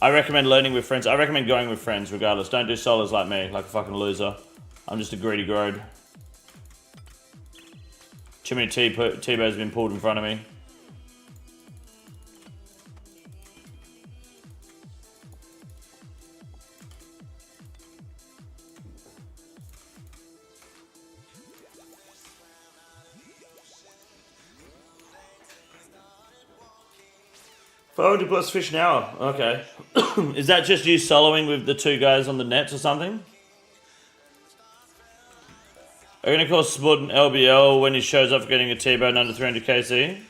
I recommend learning with friends. I recommend going with friends regardless. Don't do solos like me, like a fucking loser. I'm just a greedy grode. Too many T-bows have been pulled in front of me. $400 plus fish an hour. Okay. Is that just you soloing with the two guys on the nets or something? Are you going to call Smut an LBL when he shows up getting a T-bone under 300 KC?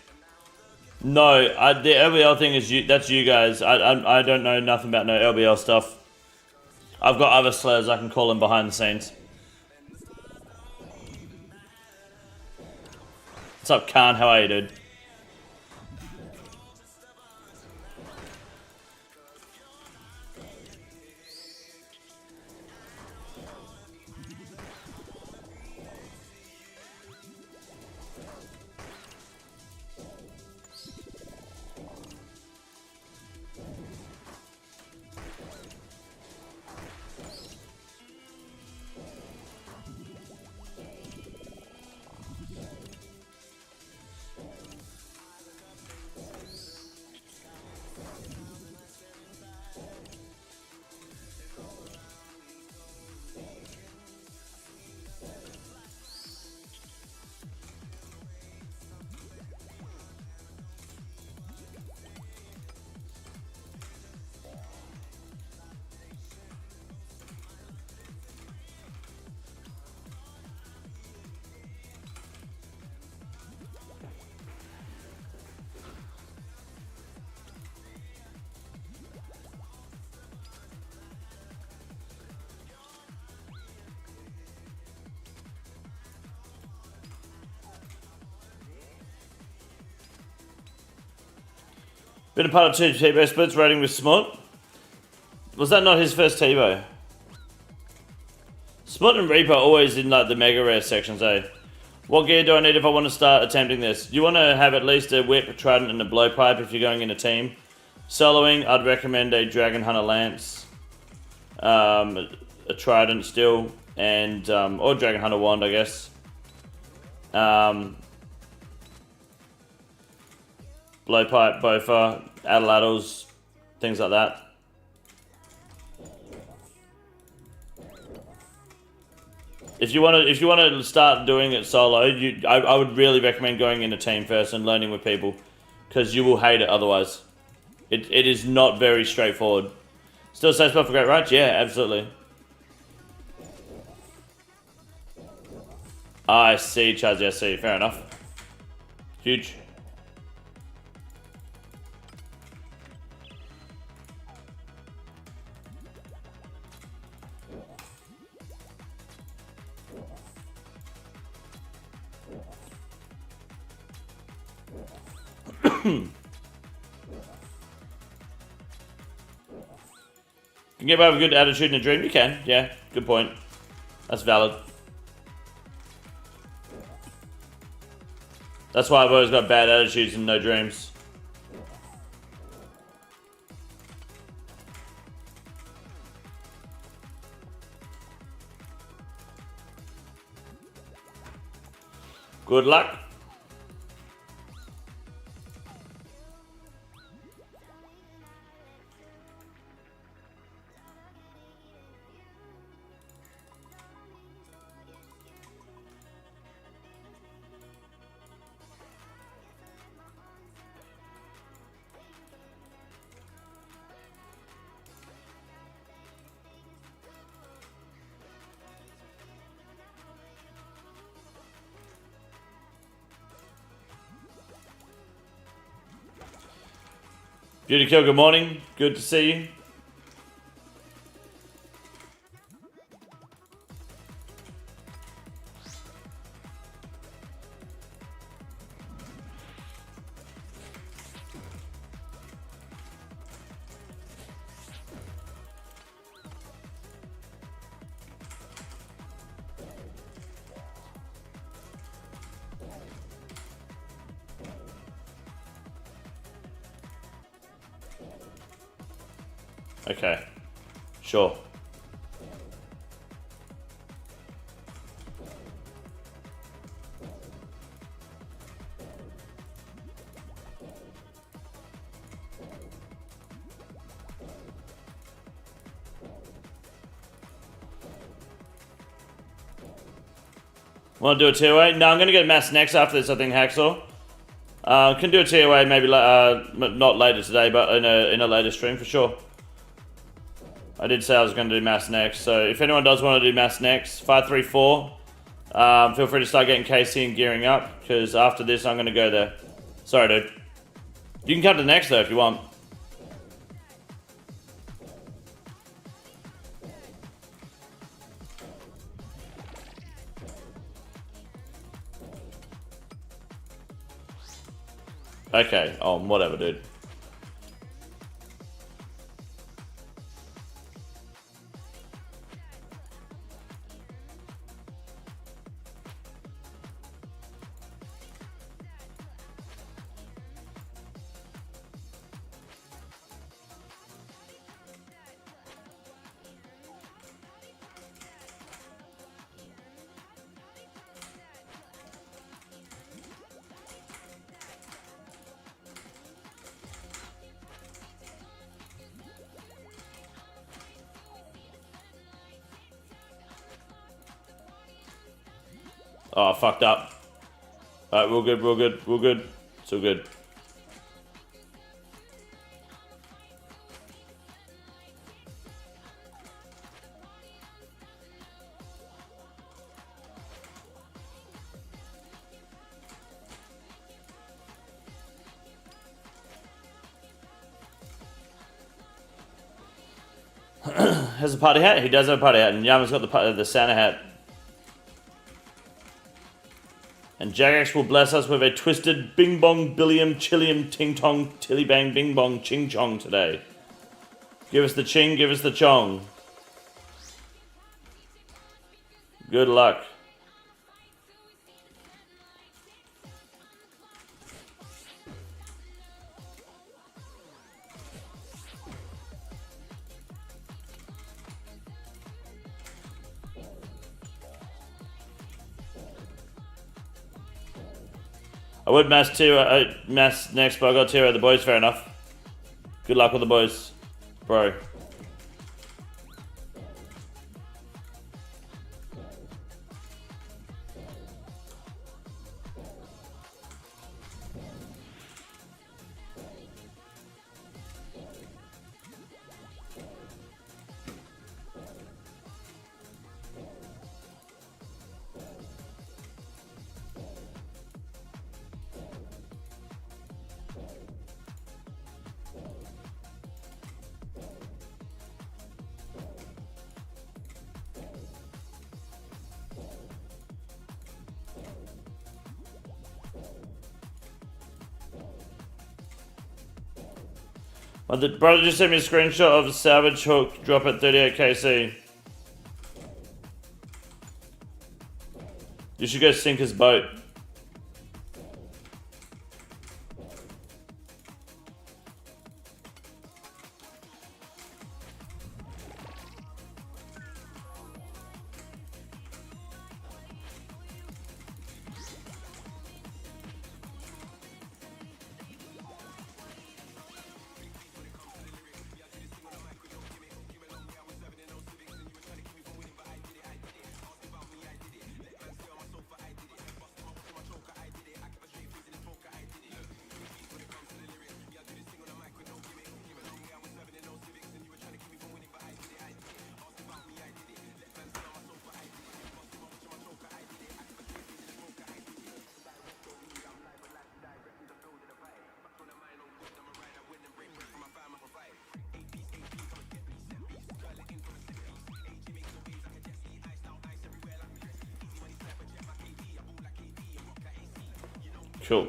No, the LBL thing is that's you guys. I don't know nothing about no LBL stuff. I've got other slurs I can call him behind the scenes. What's up, Khan? How are you, dude? Been a part of 2 T-bow splits rating with Smut. Was that not his first T-bow? Smut and Reaper always in like the mega rare sections, eh? What gear do I need if I want to start attempting this? You want to have at least a whip, a trident, and a blowpipe if you're going in a team. Soloing, I'd recommend a Dragon Hunter Lance, a trident still, and or Dragon Hunter Wand, I guess. Blowpipe, Bofa, Adalatals, things like that. If you want to start doing it solo, I would really recommend going in a team first and learning with people, because you will hate it otherwise. It is not very straightforward. Still a safe spot for great rights? Yeah, absolutely. I see, Chazzy, I see. Fair enough. Huge. Can you get by with a good attitude in a dream? You can, yeah. Good point. That's valid. That's why I've always got bad attitudes and no dreams. Good luck. Beauty Kill, good morning. Good to see you. Okay, sure. Want to do a TOA? No, I'm going to get mass next after this, I think, Hacksaw. Can do a TOA maybe not later today, but in a later stream for sure. I did say I was going to do mass next, so if anyone does want to do mass next, 534, feel free to start getting KC and gearing up, because after this I'm going to go there. Sorry, dude. You can come to the next though if you want. Okay, whatever, dude. Oh, fucked up. Alright, we're good, we're good, we're good. It's all good. Has a party hat? He does have a party hat, and Yama's got the Santa hat. And Jagax will bless us with a twisted bing bong billium chillium ting tong tilly bang bing bong ching chong today. Give us the ching, give us the chong. Good luck. I would mass next, but I got two of the boys, fair enough. Good luck with the boys, bro. My brother just sent me a screenshot of a salvage hook drop at 38 KC. You should go sink his boat. Cool.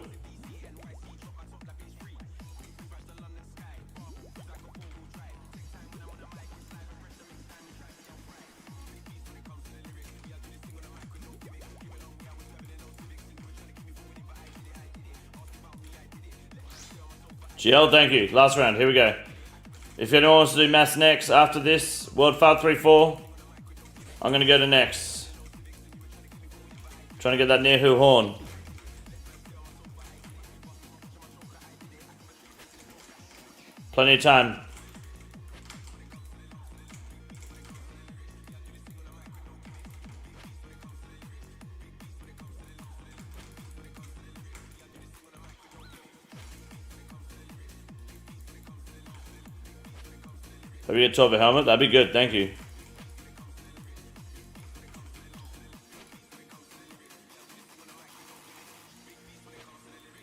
GL, thank you. Last round, here we go. If anyone wants to do mass next after this, World 534, I'm gonna go to next. Trying to get that near who horn. Plenty of time. Have you get 12 a helmet? That'd be good, thank you.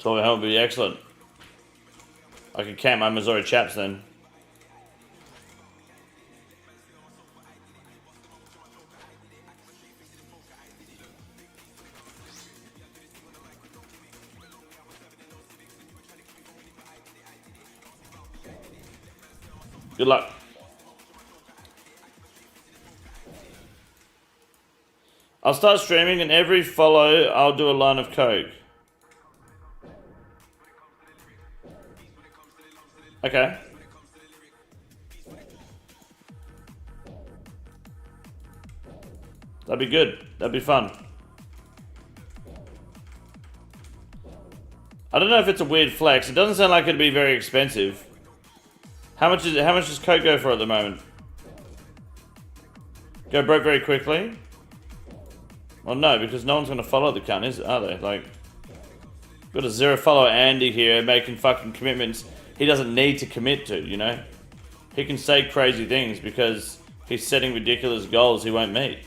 A helmet would be excellent. I could camp my Missouri chaps then. Good luck. I'll start streaming and every follow I'll do a line of coke. Okay. That'd be good. That'd be fun. I don't know if it's a weird flex. It doesn't sound like it'd be very expensive. How much does coke go for at the moment? Go broke very quickly? Well, no, because no one's gonna follow the cunt, are they? Like, got a zero follower Andy here making fucking commitments he doesn't need to commit to, you know? He can say crazy things because he's setting ridiculous goals he won't meet.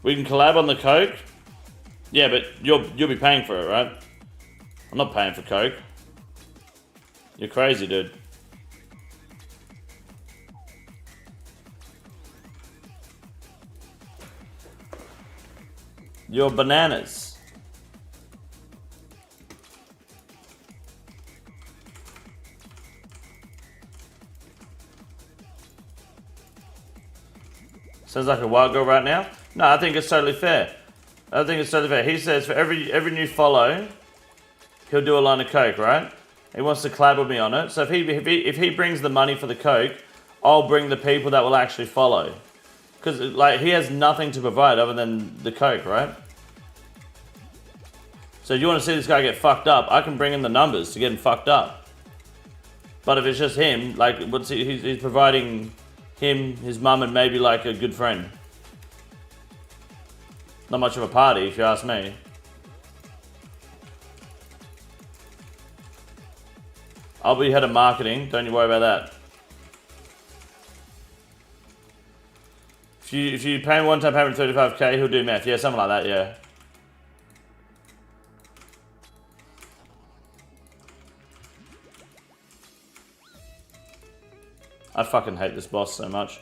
We can collab on the coke? Yeah, but you'll be paying for it, right? I'm not paying for coke. You're crazy, dude. You're bananas. Sounds like a wild girl right now. No, I think it's totally fair. I think it's totally fair. He says for every new follow, he'll do a line of coke, right? He wants to collab with me on it. So if he brings the money for the coke, I'll bring the people that will actually follow. Because like he has nothing to provide other than the coke, right? So if you want to see this guy get fucked up, I can bring in the numbers to get him fucked up. But if it's just him, like, what's he's providing him, his mum, and maybe like a good friend. Not much of a party, if you ask me. I'll be head of marketing. Don't you worry about that. If you pay him one-time payment 35k, he'll do math. Yeah, something like that. Yeah. I fucking hate this boss so much.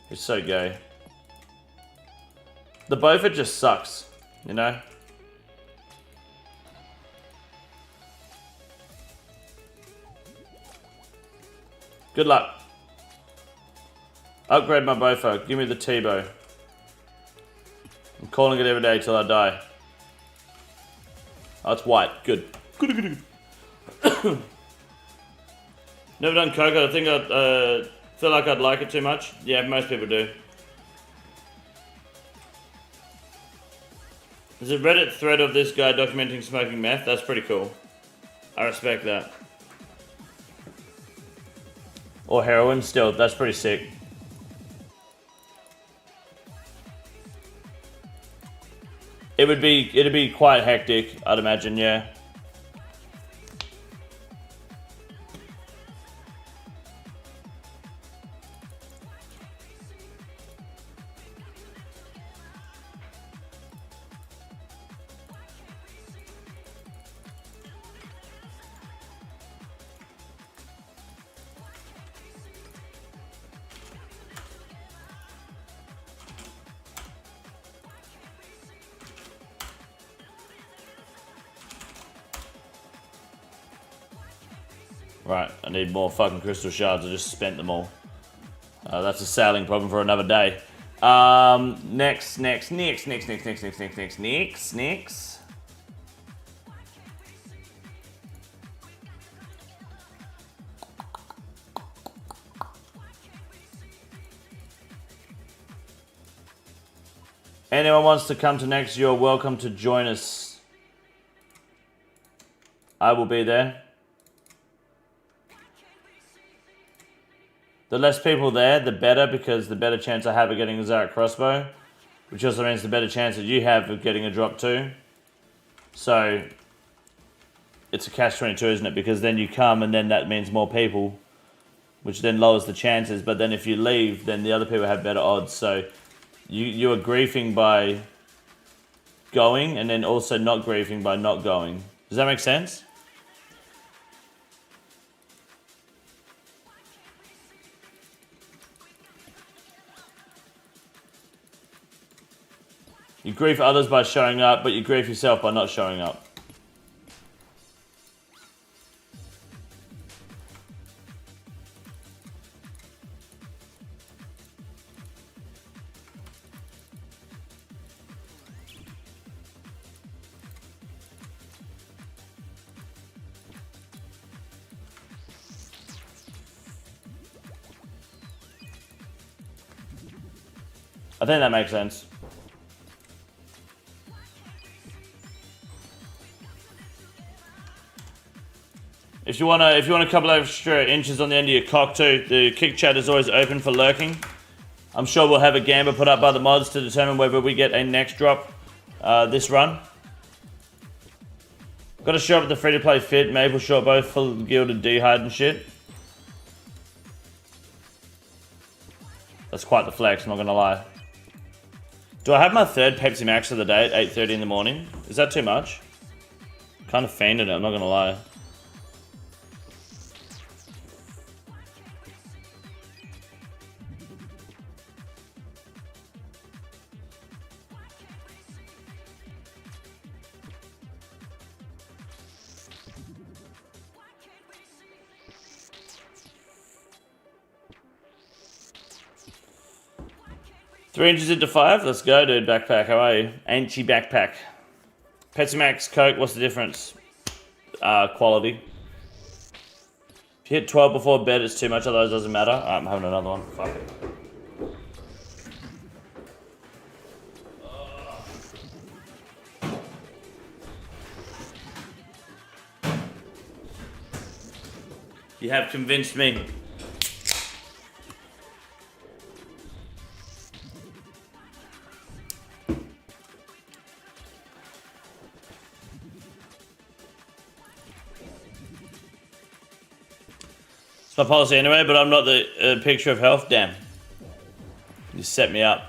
He's so gay. The Beaufort just sucks, you know? Good luck. Upgrade my Beaufort. Give me the TBOW. I'm calling it every day till I die. Oh, it's white. Good. Good. Never done Coco. I think I feel like I'd like it too much. Yeah, most people do. There's a Reddit thread of this guy documenting smoking meth. That's pretty cool. I respect that. Or heroin still. That's pretty sick. It'd be quite hectic, I'd imagine, yeah. Right, I need more fucking crystal shards. I just spent them all. That's a sailing problem for another day. Next. Anyone wants to come to next, you're welcome to join us. I will be there. The less people there, the better, because the better chance I have of getting a Zarek crossbow, which also means the better chance that you have of getting a drop too. So, it's a catch-22, isn't it? Because then you come and then that means more people, which then lowers the chances. But then if you leave, then the other people have better odds. So, you are griefing by going and then also not griefing by not going. Does that make sense? You grief others by showing up, but you grief yourself by not showing up. I think that makes sense. If you want a couple extra inches on the end of your cock too, the kick chat is always open for lurking. I'm sure we'll have a gamba put up by the mods to determine whether we get a next drop this run. Got to show up at the free-to-play fit, maple short, both full gilded d-hide and shit. That's quite the flex, I'm not gonna lie. Do I have my third Pepsi Max of the day at 8:30 in the morning? Is that too much? Kind of fainted it, I'm not gonna lie. Three inches into 5? Let's go, dude. Backpack, how are you? Anti-backpack. Pepsi Max, Coke, what's the difference? Quality. If you hit 12 before bed, it's too much, otherwise it doesn't matter. I'm having another one. Fuck it. You have convinced me. It's my policy anyway, but I'm not the picture of health. Damn. You set me up.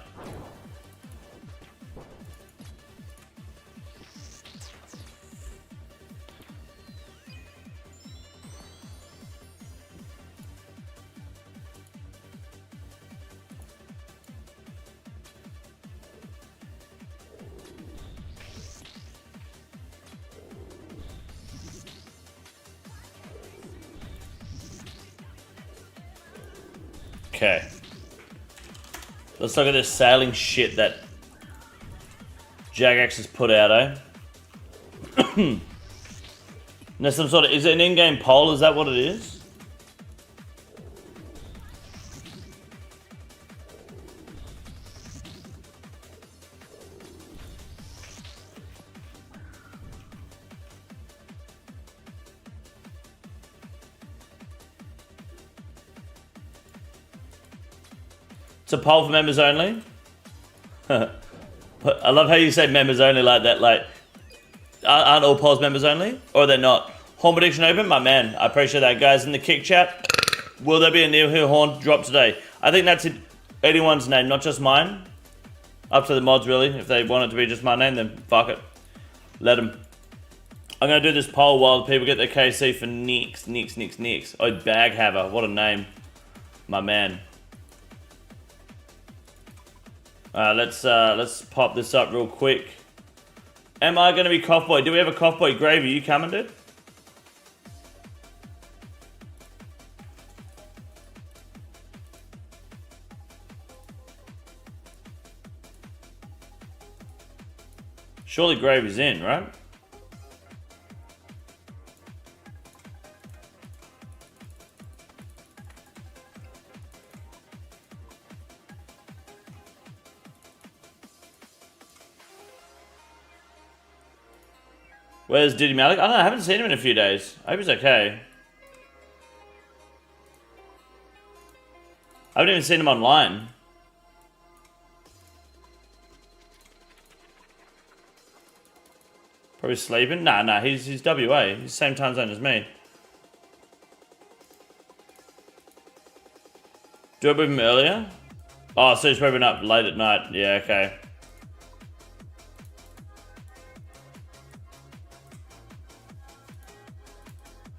Okay. Let's look at this sailing shit that Jagex has put out, eh? There's some sort of... Is it an in-game poll? Is that what it is? It's a poll for members only. I love how you say members only like that. Like, aren't all polls members only? Or are they not? Horn prediction open? My man. I appreciate that, guys. In the kick chat, will there be a Neil Hill horn drop today? I think that's anyone's name, not just mine. Up to the mods, really. If they want it to be just my name, then fuck it. Let them. I'm going to do this poll while people get their KC for Nix. Oh, Bag Haver. What a name. My man. Let's pop this up real quick. Am I going to be Cough Boy? Do we have a Cough Boy Gravy? You coming, dude? Surely Gravy's in, right? Where's Diddy Malik? I don't know, I haven't seen him in a few days. I hope he's okay. I haven't even seen him online. Probably sleeping? Nah, he's WA. He's the same time zone as me. Do I move him earlier? Oh, so he's probably up late at night. Yeah, okay.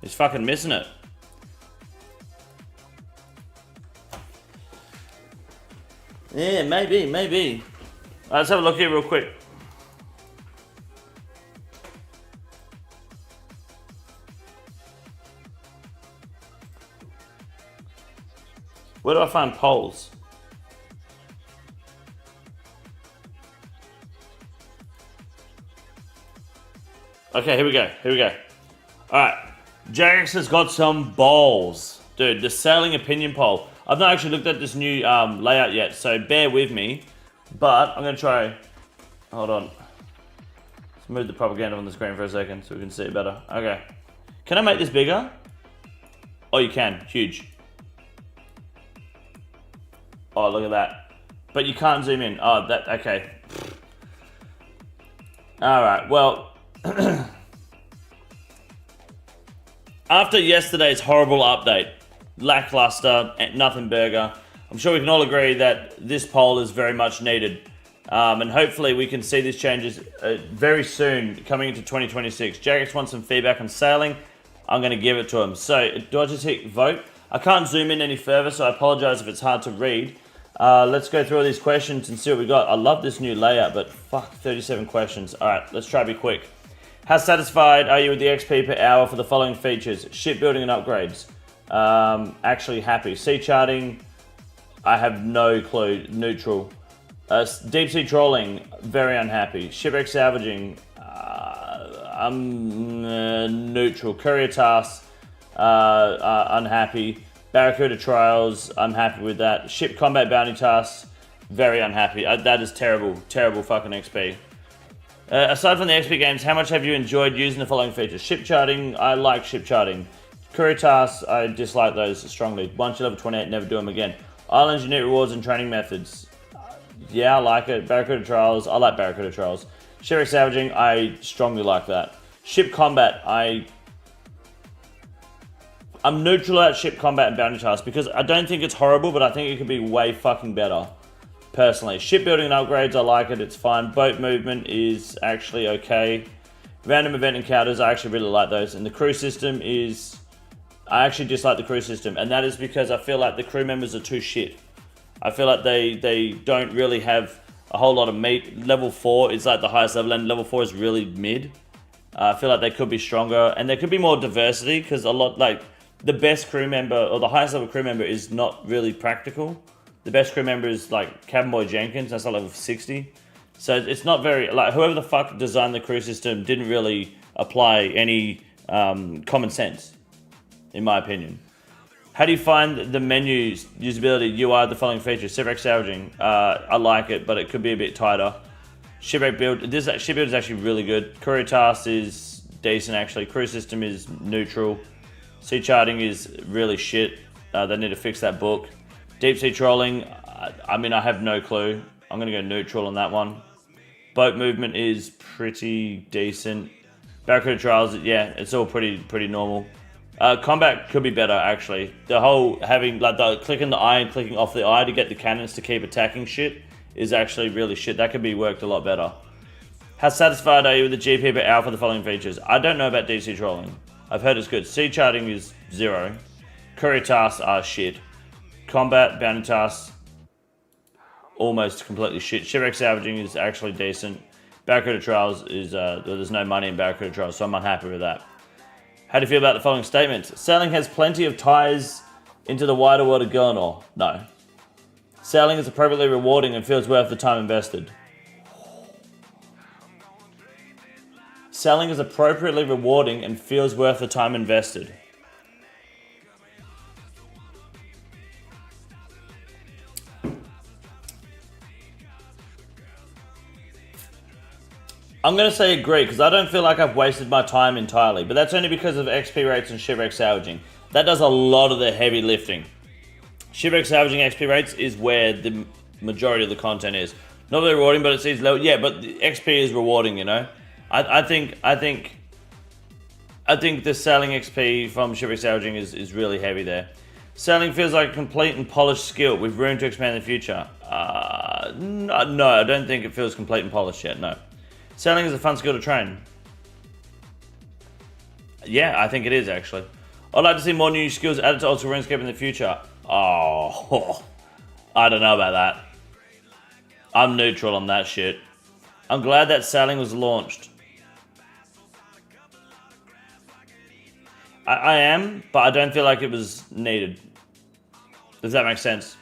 He's fucking missing it. Yeah, maybe. Alright, let's have a look here real quick. Where do I find polls? Okay, here we go. Alright. Jagex has got some balls. Dude, the sailing opinion poll. I've not actually looked at this new layout yet, so bear with me. But I'm going to try... Hold on. Let's move the propaganda on the screen for a second so we can see it better. Okay. Can I make this bigger? Oh, you can. Huge. Oh, look at that. But you can't zoom in. Oh, that... Okay. Alright, well... After yesterday's horrible update, lackluster, nothing burger, I'm sure we can all agree that this poll is very much needed. And hopefully we can see these changes very soon coming into 2026. Jagex wants some feedback on sailing. I'm going to give it to him. So, do I just hit vote? I can't zoom in any further, so I apologize if it's hard to read. Let's go through all these questions and see what we got. I love this new layout, but fuck, 37 questions. Alright, let's try to be quick. How satisfied are you with the XP per hour for the following features? Shipbuilding and upgrades. Actually happy. Sea charting, I have no clue. Neutral. Deep sea trawling, very unhappy. Shipwreck salvaging, I'm neutral. Courier tasks, unhappy. Barracuda trials, I'm happy with that. Ship combat bounty tasks, very unhappy. That is terrible fucking XP. Aside from the XP games, how much have you enjoyed using the following features? Ship charting, I like ship charting. Career tasks, I dislike those strongly. Once you're level 28, never do them again. Islands, unique rewards, and training methods. Yeah, I like it. Barracuda Trials, I like Barracuda Trials. Shipwreck Salvaging, I strongly like that. Ship Combat, I'm neutral at ship combat and bounty tasks because I don't think it's horrible, but I think it could be way fucking better, personally. Shipbuilding and upgrades, I like it, it's fine. Boat movement is actually okay. Random event encounters, I actually really like those. And the crew system is, I actually dislike the crew system, and that is because I feel like the crew members are too shit. I feel like they don't really have a whole lot of meat. Level 4 is like the highest level, and level 4 is really mid. I feel like they could be stronger, and there could be more diversity, because a lot, like, the best crew member, or the highest level crew member, is not really practical. The best crew member is, like, Cabin Boy Jenkins, that's like level 60. So it's not very, like, whoever the fuck designed the crew system didn't really apply any common sense, in my opinion. How do you find the menus, usability, UI, the following features? Shipwreck Salvaging, I like it, but it could be a bit tighter. Shipwreck build, shipbuild is actually really good. Courier task is decent, actually. Crew system is neutral. Sea charting is really shit. They need to fix that book. Deep sea trolling, I mean, I have no clue. I'm gonna go neutral on that one. Boat movement is pretty decent. Barracuda Trials, yeah, it's all pretty normal. Combat could be better, actually. The whole having, like, the clicking the eye and clicking off the eye to get the cannons to keep attacking shit is actually really shit. That could be worked a lot better. How satisfied are you with the GP per hour for the following features? I don't know about DC trolling. I've heard it's good. Sea charting is 0. Courier tasks are shit. Combat, bounty tasks, almost completely shit. Shipwreck Salvaging is actually decent. Barracuda Trials is, there's no money in Barracuda Trials, so I'm unhappy with that. How do you feel about the following statements? Sailing has plenty of ties into the wider world of Gilnor. No. Sailing is appropriately rewarding and feels worth the time invested. Sailing is appropriately rewarding and feels worth the time invested. I'm going to say agree, because I don't feel like I've wasted my time entirely, but that's only because of XP rates and shipwreck salvaging. That does a lot of the heavy lifting. Shipwreck salvaging XP rates is where the majority of the content is. Not really rewarding, but it seems low. Yeah, but the XP is rewarding, you know? I think the sailing XP from shipwreck salvaging is really heavy there. Sailing feels like a complete and polished skill with room to expand in the future. No, I don't think it feels complete and polished yet, no. Sailing is a fun skill to train. Yeah, I think it is, actually. I'd like to see more new skills added to Ultra RuneScape in the future. Oh, I don't know about that. I'm neutral on that shit. I'm glad that sailing was launched. I am, but I don't feel like it was needed. Does that make sense?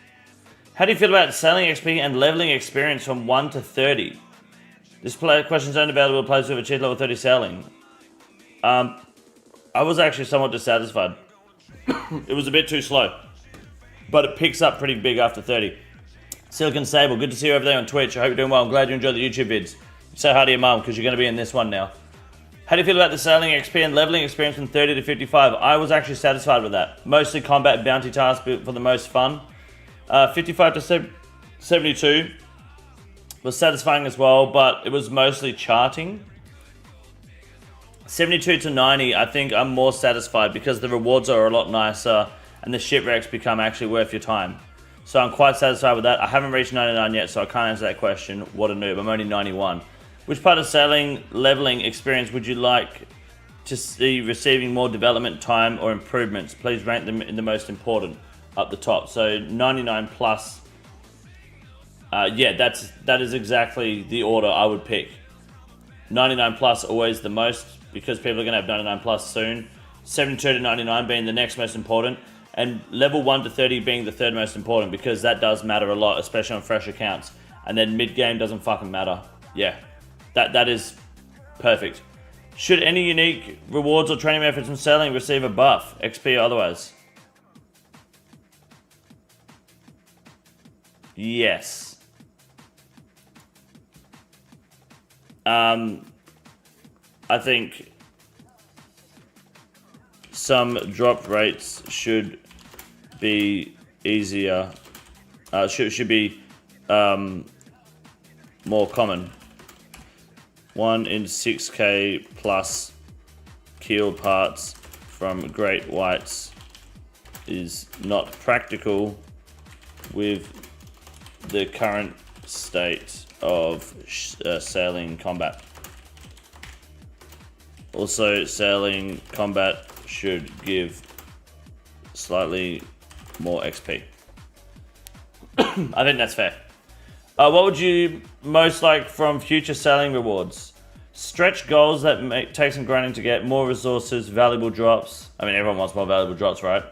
How do you feel about sailing XP and leveling experience from 1 to 30? This question is only available to players who have achieved level 30 sailing. I was actually somewhat dissatisfied. It was a bit too slow. But it picks up pretty big after 30. Silicon Sable, good to see you over there on Twitch. I hope you're doing well. I'm glad you enjoyed the YouTube vids. Say hi to your mum, because you're going to be in this one now. How do you feel about the sailing XP and leveling experience from 30 to 55? I was actually satisfied with that. Mostly combat and bounty tasks for the most fun. 55 to 72 was satisfying as well, but it was mostly charting. 72 to 90, I think I'm more satisfied because the rewards are a lot nicer and the shipwrecks become actually worth your time. So I'm quite satisfied with that. I haven't reached 99 yet, so I can't answer that question. What a noob. I'm only 91. Which part of sailing leveling experience would you like to see receiving more development time or improvements? Please rank them in the most important up the top. So 99 plus. Yeah, that is exactly the order I would pick. 99 plus always the most, because people are going to have 99 plus soon. 72 to 99 being the next most important. And level 1 to 30 being the third most important, because that does matter a lot, especially on fresh accounts. And then mid-game doesn't fucking matter. Yeah, that is perfect. Should any unique rewards or training methods from sailing receive a buff, XP or otherwise? Yes. I think some drop rates should be easier. Should be more common. 1 in 6k plus keel parts from great whites is not practical with the current state of sailing combat. Also, sailing combat should give slightly more XP. I think that's fair. What would you most like from future sailing rewards? Stretch goals that take some grinding to get more resources, valuable drops. I mean, everyone wants more valuable drops, right?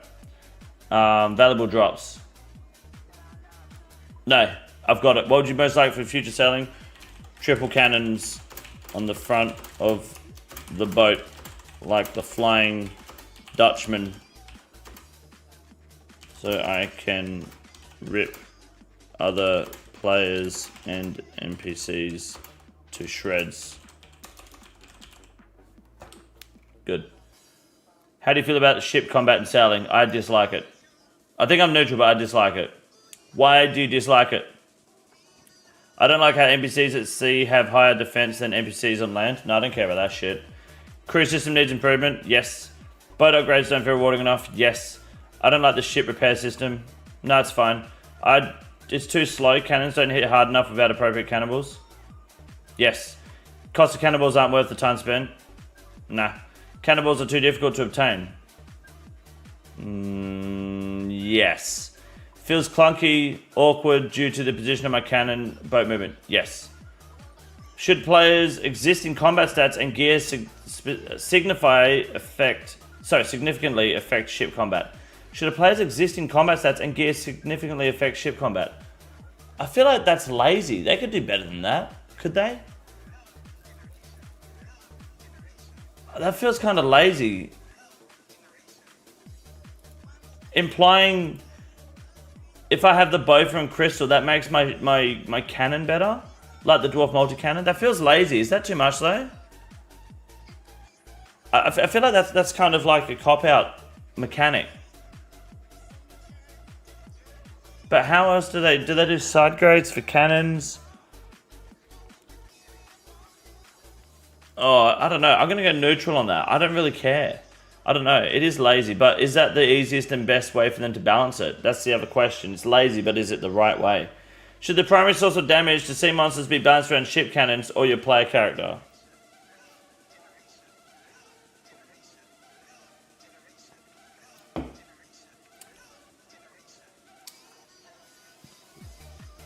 Valuable drops. No, I've got it. What would you most like for future sailing? Triple cannons on the front of the boat, like the Flying Dutchman, so I can rip other players and NPCs to shreds. Good. How do you feel about ship combat and sailing? I dislike it. I think I'm neutral, but I dislike it. Why do you dislike it? I don't like how NPCs at sea have higher defense than NPCs on land. No, I don't care about that shit. Crew system needs improvement. Yes. Boat upgrades don't feel rewarding enough. Yes. I don't like the ship repair system. No, it's fine. It's too slow. Cannons don't hit hard enough without appropriate cannonballs. Yes. Cost of cannonballs aren't worth the time spent. Nah. Cannonballs are too difficult to obtain. Yes. Feels clunky, awkward due to the position of my cannon boat movement. Yes. Should players' existing combat stats and gear significantly affect ship combat? Should a player's existing combat stats and gear significantly affect ship combat? I feel like that's lazy. They could do better than that. Could they? That feels kind of lazy. Implying if I have the bow from Crystal, that makes my cannon better? Like the Dwarf multi-cannon? That feels lazy. Is that too much though? I feel like that's kind of like a cop-out mechanic. But how else do they do side grades for cannons? Oh, I don't know. I'm going to go neutral on that. I don't really care. I don't know. It is lazy, but is that the easiest and best way for them to balance it? That's the other question. It's lazy, but is it the right way? Should the primary source of damage to sea monsters be balanced around ship cannons or your player character?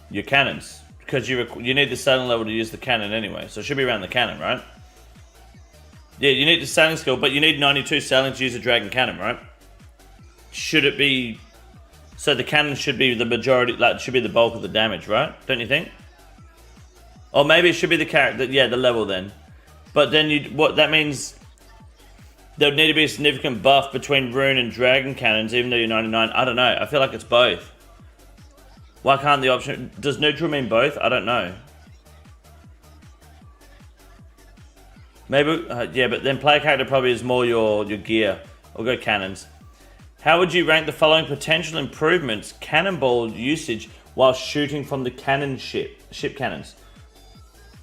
Your cannons. Because you need the sailing level to use the cannon anyway. So it should be around the cannon, right? Yeah, you need the sailing skill, but you need 92 sailing to use a dragon cannon, right? Should it be... So the cannon should be the majority, like, should be the bulk of the damage, right? Don't you think? Or maybe it should be the character, yeah, the level then. But then that means there would need to be a significant buff between rune and dragon cannons, even though you're 99. I don't know. I feel like it's both. Why can't the option... Does neutral mean both? I don't know. Maybe, yeah, but then player character probably is more your gear. I'll go cannons. How would you rank the following potential improvements? Cannonball usage while shooting from the cannon ship cannons.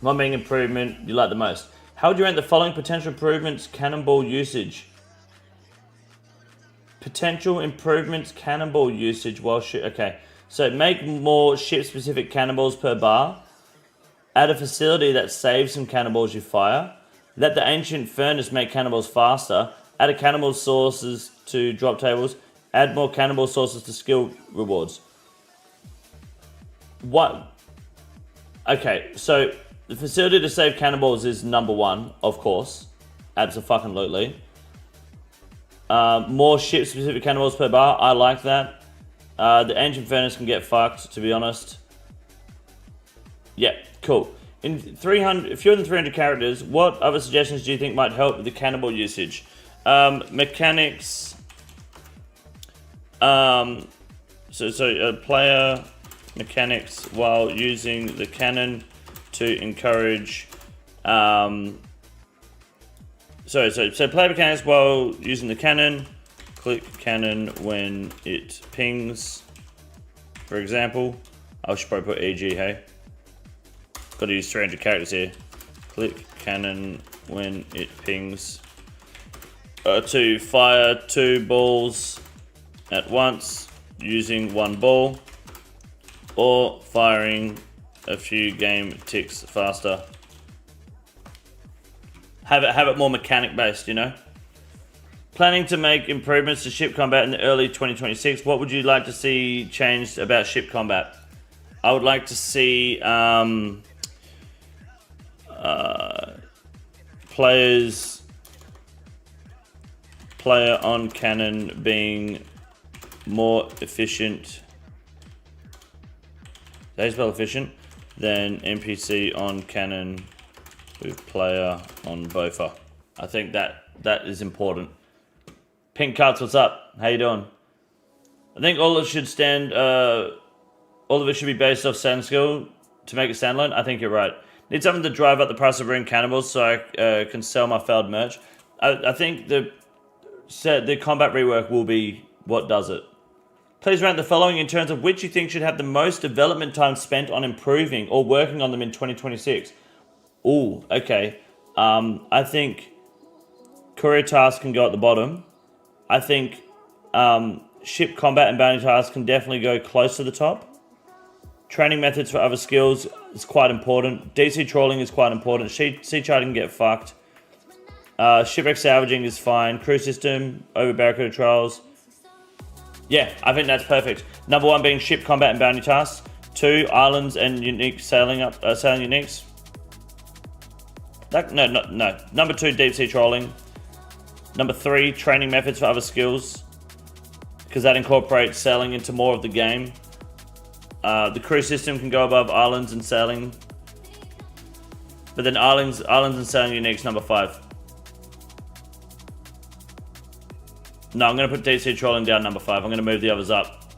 One being improvement you like the most. How would you rank the following potential improvements? Cannonball usage. Potential improvements, cannonball usage while shooting. Okay, so make more ship-specific cannonballs per bar. Add a facility that saves some cannonballs you fire. Let the ancient furnace make cannonballs faster. Add a cannonball sources to drop tables. Add more cannonball sources to skill rewards. What? Okay, so the facility to save cannonballs is number one, of course. Abso-fucking-lutely. More ship-specific cannonballs per bar. I like that. The ancient furnace can get fucked, to be honest. Yeah, cool. In 300, fewer than 300 characters, what other suggestions do you think might help with the cannonball usage? Mechanics. Player mechanics while using the cannon to encourage So play mechanics while using the cannon. Click cannon when it pings. For example, I should probably put EG, hey? Got to use 300 characters here. Click cannon when it pings. To fire 2 balls at once using 1 ball, or firing a few game ticks faster. Have it more mechanic based, you know. Planning to make improvements to ship combat in the early 2026. What would you like to see changed about ship combat? I would like to see player on cannon being more efficient. They spell efficient than NPC on cannon with player on bofa. I think that is important. Pink Cuts, what's up? How you doing? I think all of it should be based off sand skill to make it standalone. I think you're right. Need something to drive up the price of ring cannibals so I can sell my failed merch. I think the combat rework will be what does it. Please rank the following in terms of which you think should have the most development time spent on improving or working on them in 2026. Ooh, okay. I think courier tasks can go at the bottom. I think ship combat and bounty tasks can definitely go close to the top. Training methods for other skills is quite important. DC trolling is quite important. Sea charting can get fucked. Shipwreck salvaging is fine. Crew system, over barracuda trials. Yeah, I think that's perfect. Number 1 being ship combat and bounty tasks. 2, islands and unique sailing uniques. No. Number 2, deep sea trolling. Number 3, training methods for other skills, because that incorporates sailing into more of the game. The crew system can go above islands and sailing, but then islands and sailing uniques number 5. No, I'm going to put deep sea trolling down number 5. I'm going to move the others up.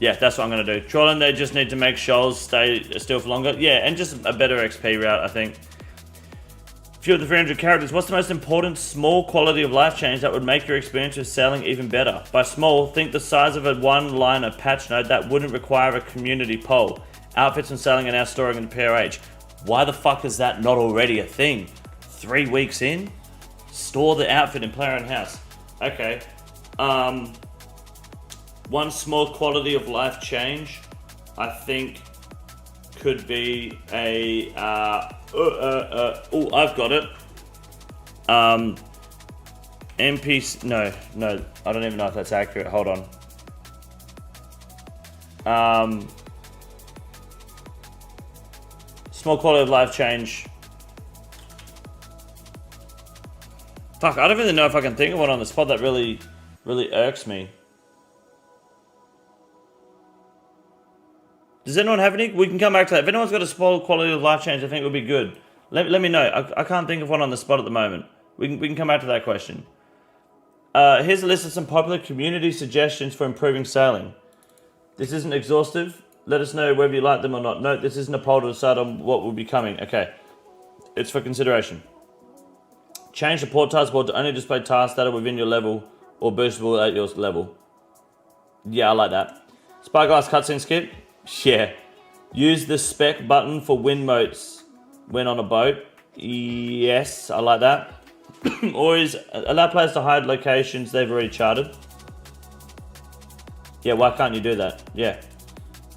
Yeah, that's what I'm going to do. Trolling, they just need to make shoals stay still for longer. Yeah, and just a better XP route, I think. Few of the 300 characters. What's the most important small quality of life change that would make your experience with sailing even better? By small, think the size of a one-liner patch note that wouldn't require a community poll. Outfits and sailing are now storing in PRH. Why the fuck is that not already a thing? 3 weeks in? Store the outfit in player owned house. Okay. One small quality of life change, I think, could be a oh, I've got it. NPC. No, I don't even know if that's accurate. Hold on. Small quality of life change. Fuck, I don't really know if I can think of one on the spot that really irks me. Does anyone have any? We can come back to that. If anyone's got a small quality of life change, I think it would be good. Let me know. I can't think of one on the spot at the moment. We can come back to that question. Here's a list of some popular community suggestions for improving sailing. This isn't exhaustive. Let us know whether you like them or not. Note, this isn't a poll to decide on what will be coming. Okay. It's for consideration. Change the port task board to only display tasks that are within your level or boostable at your level. Yeah, I like that. Spyglass cutscene skip. Yeah. Use the spec button for wind motes when on a boat. Yes, I like that. Always allow players to hide locations they've already charted. Yeah, why can't you do that? Yeah.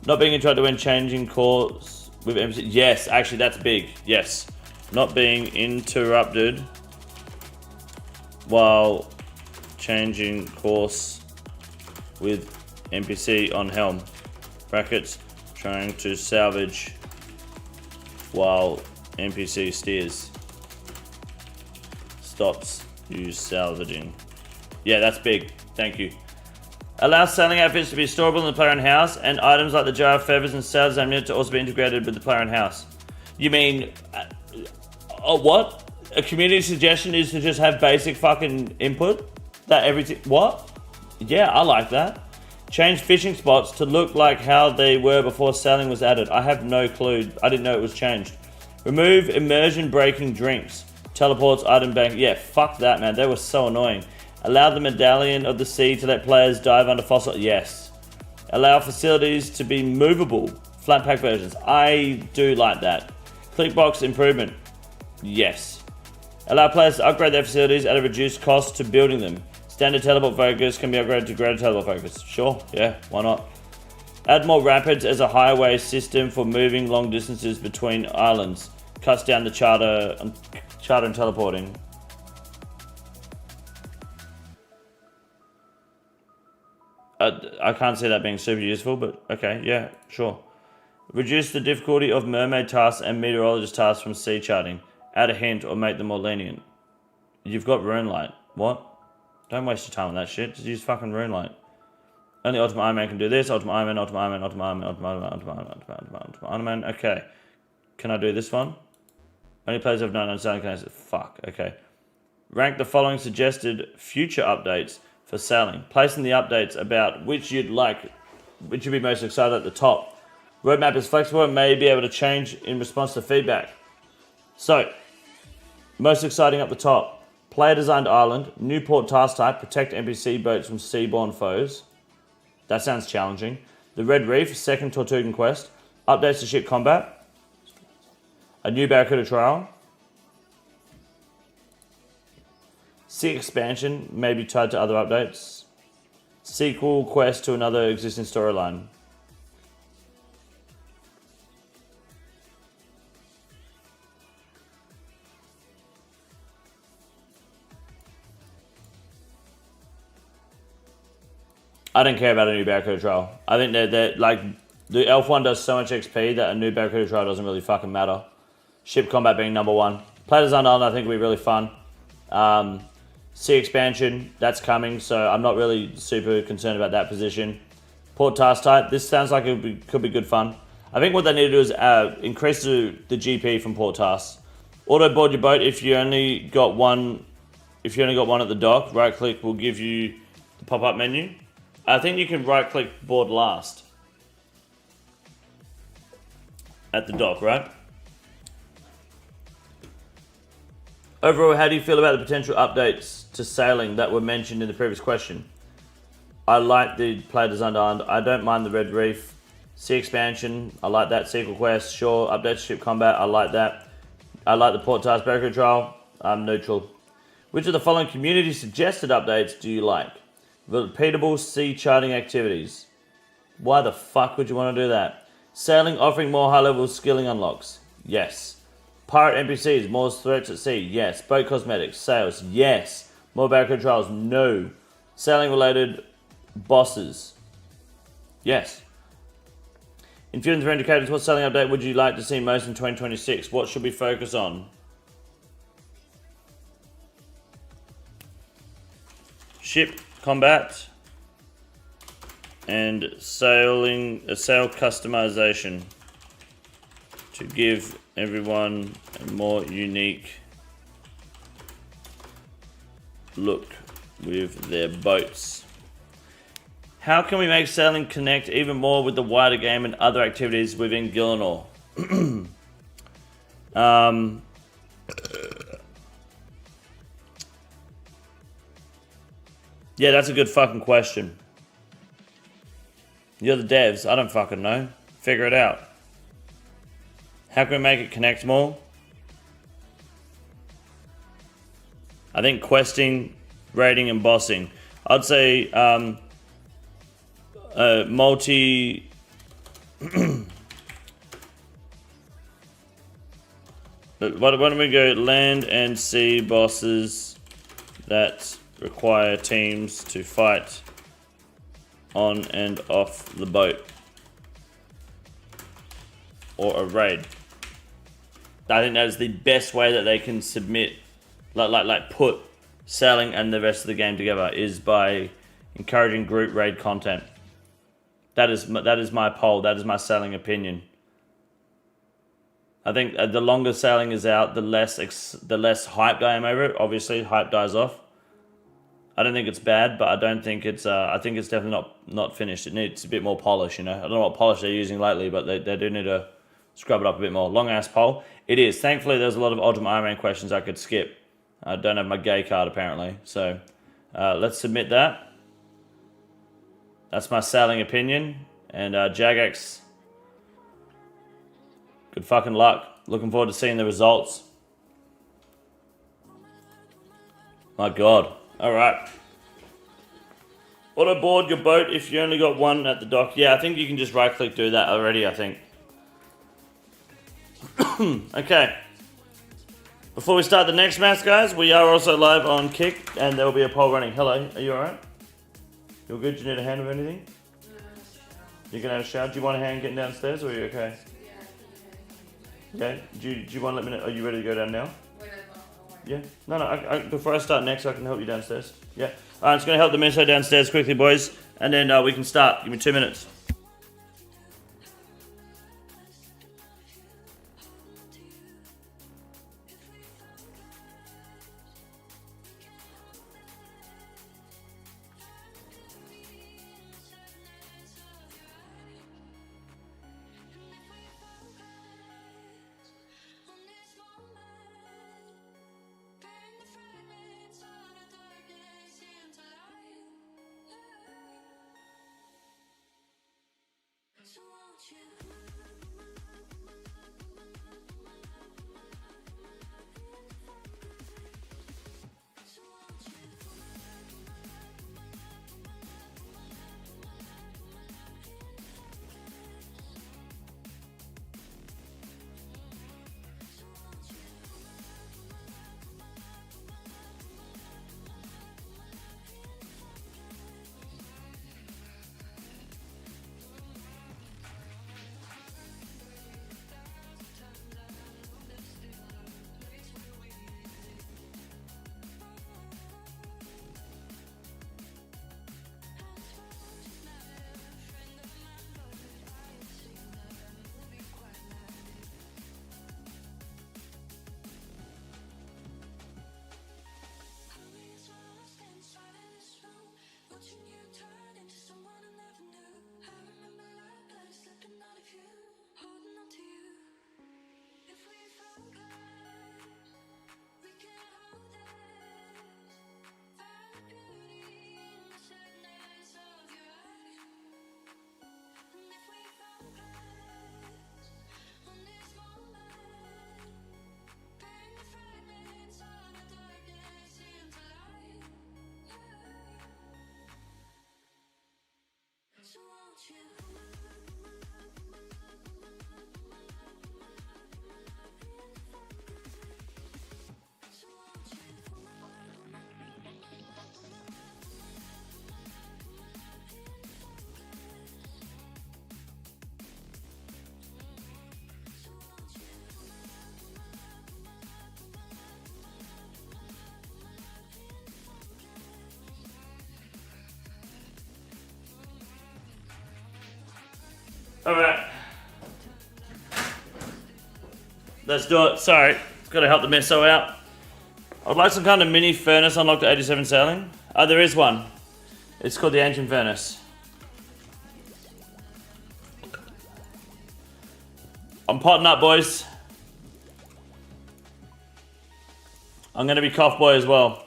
Not being interrupted when changing course with MC. Yes, actually that's big. Yes. Not being interrupted while changing course with NPC on helm. Brackets, trying to salvage while NPC steers. Stops, use salvaging. Yeah, that's big. Thank you. Allow sailing outfits to be storable in the player owned house, and items like the jar of feathers and sails ammunition to also be integrated with the player owned house. You mean, what? A community suggestion is to just have basic fucking input? That everything, what? Yeah, I like that. Change fishing spots to look like how they were before sailing was added. I have no clue. I didn't know it was changed. Remove immersion breaking drinks Teleports, item bank. Yeah, fuck that, man. They were so annoying. Allow the Medallion of the Sea to let players dive under fossil. Yes. Allow facilities to be movable. Flat pack versions. I do like that. Clickbox improvement. Yes. Allow players to upgrade their facilities at a reduced cost to building them. Standard teleport focus can be upgraded to greater teleport focus. Sure, yeah, why not? Add more rapids as a highway system for moving long distances between islands. Cuts down the charter and teleporting. I can't see that being super useful, but okay, yeah, sure. Reduce the difficulty of mermaid tasks and meteorologist tasks from sea charting. Add a hint or make them more lenient. You've got Runelight. What? Don't waste your time on that shit. Just use fucking Runelight. Only Ultimate Iron Man can do this. Ultimate Iron Man, Ultimate Iron Man, Ultimate Iron Man, Ultimate Iron Man, Ultimate Iron Man, Ultimate Iron Man. Okay. Can I do this one? Only players have known sailing can answer. Fuck, okay. Rank the following suggested future updates for sailing. Placing the updates about which you'd be most excited at the top. Roadmap is flexible and may be able to change in response to feedback. So, most exciting up the top. Player designed island, new port task type, protect NPC boats from seaborne foes. That sounds challenging. The Red Reef, second Tortugan quest. Updates to ship combat. A new Barracuda trial. Sea expansion, maybe tied to other updates. Sequel quest to another existing storyline. I don't care about a new Barracuda trial. I think that like the Elf one does so much XP that a new Barracuda trial doesn't really fucking matter. Ship combat being number one. Player design island I think will be really fun. Sea expansion, that's coming, so I'm not really super concerned about that position. Port task type, this sounds like it could be good fun. I think what they need to do is increase the GP from port tasks. Auto board your boat if you only got one. If you only got one at the dock, right click will give you the pop-up menu. I think you can right click board last at the dock, right? Overall, how do you feel about the potential updates to sailing that were mentioned in the previous question? I like the player designed island. I don't mind the Red Reef. Sea expansion, I like that. Sequel quest, sure. Update to ship combat, I like that. I like the port task Barracuda trial. I'm neutral. Which of the following community suggested updates do you like? Repeatable sea charting activities. Why the fuck would you want to do that? Sailing offering more high-level skilling unlocks. Yes. Pirate NPCs, more threats at sea. Yes. Boat cosmetics, sales. Yes. More Barracuda trials. No. Sailing-related bosses. Yes. In feelings for indicators, what sailing update would you like to see most in 2026? What should we focus on? Ship combat and sail customization to give everyone a more unique look with their boats. How can we make sailing connect even more with the wider game and other activities within Gillinor? Yeah, that's a good fucking question. You're the devs. I don't fucking know. Figure it out. How can we make it connect more? I think questing, raiding, and bossing. I'd say multi... Why don't we go land and sea bosses that require teams to fight on and off the boat, or a raid. I think that is the best way that they can submit, like put sailing and the rest of the game together, is by encouraging group raid content. That is my poll. That is my sailing opinion. I think the longer sailing is out, the less hyped I am over it. Obviously, hype dies off. I don't think it's bad, but I don't think it's. I think it's definitely not finished. It needs a bit more polish, you know. I don't know what polish they're using lately, but they do need to scrub it up a bit more. Long ass poll. It is. Thankfully, there's a lot of Ultimate Iron Man questions I could skip. I don't have my gay card apparently. So let's submit that. That's my sailing opinion. And Jagex, good fucking luck. Looking forward to seeing the results. My God. All right. Auto board your boat if you only got one at the dock. Yeah, I think you can just right click do that already, I think. Okay. Before we start the next match, guys, we are also live on Kick and there will be a poll running. Hello, are you alright? You good? Do you need a hand with anything? You can have a shower. Do you want a hand getting downstairs or are you okay? Okay. Do you want to let me know? Are you ready to go down now? Yeah. No. Before I start next, I can help you downstairs. Yeah. Alright, I'm just going to help the misso downstairs quickly, boys. And then we can start. Give me 2 minutes. Alright. Let's do it. Sorry. Gotta help the misso out. I'd like some kind of mini furnace unlocked at 87 sailing. There is one. It's called the Ancient Furnace. I'm potting up, boys. I'm gonna be cough boy as well.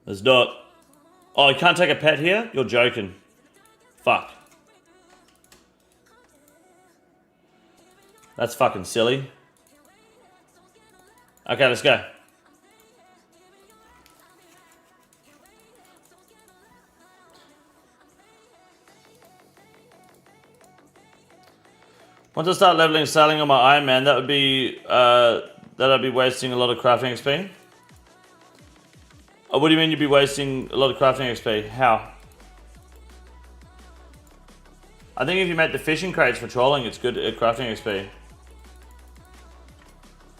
Let's do it. Oh, you can't take a pet here? You're joking. Fuck. That's fucking silly. Okay, let's go. Once I start leveling sailing on my Iron Man, that'd be wasting a lot of crafting XP. Oh, what do you mean you'd be wasting a lot of crafting XP? How? I think if you make the fishing crates for trolling, it's good at crafting XP.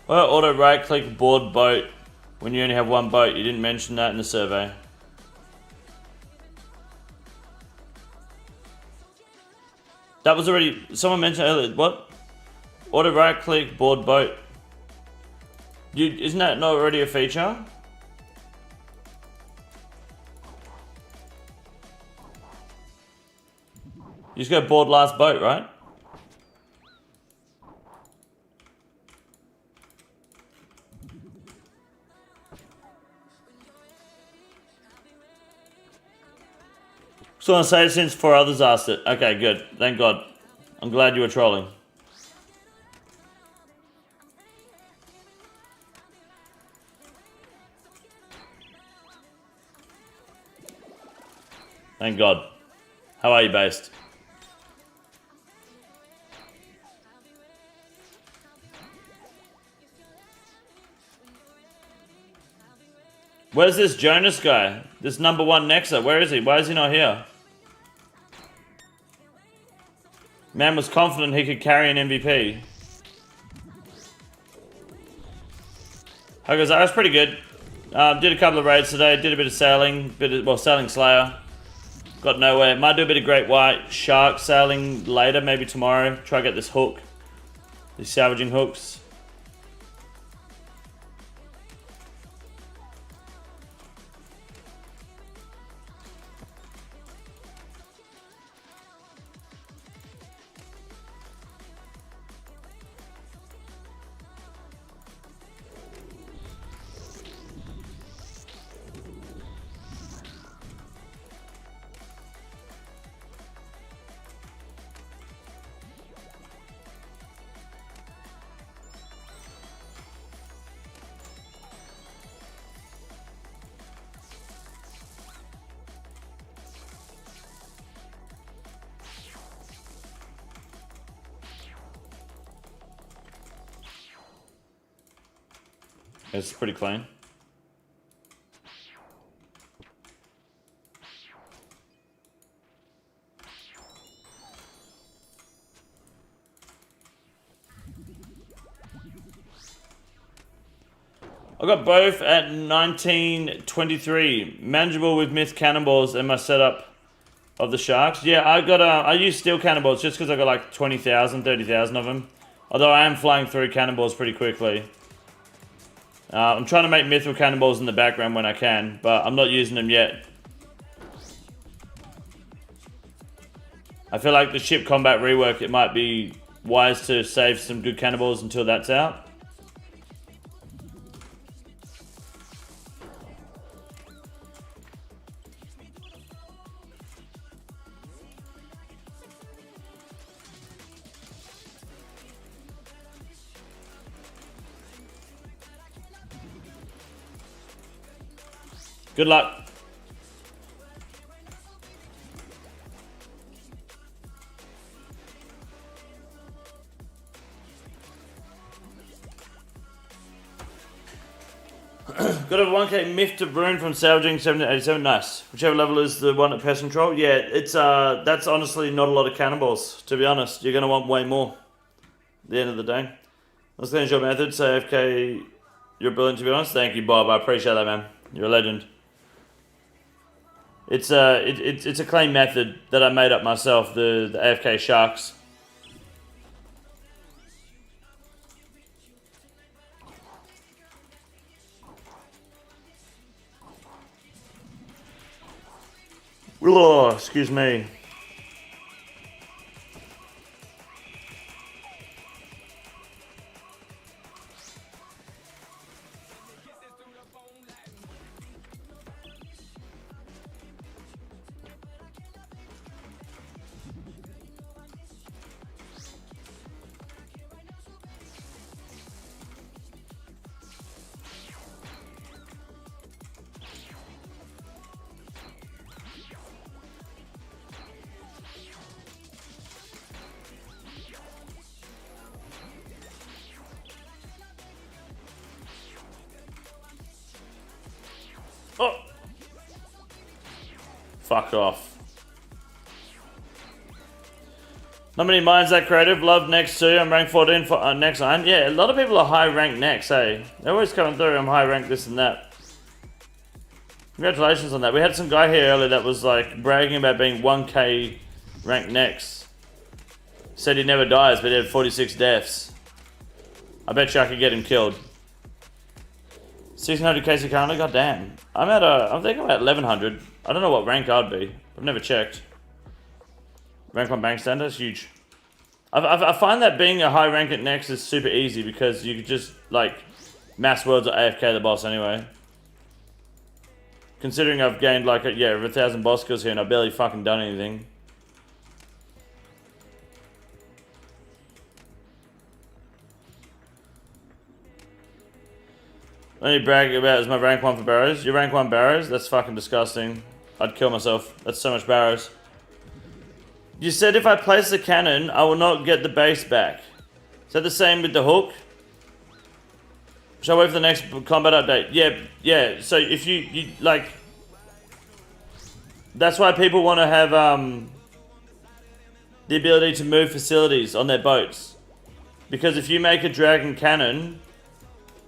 Well, auto right click board boat when you only have one boat. You didn't mention that in the survey. That was already, someone mentioned earlier, what? Auto right click board boat. Isn't that not already a feature? You just go board last boat, right? Just want to say it since 4 others asked it. Okay, good. Thank God. I'm glad you were trolling. Thank God. How are you, based? Where's this Jonas guy? This #1 Nexa. Where is he? Why is he not here? Man was confident he could carry an MVP. Hi guys, I was pretty good. Did a couple of raids today. Did a bit of sailing. Sailing Slayer. Got nowhere. Might do a bit of Great White Shark sailing later, maybe tomorrow. Try to get this hook. These salvaging hooks. It's pretty clean. I got both at 1923. Manageable with myth cannonballs and my setup of the sharks. Yeah, I use steel cannonballs just because I got like 20,000, 30,000 of them. Although I am flying through cannonballs pretty quickly. I'm trying to make mithril cannonballs in the background when I can, but I'm not using them yet. I feel like the ship combat rework, it might be wise to save some good cannonballs until that's out. Good luck. Got a 1k myth to Brune from Salvaging 1787. Nice. Whichever level is the one at pest control. Yeah, it's that's honestly not a lot of cannonballs, to be honest. You're gonna want way more at the end of the day. Let's finish your method. So AFK, you're brilliant, to be honest. Thank you, Bob. I appreciate that, man. You're a legend. It's a clean method that I made up myself, the AFK sharks. Oh, excuse me. Oh! Fuck off. Not many minds that creative. Love next 2. I'm rank 14 for next 9. Yeah, a lot of people are high rank next, hey. They're always coming through. I'm high rank this and that. Congratulations on that. We had some guy here earlier that was like bragging about being 1k rank next. Said he never dies, but he had 46 deaths. I bet you I could get him killed. 1600 KC currently. God damn. I think I'm at 1100. I don't know what rank I'd be. I've never checked. Rank 1 bank standard is huge. I find that being a high rank at next is super easy because you could just like mass worlds or AFK the boss anyway. Considering I've gained like over 1,000 boss kills here and I've barely fucking done anything. Let me brag about is my rank 1 for barrows. Your rank 1 barrows? That's fucking disgusting. I'd kill myself. That's so much barrows. You said if I place the cannon, I will not get the base back. Is that the same with the hook? Shall I wait for the next combat update? Yeah. So if you like... That's why people want to have the ability to move facilities on their boats. Because if you make a dragon cannon,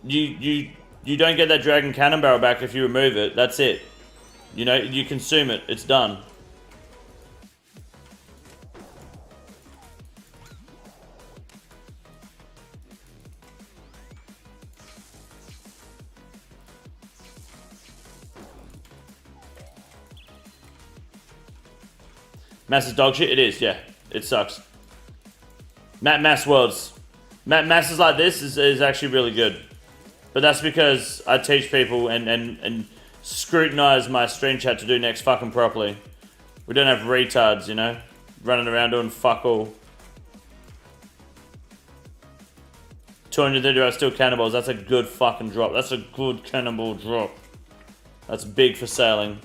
you don't get that dragon cannon barrel back if you remove it. That's it. You know, you consume it. It's done. Mass is dog shit? It is, yeah. It sucks. Mass worlds. Masses like this is actually really good. But that's because I teach people and scrutinize my stream chat to do next fucking properly. We don't have retards, you know? Running around doing fuck all. 230 steel cannonballs. That's a good fucking drop. That's a good cannonball drop. That's big for sailing.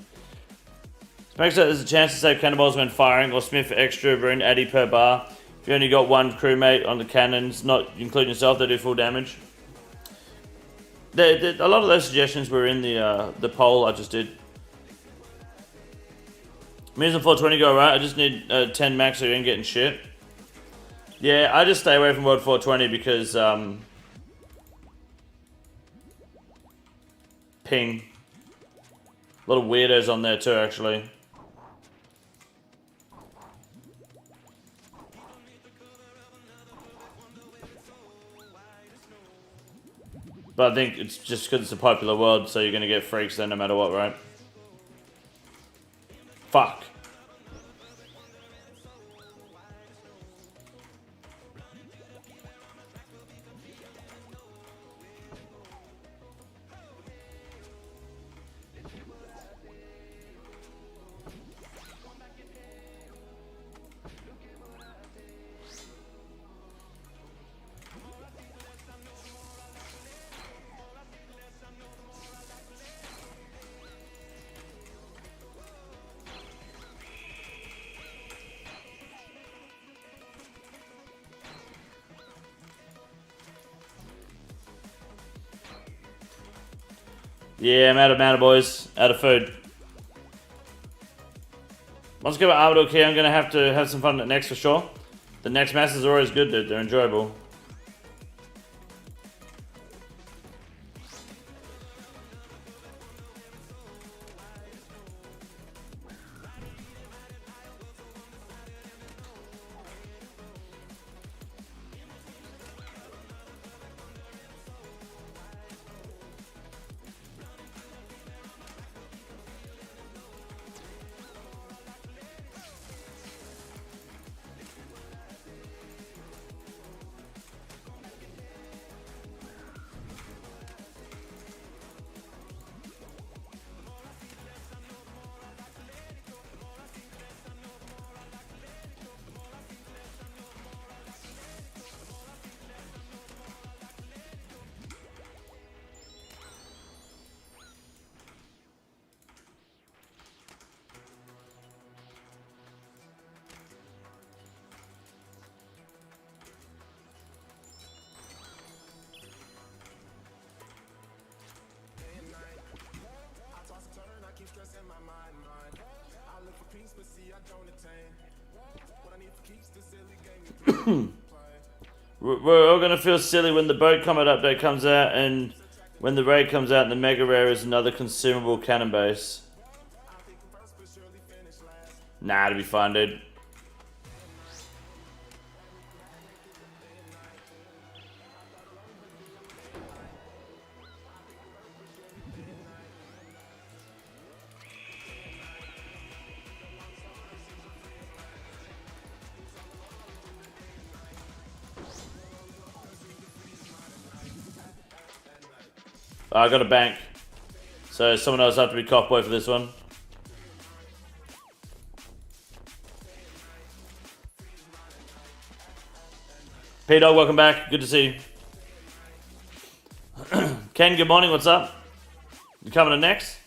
Make sure there's a chance to save cannonballs when firing or smith for extra rune addy per bar. If you only got one crewmate on the cannons, not including yourself, they do full damage. A lot of those suggestions were in the poll I just did. Means in 420 go right, I just need 10 max so you ain't getting shit. Yeah, I just stay away from World 420 because ping. A lot of weirdos on there too actually. But I think it's just because it's a popular world, so you're going to get freaks there no matter what, right? Fuck. Yeah, I'm out of mana, boys. Out of food. Once I get my Arbiter key, I'm going to have some fun at next for sure. The next masses are always good, dude. They're enjoyable. We're all gonna feel silly when the boat combat update comes out and when the raid comes out and the mega rare is another consumable cannon base. Nah, it'll be fine, dude. I got a bank. So someone else have to be cop boy for this one. P-Dog, welcome back. Good to see you. Ken, good morning. What's up? You coming to next?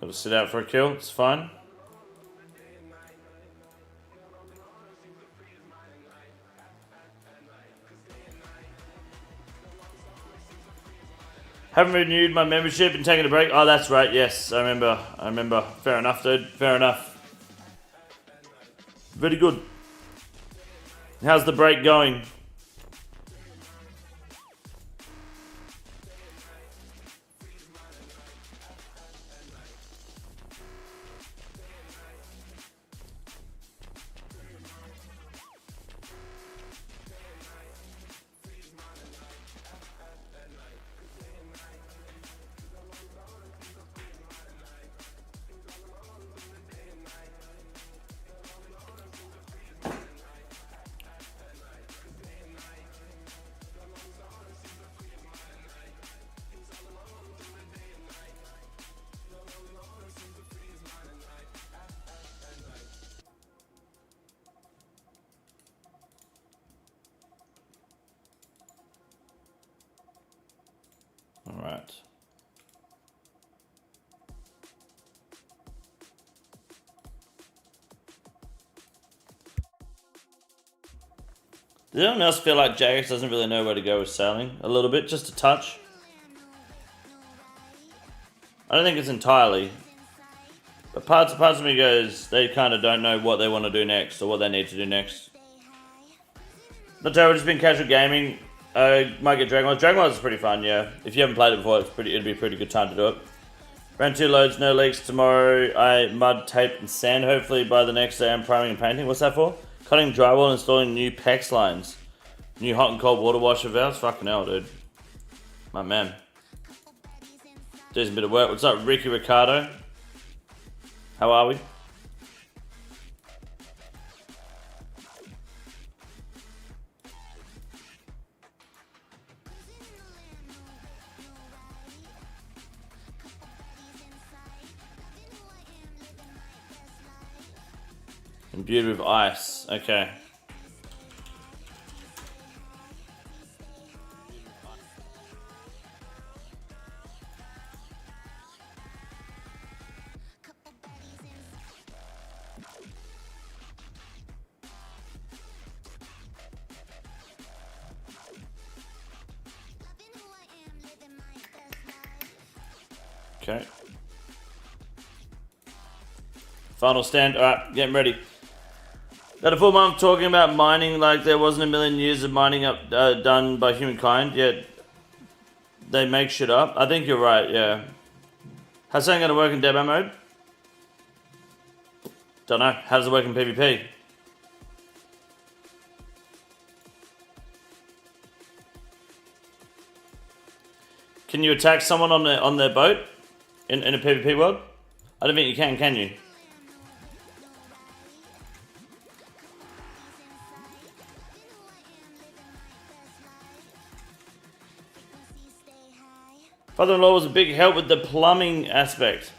Got to sit out for a kill. It's fine. Haven't renewed my membership and taken a break. Oh, that's right. Yes, I remember. Fair enough, dude. Fair enough. Very good. How's the break going? All right. Does anyone else feel like Jagex doesn't really know where to go with sailing? A little bit, just a touch. I don't think it's entirely. But parts of me goes, they kind of don't know what they want to do next or what they need to do next. Not terrible, just been casual gaming. Might get Dragon Wars. Dragon Wars is pretty fun, yeah. If you haven't played it before, it'd be a pretty good time to do it. Round 2 loads, no leaks. Tomorrow I mud, tape, and sand. Hopefully by the next day I'm priming and painting. What's that for? Cutting drywall and installing new PEX lines. New hot and cold water washer valves. Fucking hell, dude. My man. Doing a bit of work. What's up, Ricky Ricardo? How are we? Imbued with ice. Okay. Okay. Final stand. Alright, getting ready. That a full month talking about mining like there wasn't a million years of mining up done by humankind, yet they make shit up. I think you're right, yeah. How's that going to work in demo mode? Don't know. How does it work in PvP? Can you attack someone on their boat in a PvP world? I don't think you can you? Father-in-law was a big help with the plumbing aspect.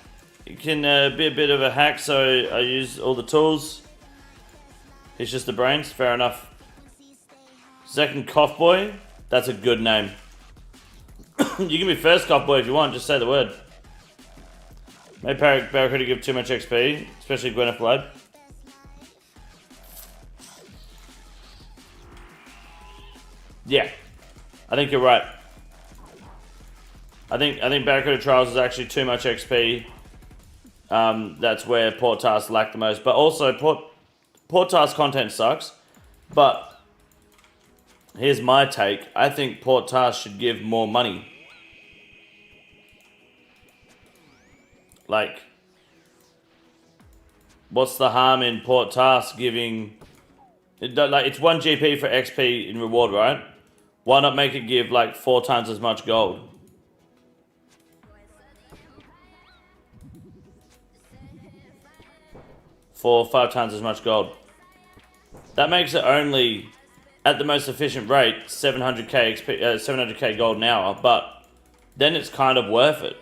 It can be a bit of a hack, so I use all the tools. He's just the brains. Fair enough. Second Cough Boy. That's a good name. You can be first Cough Boy if you want. Just say the word. Made Barracuda give too much XP, especially Gwyneth Blood. Yeah, I think you're right. I think Barracuda Trials is actually too much XP. That's where Port Task lacked the most. But also, Port Task content sucks. But here's my take. I think Port Task should give more money. Like, what's the harm in port task giving... Like, it's 1 GP for XP in reward, right? Why not make it give, like, 4 times as much gold? For 5 times as much gold. That makes it only, at the most efficient rate, 700k XP, 700k gold an hour, but then it's kind of worth it.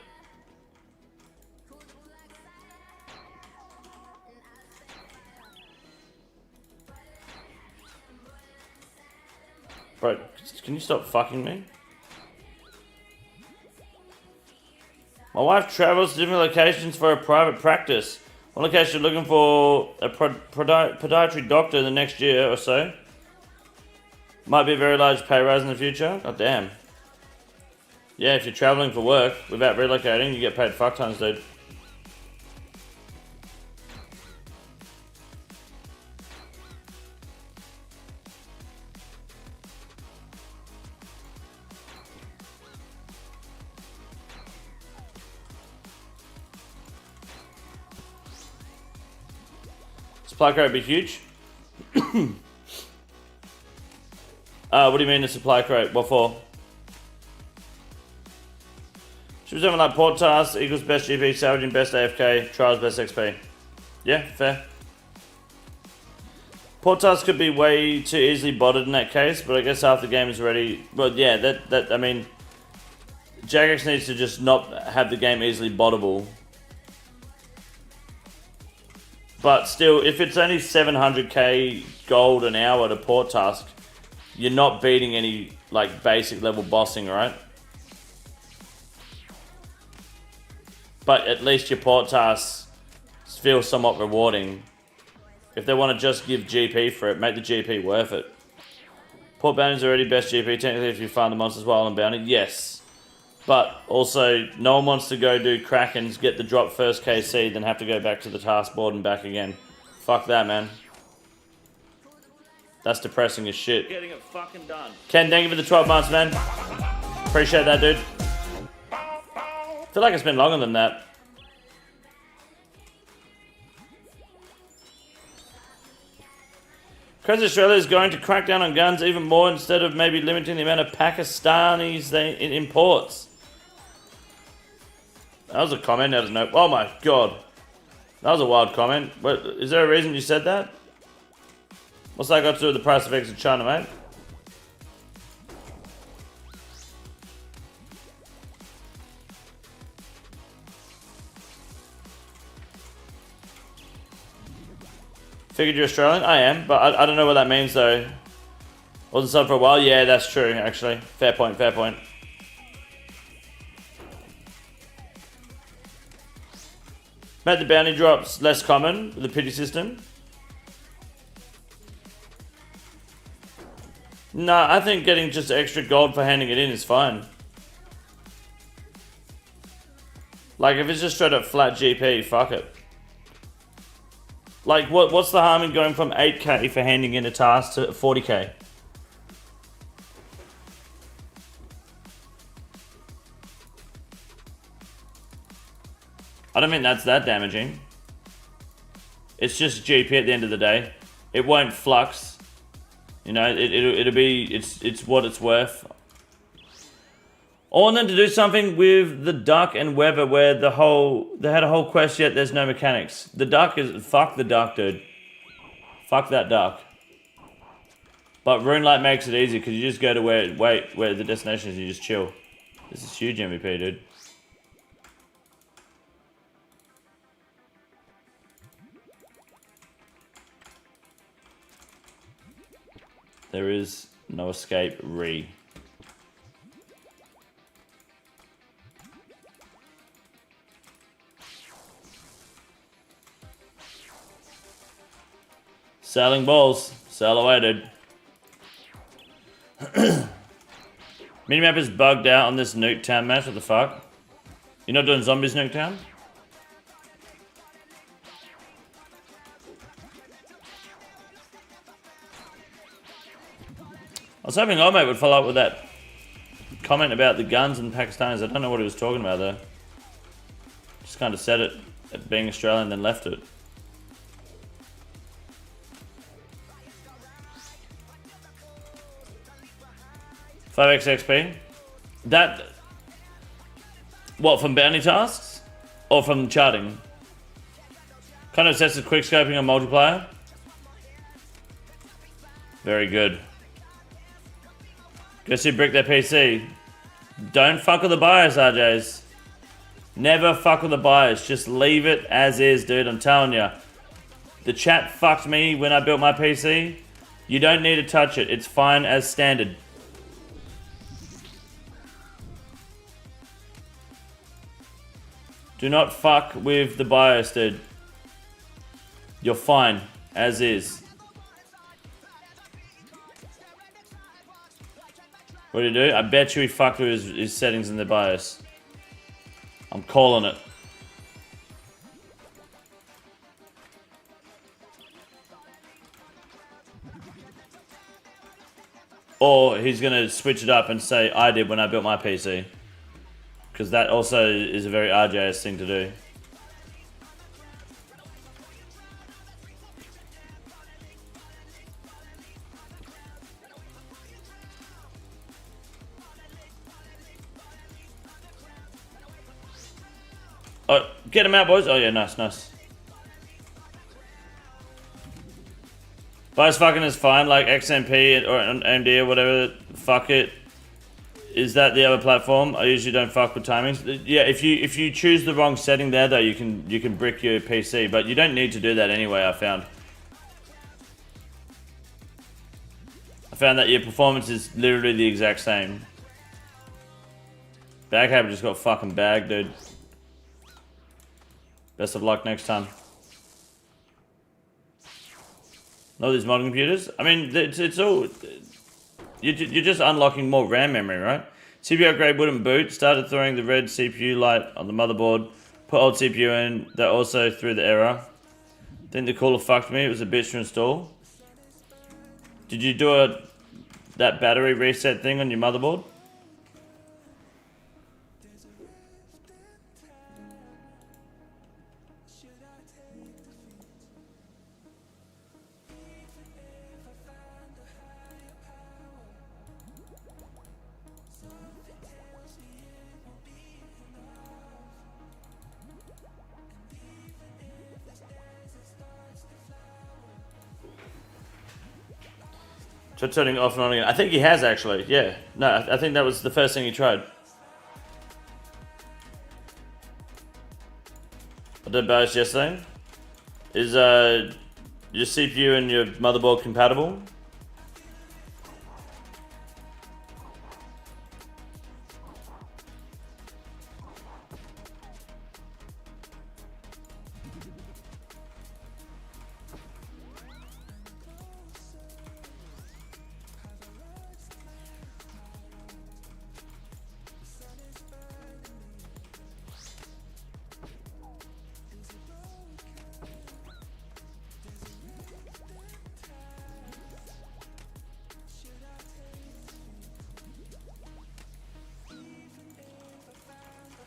Bro, can you stop fucking me? My wife travels to different locations for a private practice. One location looking for a podiatry doctor in the next year or so. Might be a very large pay rise in the future. God damn. Yeah, if you're traveling for work without relocating, you get paid fuck tons, dude. Supply crate would be huge. What do you mean the supply crate? What for? Should be something like port task equals best GP, salvaging best AFK, trials best XP. Yeah, fair. Port task could be way too easily botted in that case, but I guess half the game is already... Well, yeah, I mean... Jagex needs to just not have the game easily bottable. But still, if it's only 700k gold an hour to port task, you're not beating any, like, basic level bossing, right? But at least your port tasks feel somewhat rewarding. If they want to just give GP for it, make the GP worth it. Port bounty is already best GP, technically, if you farm the monsters while on bounty. Yes. But also, no one wants to go do Krakens, get the drop first KC, then have to go back to the task board and back again. Fuck that, man. That's depressing as shit. Getting it fucking done. Ken, thank you for the 12 months, man. Appreciate that, dude. I feel like it's been longer than that. Because Australia is going to crack down on guns even more instead of maybe limiting the amount of Pakistanis it imports. That was a comment out of no... Oh my god. That was a wild comment. But is there a reason you said that? What's that got to do with the price effects of China, mate? Figured you're Australian? I am, but I don't know what that means though. Wasn't sub for a while? Yeah, that's true, actually. Fair point, fair point. Made the bounty drops less common with the pity system. Nah, I think getting just extra gold for handing it in is fine. Like, if it's just straight up flat GP, fuck it. Like, what's the harm in going from 8k for handing in a task to 40k? I don't think that's that damaging. It's just GP at the end of the day. It won't flux. You know, it'll be, it's what it's worth. I want them to do something with the duck and Weber where they had a whole quest yet there's no mechanics. The duck is, fuck the duck, dude. Fuck that duck. But Runelight makes it easy because you just go to where the destination is and you just chill. This is huge MVP, dude. There is no escape, re. Selling balls. Sell away, dude. Minimap is bugged out on this Nuketown match. What the fuck? You're not doing zombies Nuketown? I was hoping old mate would follow up with that comment about the guns and Pakistanis. I don't know what he was talking about there. Just kind of said it at being Australian, then left it. $5x XP. That. What, from bounty tasks? Or from charting? Kind of sets the quick scoping on multiplayer. Very good. Guess who bricked their PC? Don't fuck with the BIOS, RJs. Never fuck with the BIOS. Just leave it as is, dude. I'm telling you. The chat fucked me when I built my PC. You don't need to touch it. It's fine as standard. Do not fuck with the BIOS, dude. You're fine as is. What did he do? I bet you he fucked with his settings in the BIOS. I'm calling it. Or he's gonna switch it up and say, I did when I built my PC. Because that also is a very RJS thing to do. Oh, get him out, boys. Oh, yeah, nice, nice. BIOS fucking is fine, like XMP or AMD or whatever. Fuck it. Is that the other platform? I usually don't fuck with timings. Yeah, if you choose the wrong setting there, though, you can brick your PC, but you don't need to do that anyway. I found that your performance is literally the exact same. Baghaber just got fucking bagged, dude. Best of luck next time. Not these modern computers. I mean, it's all. You're just unlocking more RAM memory, right? CPU upgrade wouldn't boot. Started throwing the red CPU light on the motherboard. Put old CPU in. That also threw the error. Think the cooler fucked me. It was a bitch to install. Did you do that battery reset thing on your motherboard? Try turning it off and on again. I think he has actually, yeah. No, I think that was the first thing he tried. I did BIOS yesterday. Is your CPU and your motherboard compatible?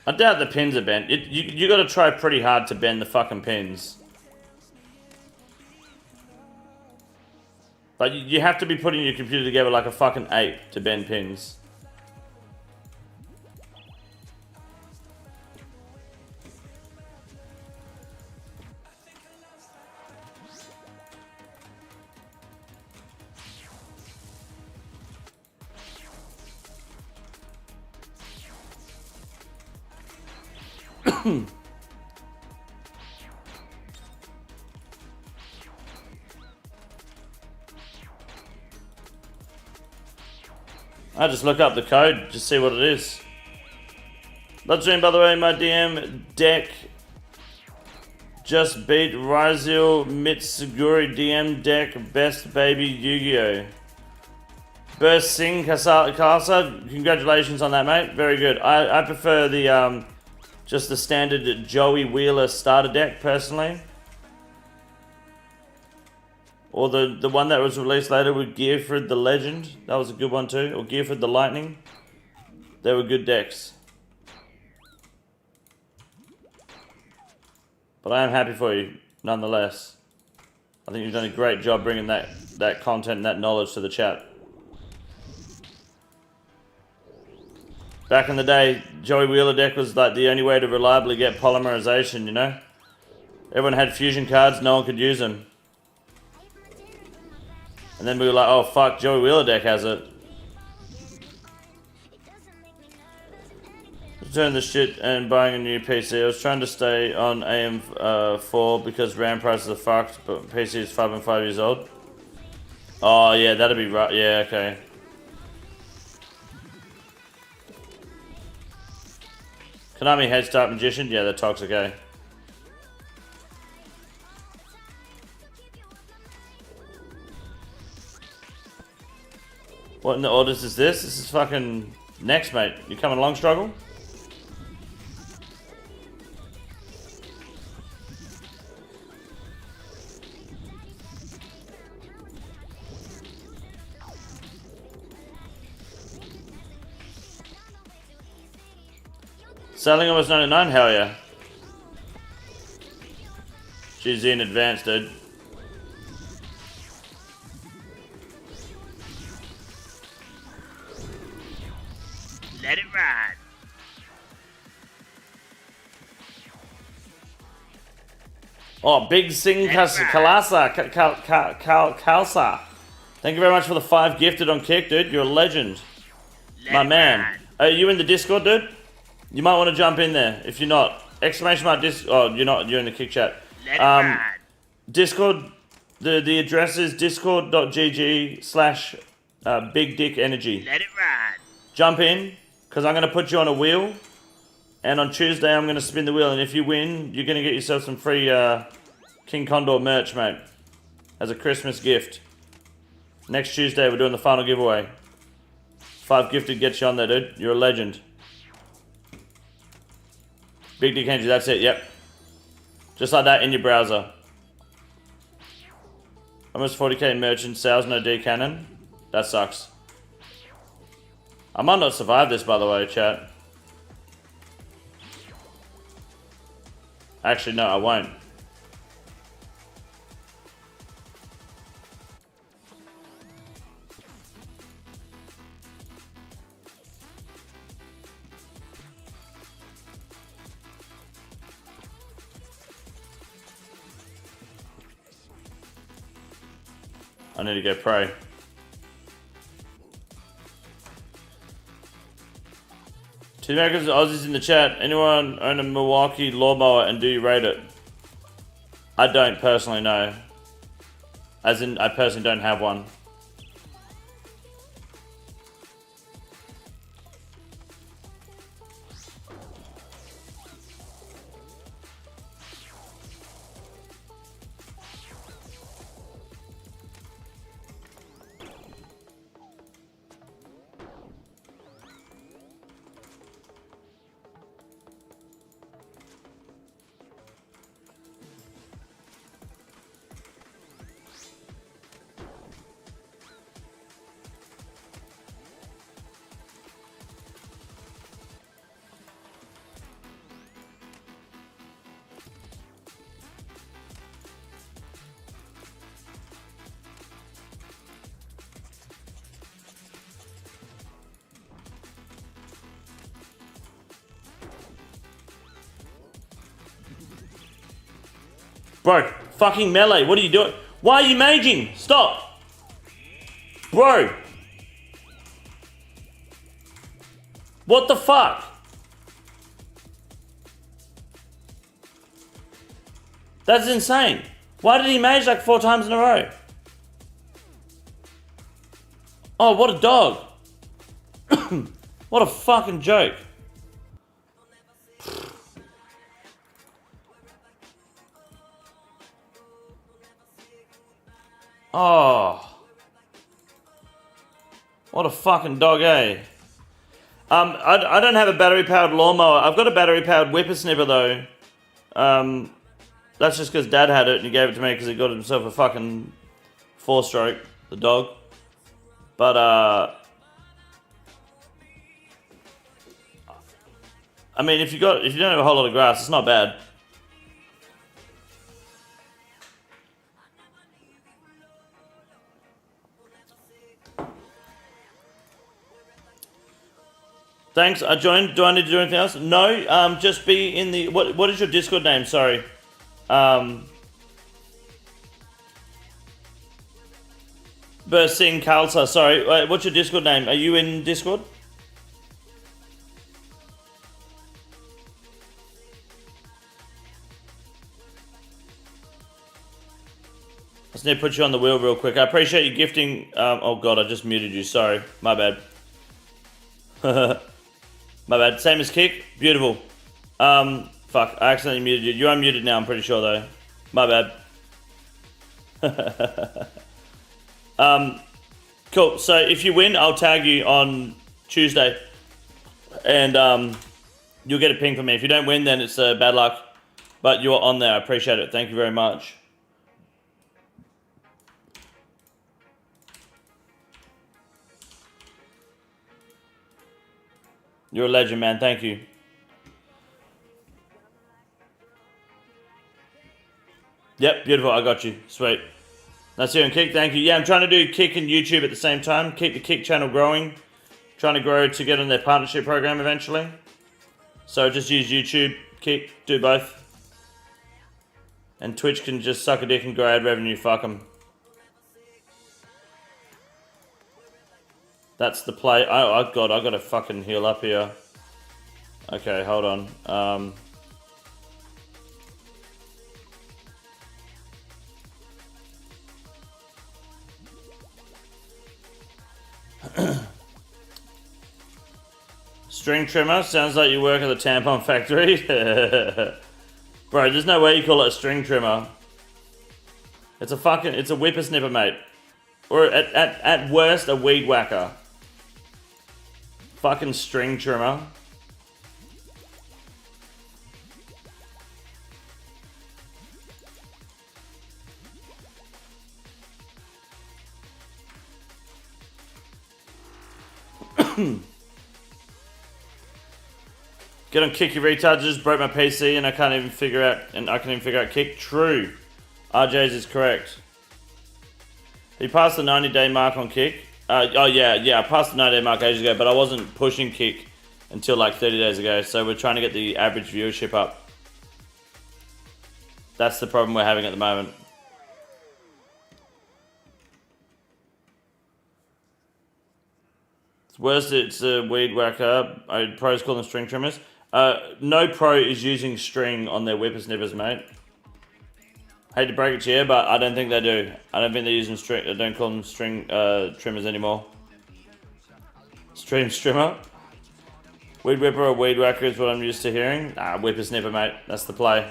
I doubt the pins are bent. You got to try pretty hard to bend the fucking pins. Like, you have to be putting your computer together like a fucking ape to bend pins. I just look up the code, just see what it is. Lightspeed, by the way, my DM deck just beat Ryzen Mitsuguri DM deck best baby Yu-Gi-Oh! Burst Singh Kasa, congratulations on that, mate. Very good. I prefer the just the standard Joey Wheeler starter deck personally. Or the one that was released later with Gearford the Legend. That was a good one too. Or Gearford the Lightning. They were good decks. But I am happy for you, nonetheless. I think you've done a great job bringing that content and that knowledge to the chat. Back in the day, Joey Wheeler deck was like the only way to reliably get polymerization, you know? Everyone had fusion cards, no one could use them. And then we were like, oh fuck, Joey Wheeler deck has it. Return the shit and buying a new PC. I was trying to stay on AM4 because RAM prices are fucked, but PC is 5 years old. Oh yeah, that'd be right. Yeah, okay. Konami Head Start Magician? Yeah, they're toxic, eh? What in the orders is this? This is fucking next, mate. You coming along, Struggle? Selling almost 99? Hell yeah. GZ in advance, dude. Let it ride. Oh, Big Sing Kalasa. Kalsa. Thank you very much for the 5 gifted on Kick, dude. You're a legend. My man. Are you in the Discord, dude? You might want to jump in there. If you're not, exclamation mark oh, you're not. You're in the Kick chat. Discord. The address is discord.gg/Big Dick Energy. Let it ride. Jump in, because I'm gonna put you on a wheel, and on Tuesday I'm gonna spin the wheel, and if you win, you're gonna get yourself some free King Condor merch, mate, as a Christmas gift. Next Tuesday we're doing the final giveaway. 5 gifted gets you on there, dude. You're a legend. Big Dick Energy, that's it, yep. Just like that in your browser. Almost 40k merchant sales, no D cannon. That sucks. I might not survive this, by the way, chat. Actually, no, I won't. I need to go pray. Two Americans, Aussies in the chat. Anyone own a Milwaukee lawnmower and do you rate it? I don't personally know. As in, I personally don't have one. Bro, fucking melee, what are you doing? Why are you maging? Stop! Bro! What the fuck? That's insane. Why did he mage like 4 times in a row? Oh, what a dog. What a fucking joke. Oh. What a fucking dog, eh? I don't have a battery-powered lawnmower. I've got a battery-powered whippersnipper, though. That's just because Dad had it and he gave it to me because he got himself a fucking 4-stroke, the dog. But, I mean, if you don't have a whole lot of grass, it's not bad. Thanks. I joined. Do I need to do anything else? No. Just be in the. What is your Discord name? Sorry. Bursting Kalsa. Sorry. What's your Discord name? Are you in Discord? I just need to put you on the wheel real quick. I appreciate you gifting. Oh god, I just muted you. Sorry, my bad. My bad. Same as Kick. Beautiful. Fuck, I accidentally muted you. You're unmuted now, I'm pretty sure though. My bad. Cool. So if you win, I'll tag you on Tuesday, and you'll get a ping from me. If you don't win, then it's bad luck. But you're on there. I appreciate it. Thank you very much. You're a legend, man. Thank you. Yep, beautiful. I got you. Sweet. That's you and Kick. Thank you. Yeah, I'm trying to do Kick and YouTube at the same time. Keep the Kick channel growing. Trying to grow to get on their partnership program eventually. So just use YouTube, Kick, do both. And Twitch can just suck a dick and grow ad revenue. Fuck them. That's the play. Oh, God, I gotta fucking heal up here. Okay, hold on. String trimmer? Sounds like you work at the tampon factory. Bro, there's no way you call it a string trimmer. It's a whippersnipper, mate. Or at worst, a weed whacker. Fucking string trimmer. Get on Kick, you retard. Just broke my PC and I can't even figure out Kick. True. RJ's is correct. He passed the 90-day mark on Kick. Oh yeah, I passed the 90-day mark ages ago, but I wasn't pushing Kick until like 30 days ago, so we're trying to get the average viewership up. That's the problem we're having at the moment. It's worse, it's a weed whacker. Pros call them string trimmers. No pro is using string on their whippersnippers, mate. Hate to break it to you, but I don't think they do. I don't think they're using string. I don't call them string trimmers anymore. Stream trimmer. Weed whipper or weed whacker is what I'm used to hearing. Nah, whippersnipper, mate. That's the play.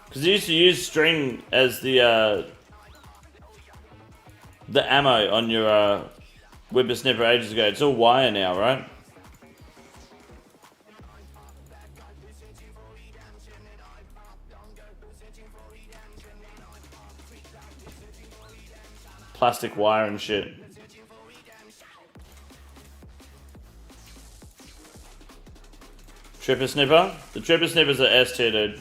Because you used to use string as the ammo on your whippersnipper ages ago. It's all wire now, right? Plastic wire and shit. Tripper snipper? The tripper snippers are S tier, dude.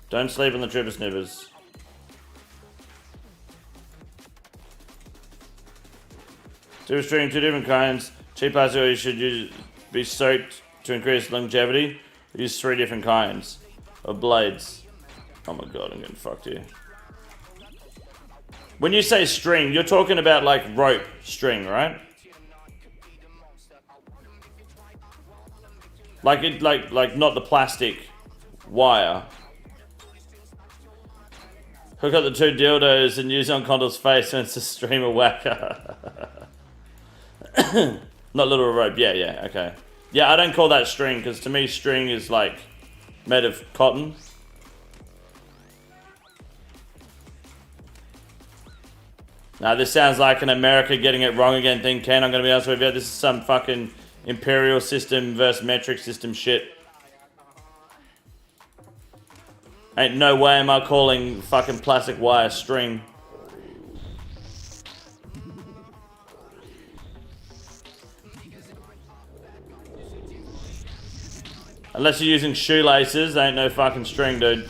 Don't sleep on the tripper snippers. Two string, two different kinds. Cheap plastic oil should be soaked to increase longevity. Use 3 different kinds of blades. Oh my god, I'm getting fucked here. When you say string, you're talking about like rope string, right? Like not the plastic wire. Hook up the 2 dildos and use on Condor's face when it's a streamer whacker. Not little rope. Yeah, okay. Yeah, I don't call that string because to me string is like made of cotton. Now this sounds like an America getting it wrong again thing, Ken. I'm going to be honest with you. This is some fucking imperial system versus metric system shit. Ain't no way am I calling fucking plastic wire string. Unless you're using shoelaces, they ain't no fucking string, dude.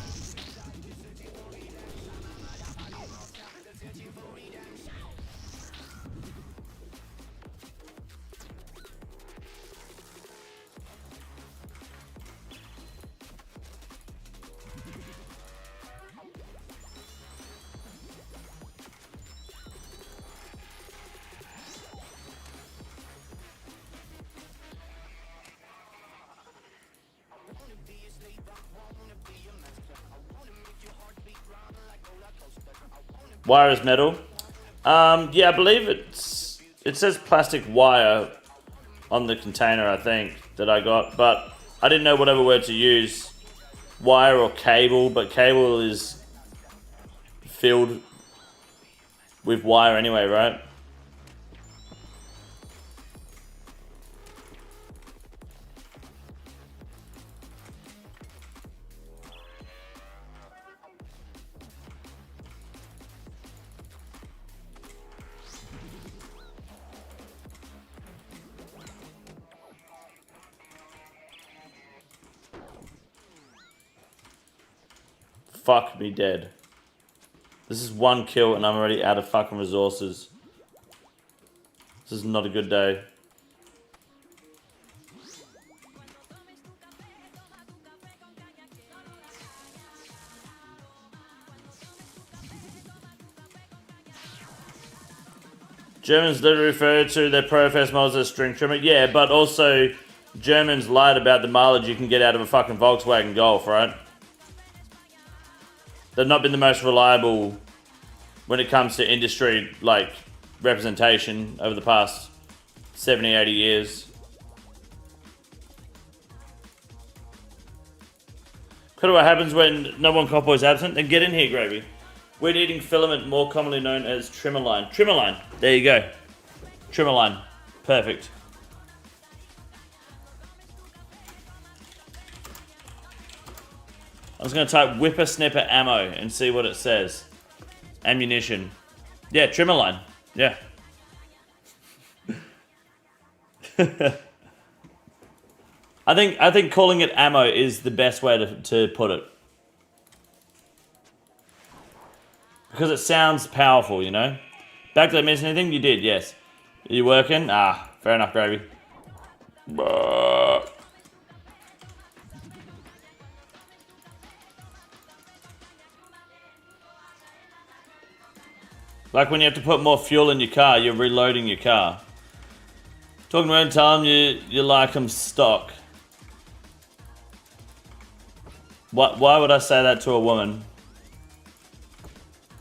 Wire is metal. Yeah, I believe it says plastic wire on the container, I think, that I got. But I didn't know whatever word to use. Wire or cable, but cable is filled with wire anyway, right? Fuck me dead. This is 1 kill and I'm already out of fucking resources. This is not a good day. Germans literally refer to their ProFS models as string trimmer. Yeah, but also Germans lied about the mileage you can get out of a fucking Volkswagen Golf, right? They've not been the most reliable when it comes to industry, like, representation over the past 70, 80 years. Kind of what happens when no one copper is absent? Then get in here, Gravy. Weed eating filament, more commonly known as trimmer line. Trimmer line. There you go. Trimmer line. Perfect. I was going to type whippersnipper ammo and see what it says. Ammunition. Yeah, trimmer line. Yeah. I think calling it ammo is the best way to put it. Because it sounds powerful, you know? Back, did I miss anything? You did, yes. Are you working? Ah, fair enough, Gravy. Like when you have to put more fuel in your car, you're reloading your car. Talking about time, you like them stock. Why would I say that to a woman?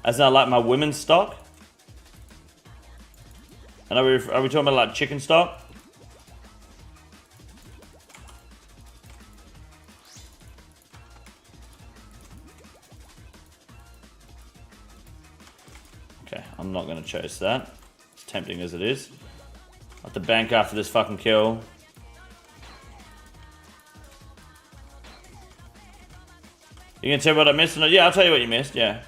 As in I like my women's stock? And are we talking about like chicken stock? Okay, I'm not going to chase that. As tempting as it is. I'll have to bank after this fucking kill. You can tell what I missed? Yeah, I'll tell you what you missed, yeah.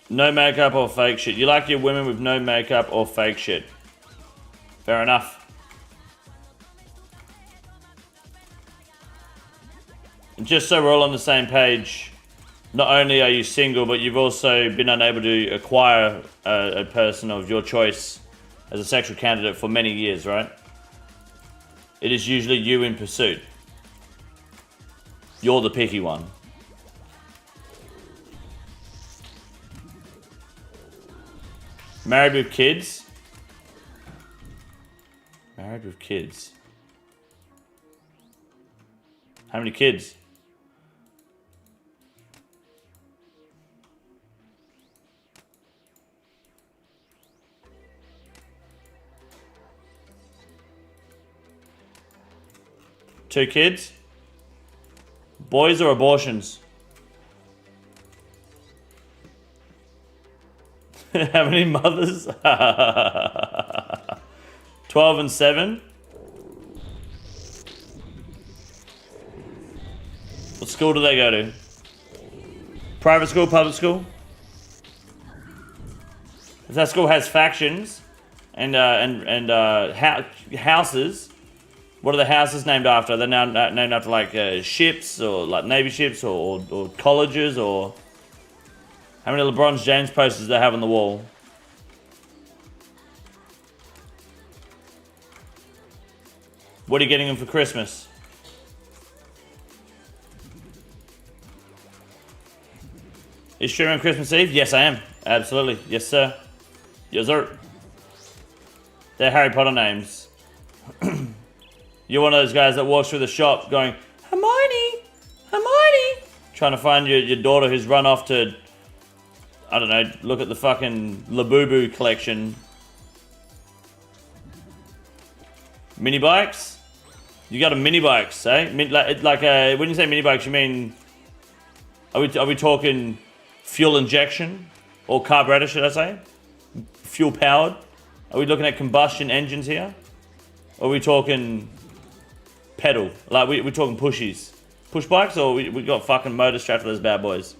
No makeup or fake shit. You like your women with no makeup or fake shit. Fair enough. And just so we're all on the same page, not only are you single, but you've also been unable to acquire a person of your choice as a sexual candidate for many years, right? It is usually you in pursuit. You're the picky one. Married with kids? Married with kids. How many kids? Two kids? Boys or abortions? How many mothers? 12 and 7. What school do they go to? Private school, public school? If that school has factions and houses, what are the houses named after? They're now named after like ships or like Navy ships or colleges or... How many LeBron James posters do they have on the wall? What are you getting them for Christmas? Are you streaming on Christmas Eve? Yes, I am. Absolutely. Yes, sir. Yes, sir. They're Harry Potter names. You're one of those guys that walks through the shop going, Hermione, Hermione, trying to find your daughter who's run off to, I don't know, look at the fucking Labubu collection. Mini bikes? You got a mini bikes, eh? When you say mini bikes, you mean, are we talking fuel injection or carburetor, should I say? Fuel powered? Are we looking at combustion engines here? Or are we talking pedal? Like we're talking pushies? Push bikes, or we got fucking motor strapped to those bad boys?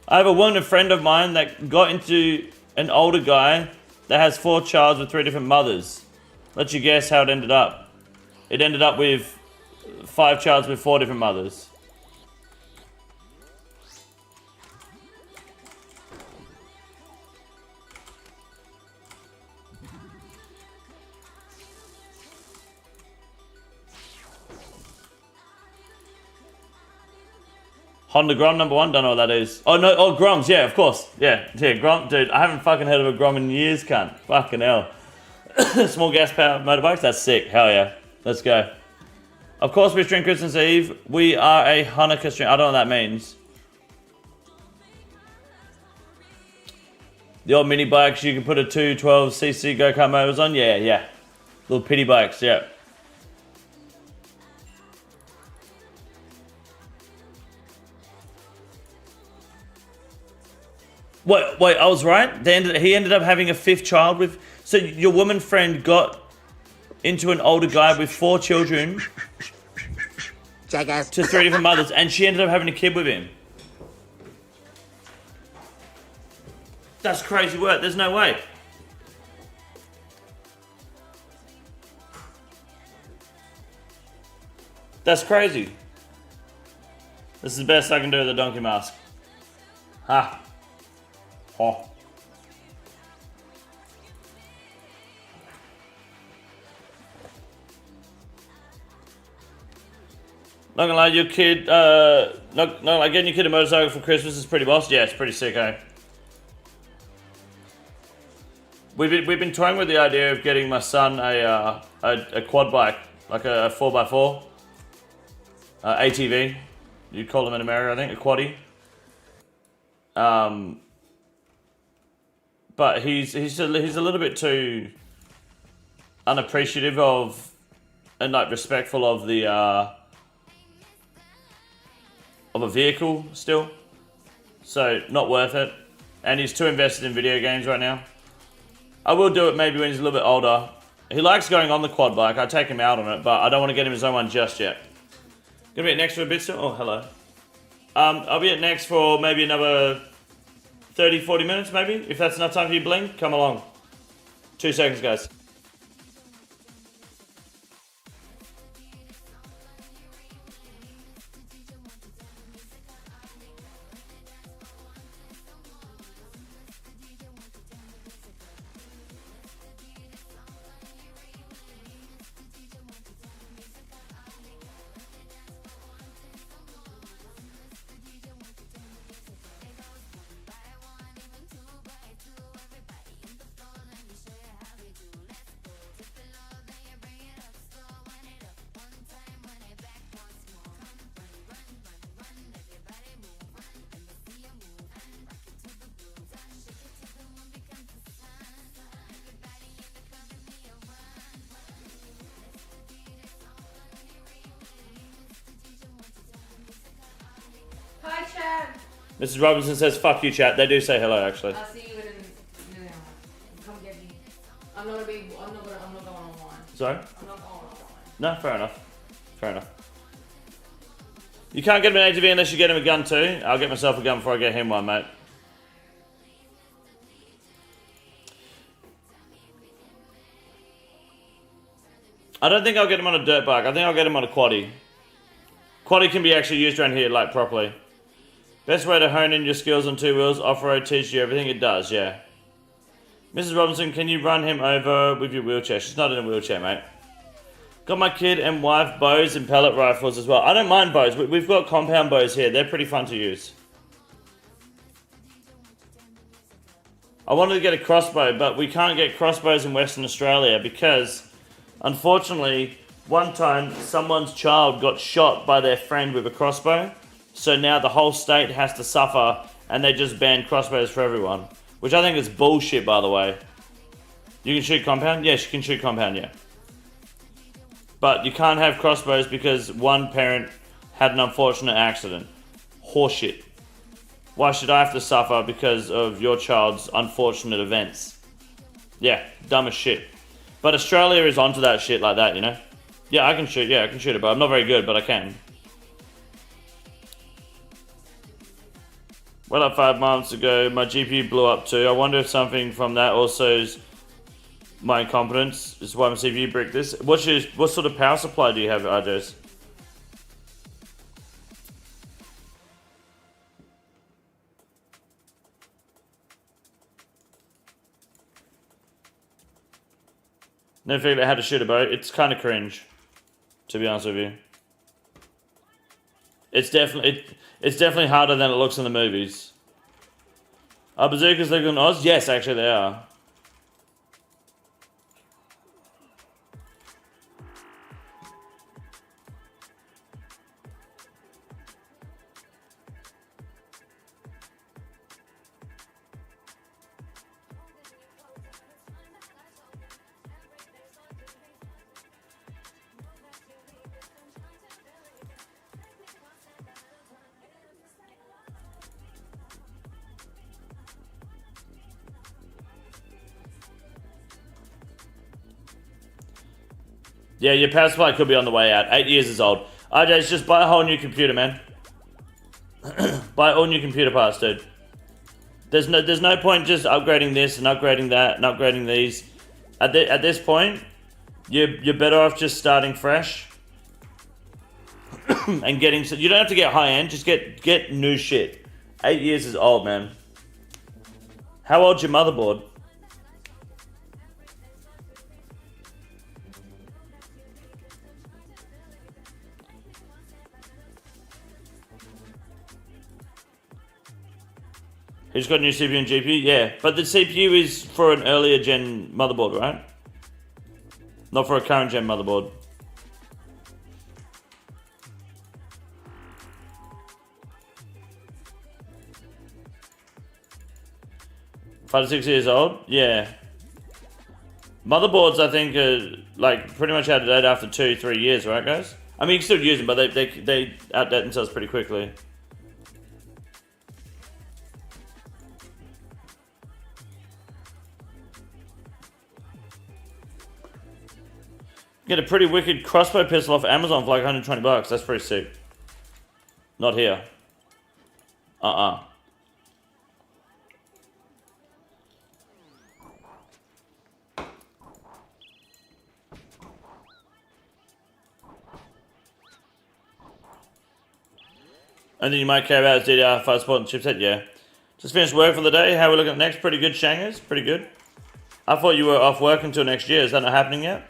I have a friend of mine that got into an older guy that has 4 children with 3 different mothers. Let you guess how it ended up. It ended up with 5 children with 4 different mothers. Honda Grom #1, don't know what that is. Oh no, oh Groms, yeah, of course. Yeah, Grom, dude, I haven't fucking heard of a Grom in years, cunt. Fucking hell. Small gas powered motorbikes, that's sick, hell yeah. Let's go. Of course we stream Christmas Eve. We are a Hanukkah stream, I don't know what that means. The old mini bikes you can put a 212cc go-kart motors on, yeah. Little pity bikes, yeah. Wait, I was right? He ended up having a 5th child with... So your woman friend got into an older guy with 4 children to 3 different mothers, and she ended up having a kid with him. That's crazy work. There's no way. That's crazy. This is the best I can do with a donkey mask. Ha. Oh. Not gonna lie, your kid, not like getting your kid a motorcycle for Christmas is pretty boss. Yeah, it's pretty sick, eh? We've been toying with the idea of getting my son a quad bike, like a 4x4, ATV. You call them in America, I think, a quaddie. But he's a little bit too unappreciative of and like respectful of the of a vehicle still, so not worth it. And he's too invested in video games right now. I will do it maybe when he's a little bit older. He likes going on the quad bike. I take him out on it, but I don't want to get him his own one just yet. Gonna be at next for a bit still. Oh, hello. I'll be at next for maybe another 30-40 minutes maybe. If that's enough time for you, Blink, come along. 2 seconds, guys. Hi, Chad. Mrs. Robinson says, fuck you, chat. They do say hello, actually. I'll see you in an hour. Come get me. I'm not going online. Sorry? I'm not going online. No, fair enough. Fair enough. You can't get him an ATV unless you get him a gun too. I'll get myself a gun before I get him one, mate. I don't think I'll get him on a dirt bike. I think I'll get him on a quaddie. Quaddie can be actually used around here, like, properly. Best way to hone in your skills on 2 wheels. Off-road teaches you everything. It does, yeah. Mrs. Robinson, can you run him over with your wheelchair? She's not in a wheelchair, mate. Got my kid and wife bows and pellet rifles as well. I don't mind bows. We've got compound bows here. They're pretty fun to use. I wanted to get a crossbow, but we can't get crossbows in Western Australia because, unfortunately, one time someone's child got shot by their friend with a crossbow. So now the whole state has to suffer, and they just banned crossbows for everyone. Which I think is bullshit, by the way. You can shoot compound? Yes, you can shoot compound, yeah. But you can't have crossbows because one parent had an unfortunate accident. Horseshit. Why should I have to suffer because of your child's unfortunate events? Yeah, dumb as shit. But Australia is onto that shit like that, you know? Yeah, I can shoot it, but I'm not very good, but I can. Well, up 5 months ago, my GPU blew up too. I wonder if something from that also is my incompetence. Is why my CPU bricked this. What sort of power supply do you have, RJs? Never figured out how to shoot a bow. It's kind of cringe, to be honest with you. It's definitely harder than it looks in the movies. Are bazookas legal in Oz? Yes, actually they are. Yeah, your power supply could be on the way out. 8 years is old. RJ's just buy a whole new computer, man. Buy all new computer parts, dude. There's no point just upgrading this and upgrading that and upgrading these. At this point, you're better off just starting fresh and getting. You don't have to get high end. Just get new shit. 8 years is old, man. How old's your motherboard? Who's got a new CPU and GPU? Yeah, but the CPU is for an earlier gen motherboard, right? Not for a current gen motherboard. Five to 6 years old? Yeah. Motherboards, I think, are like pretty much out of date after 2-3 years, right, guys? I mean, you can still use them, but they outdate themselves pretty quickly. Get a pretty wicked crossbow pistol off Amazon for like 120 bucks. That's pretty sick. Not here. And then you might care about DDR5 support and chipset, yeah. Just finished work for the day. How are we looking at next? Pretty good, Shangers. Pretty good. I thought you were off work until next year. Is that not happening yet?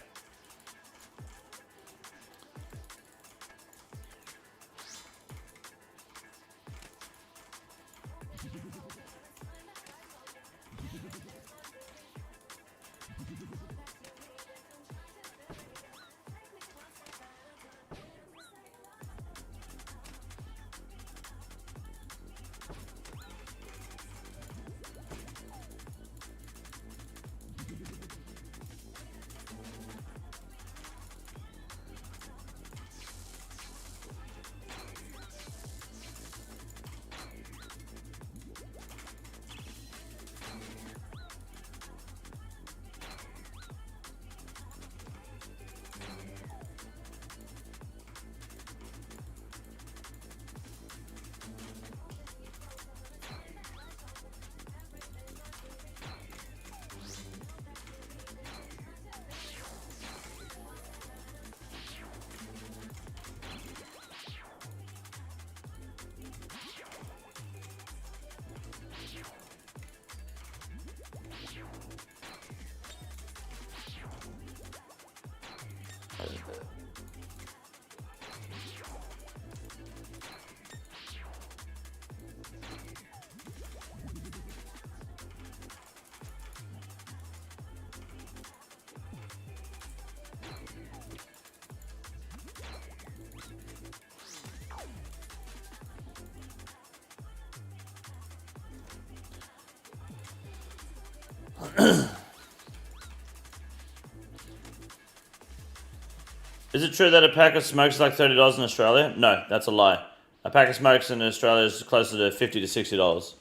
Is it true that a pack of smokes is like $30 in Australia? No, that's a lie. A pack of smokes in Australia is closer to $50 to $60.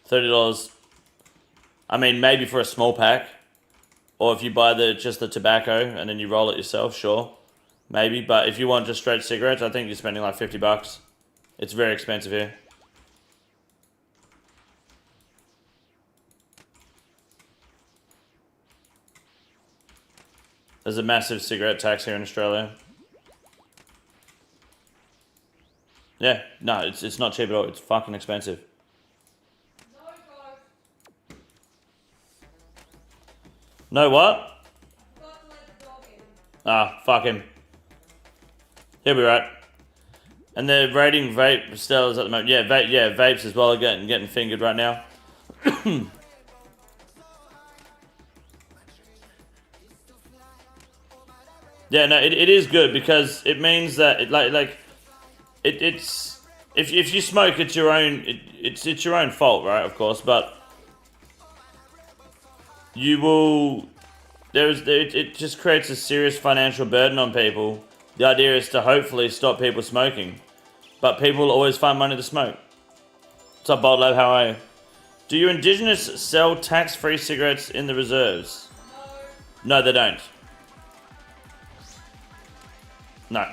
$30, I mean, maybe for a small pack. Or if you buy just the tobacco and then you roll it yourself, sure. Maybe, but if you want just straight cigarettes, I think you're spending like $50. It's very expensive here. There's a massive cigarette tax here in Australia. Yeah, no, it's not cheap at all. It's fucking expensive. No what? Ah, fuck him. He'll be right. And they're rating vape sellers at the moment. Yeah, vapes as well are getting fingered right now. Yeah, no, it is good because it means that it's if you smoke, it's your own it's your own fault, right? Of course, but you will it just creates a serious financial burden on people. The idea is to hopefully stop people smoking, but people always find money to smoke. What's up, Bold Lab? How are you? Do you Indigenous sell tax-free cigarettes in the reserves? No, they don't. No.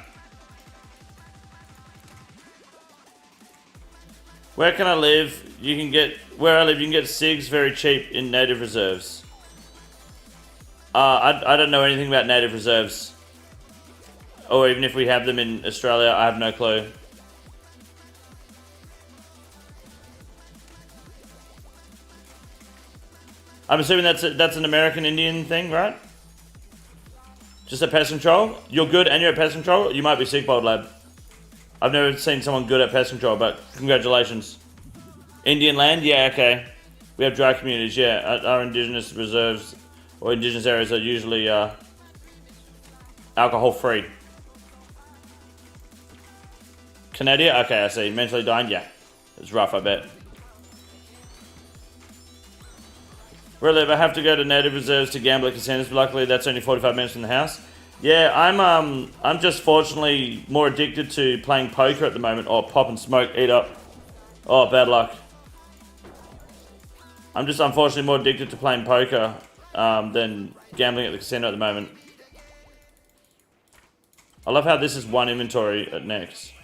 Where can I live? Where I live, you can get cigs very cheap in native reserves. I don't know anything about native reserves. Or even if we have them in Australia, I have no clue. I'm assuming that's an American Indian thing, right? Just at pest control? You're good and you're at pest control? You might be sick, Bold Lab. I've never seen someone good at pest control, but congratulations. Indian land? Yeah, okay. We have dry communities, yeah. Our indigenous reserves or indigenous areas are usually alcohol-free. Canada? Okay, I see. Mentally dying? Yeah. It's rough, I bet. Really, if I have to go to native reserves to gamble at casinos, but luckily that's only 45 minutes from the house. Yeah, I'm just fortunately more addicted to playing poker at the moment. Oh, pop and smoke, eat up. Oh, bad luck. I'm just unfortunately more addicted to playing poker than gambling at the casino at the moment. I love how this is one inventory at next.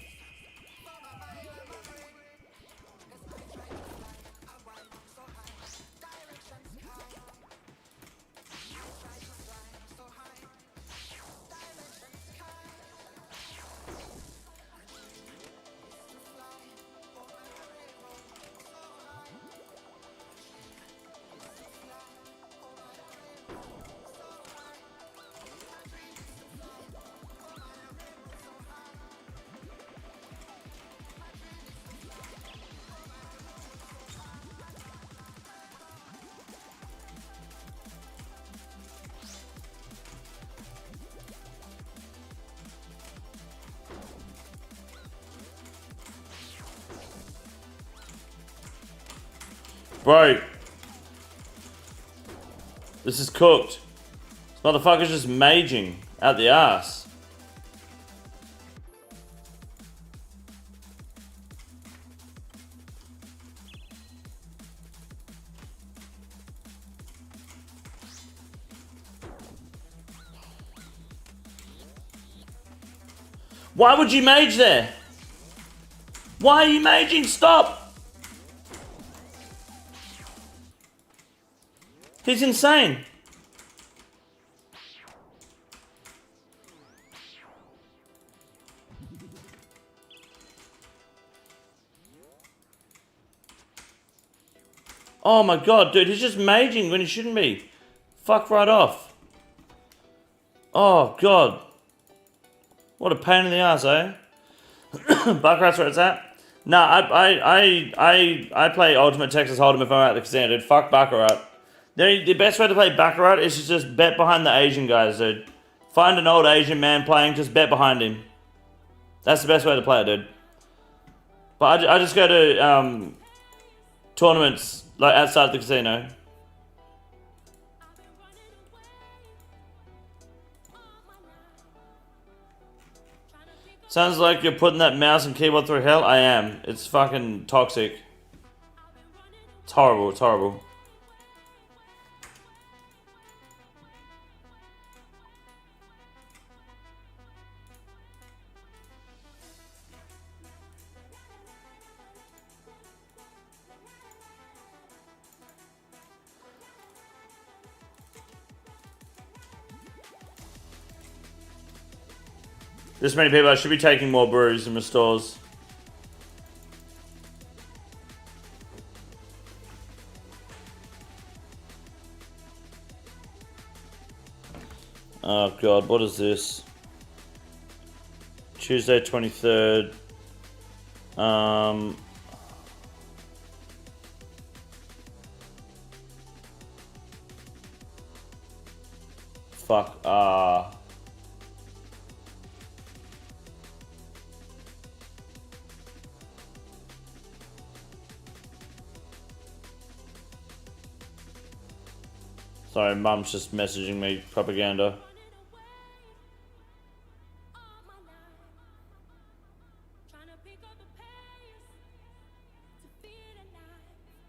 Bro. This is cooked. This motherfucker's just maging out the ass. Why would you mage there? Why are you maging? Stop! He's insane. Oh my god, dude, he's just maging when he shouldn't be. Fuck right off. Oh god. What a pain in the ass, eh? Buckrat's where it's at? Nah, I play Ultimate Texas Hold'em if I'm at the casino, dude. Fuck Baccarat. The best way to play Baccarat is to just bet behind the Asian guys, dude. Find an old Asian man playing, just bet behind him. That's the best way to play it, dude. But I just go to tournaments like outside the casino. Sounds like you're putting that mouse and keyboard through hell. I am. It's fucking toxic. It's horrible. It's horrible. This many people, I should be taking more brews and restores. Oh god, what is this? Tuesday 23rd. Fuck. Sorry, Mum's just messaging me propaganda.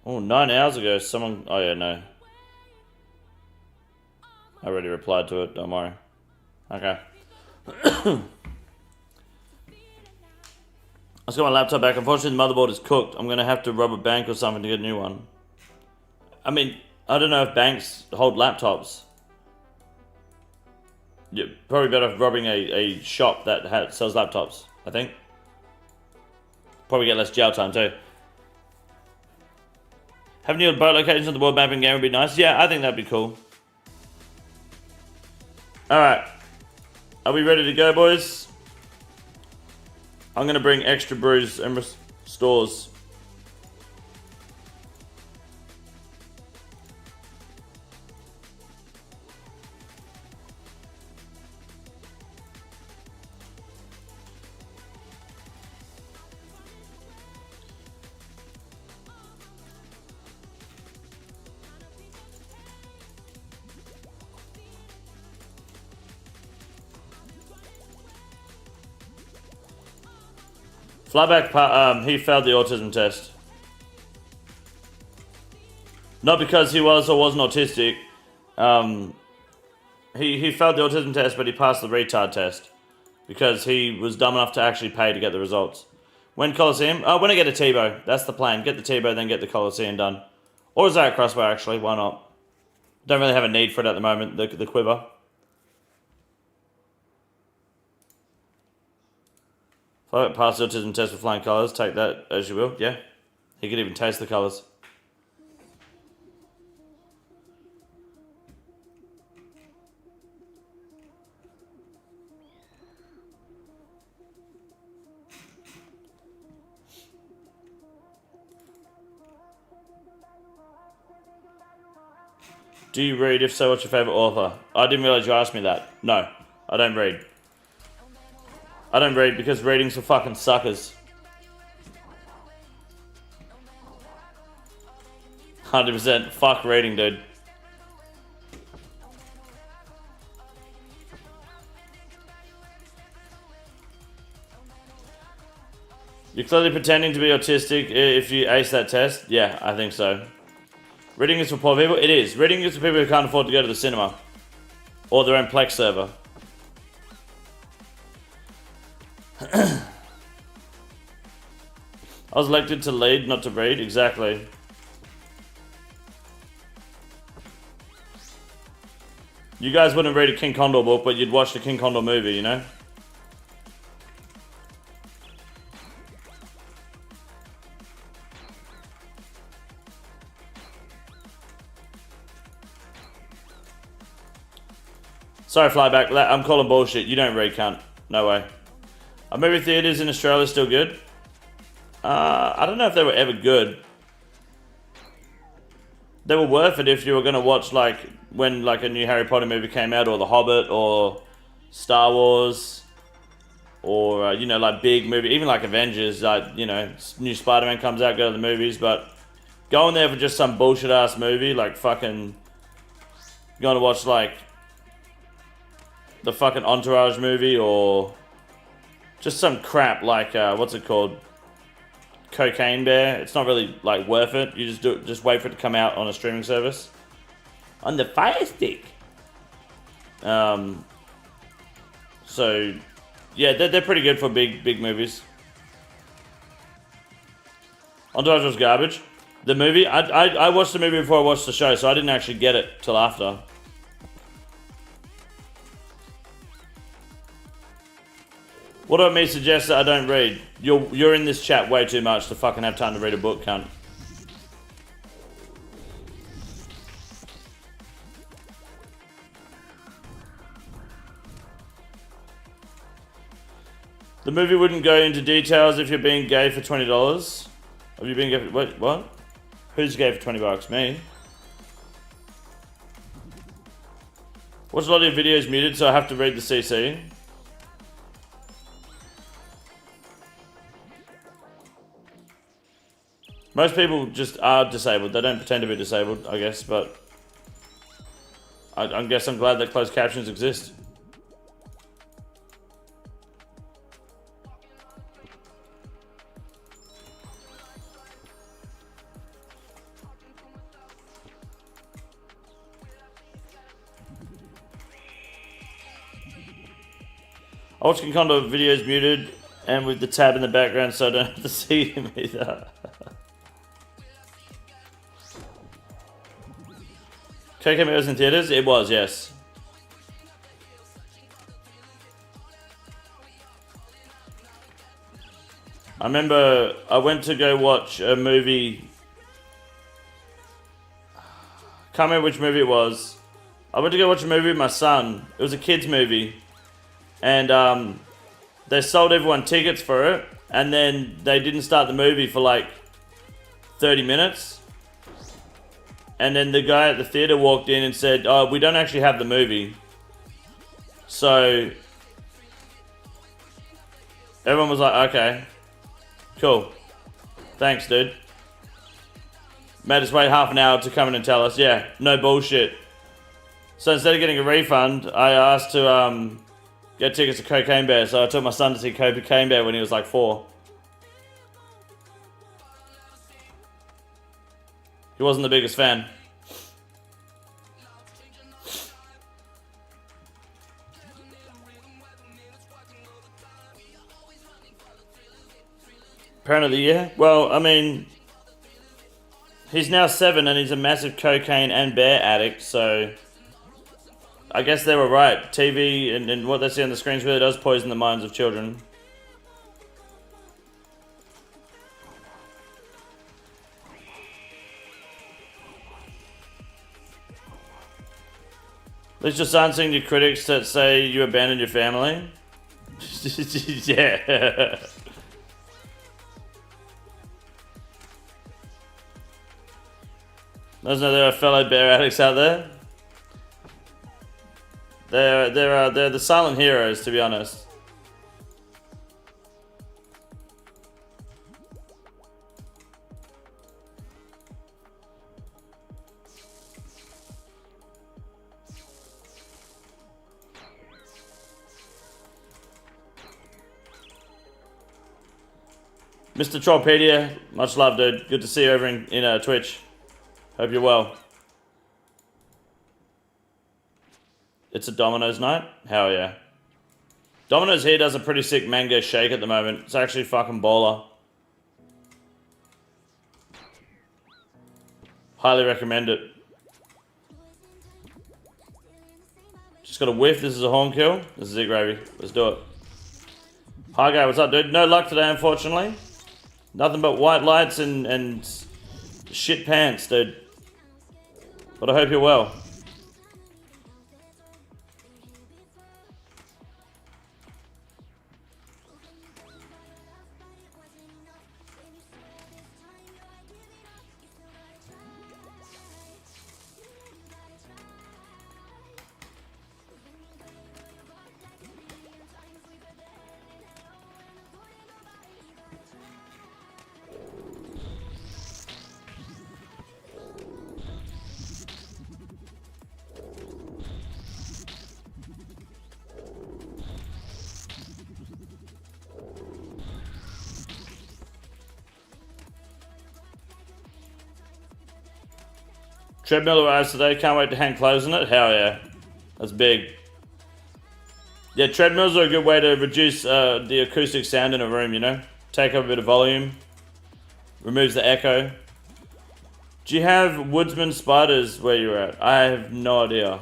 Oh, 9 hours ago, someone... Oh, yeah, no. I already replied to it, don't worry. Okay. Let's get my laptop back. Unfortunately, the motherboard is cooked. I'm going to have to rob a bank or something to get a new one. I mean, I don't know if banks hold laptops. You're probably better off robbing a shop that sells laptops, I think. Probably get less jail time, too. Having your boat locations on the world mapping game would be nice. Yeah, I think that'd be cool. Alright. Are we ready to go, boys? I'm going to bring extra brews and restores. Flyback, he failed the autism test. Not because he was or wasn't autistic. He failed the autism test, but he passed the retard test. Because he was dumb enough to actually pay to get the results. When Coliseum? When I get a TBOW. That's the plan. Get the TBOW, then get the Coliseum done. Or is that a crossbow, actually? Why not? Don't really have a need for it at the moment, the quiver. If I pass the autism test with flying colours, take that as you will. Yeah. He could even taste the colours. Do you read? If so, what's your favourite author? I didn't realise you asked me that. No, I don't read. I don't read because reading's for fucking suckers. 100% fuck reading, dude. You're clearly pretending to be autistic if you ace that test? Yeah, I think so. Reading is for poor people? It is. Reading is for people who can't afford to go to the cinema. Or their own Plex server. I was elected to lead, not to read. Exactly. You guys wouldn't read a King Condor book, but you'd watch the King Condor movie, you know? Sorry, Flyback. I'm calling bullshit. You don't read, cunt. No way. Are movie theaters in Australia still good? I don't know if they were ever good. They were worth it if you were going to watch, like, when, like, a new Harry Potter movie came out, or The Hobbit, or Star Wars, or, you know, like, big movie, even, like, Avengers, like, you know, new Spider-Man comes out, go to the movies, but going there for just some bullshit-ass movie, like, fucking, going to watch, like, the fucking Entourage movie, or Just some crap like what's it called? Cocaine Bear. It's not really like worth it. You just do it, just wait for it to come out on a streaming service. On the Fire Stick. So yeah, they're pretty good for big movies. Entourage was garbage. The movie, I watched the movie before I watched the show, so I didn't actually get it till after. What about me suggest that I don't read? You're in this chat way too much to fucking have time to read a book, cunt. The movie wouldn't go into details if you're being gay for $20. Have you been gay for, wait, what? Who's gay for $20? Me? Watch a lot of your videos muted, so I have to read the CC. Most people just are disabled. They don't pretend to be disabled, I guess, but I guess I'm glad that closed captions exist. I watch Kinkondo videos muted and with the tab in the background so I don't have to see him either. KK was in theaters? It was, yes. I remember I went to go watch a movie. Can't remember which movie it was. I went to go watch a movie with my son. It was a kids movie. And they sold everyone tickets for it. And then they didn't start the movie for like 30 minutes. And then the guy at the theater walked in and said, "Oh, we don't actually have the movie." So everyone was like, "Okay, cool. Thanks, dude." Made us wait half an hour to come in and tell us. Yeah, no bullshit. So instead of getting a refund, I asked to get tickets to Cocaine Bear. So I took my son to see Cocaine Bear when he was like 4. He wasn't the biggest fan. Parent of the year? Well, I mean, he's now 7 and he's a massive cocaine and bear addict, so I guess they were right. TV and what they see on the screens really does poison the minds of children. At least your son's seeing your critics that say you abandoned your family. Yeah. Those know there are fellow bear addicts out there. They're the silent heroes, to be honest. Mr. Trollpedia, much love, dude. Good to see you over in Twitch. Hope you're well. It's a Domino's night? Hell yeah. Domino's here does a pretty sick mango shake at the moment. It's actually fucking baller. Highly recommend it. Just got a whiff. This is a horn kill. This is it, gravy. Let's do it. Hi, guy. What's up, dude? No luck today, unfortunately. Nothing but white lights and shit pants, dude. But I hope you're well. Treadmill arrives today. Can't wait to hang clothes on it. Hell yeah. That's big. Yeah, treadmills are a good way to reduce the acoustic sound in a room, you know? Take up a bit of volume. Removes the echo. Do you have woodsman spiders where you're at? I have no idea.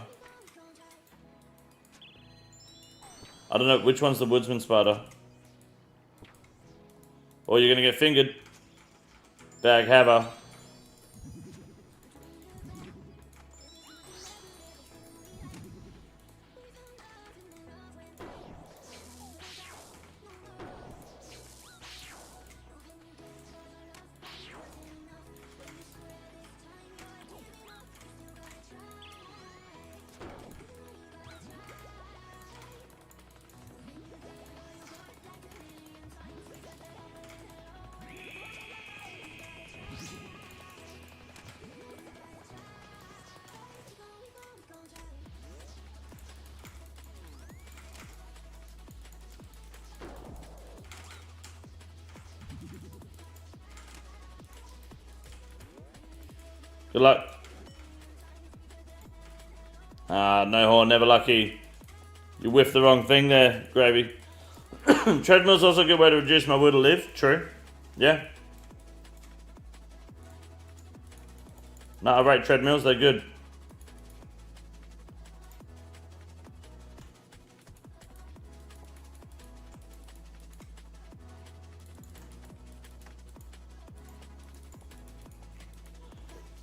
I don't know which one's the woodsman spider. Or you're gonna get fingered. Bag haver. Good luck. No horn, never lucky. You whiffed the wrong thing there, Gravy. Treadmill's also a good way to reduce my will to live. True. Yeah. No, I rate treadmills, they're good.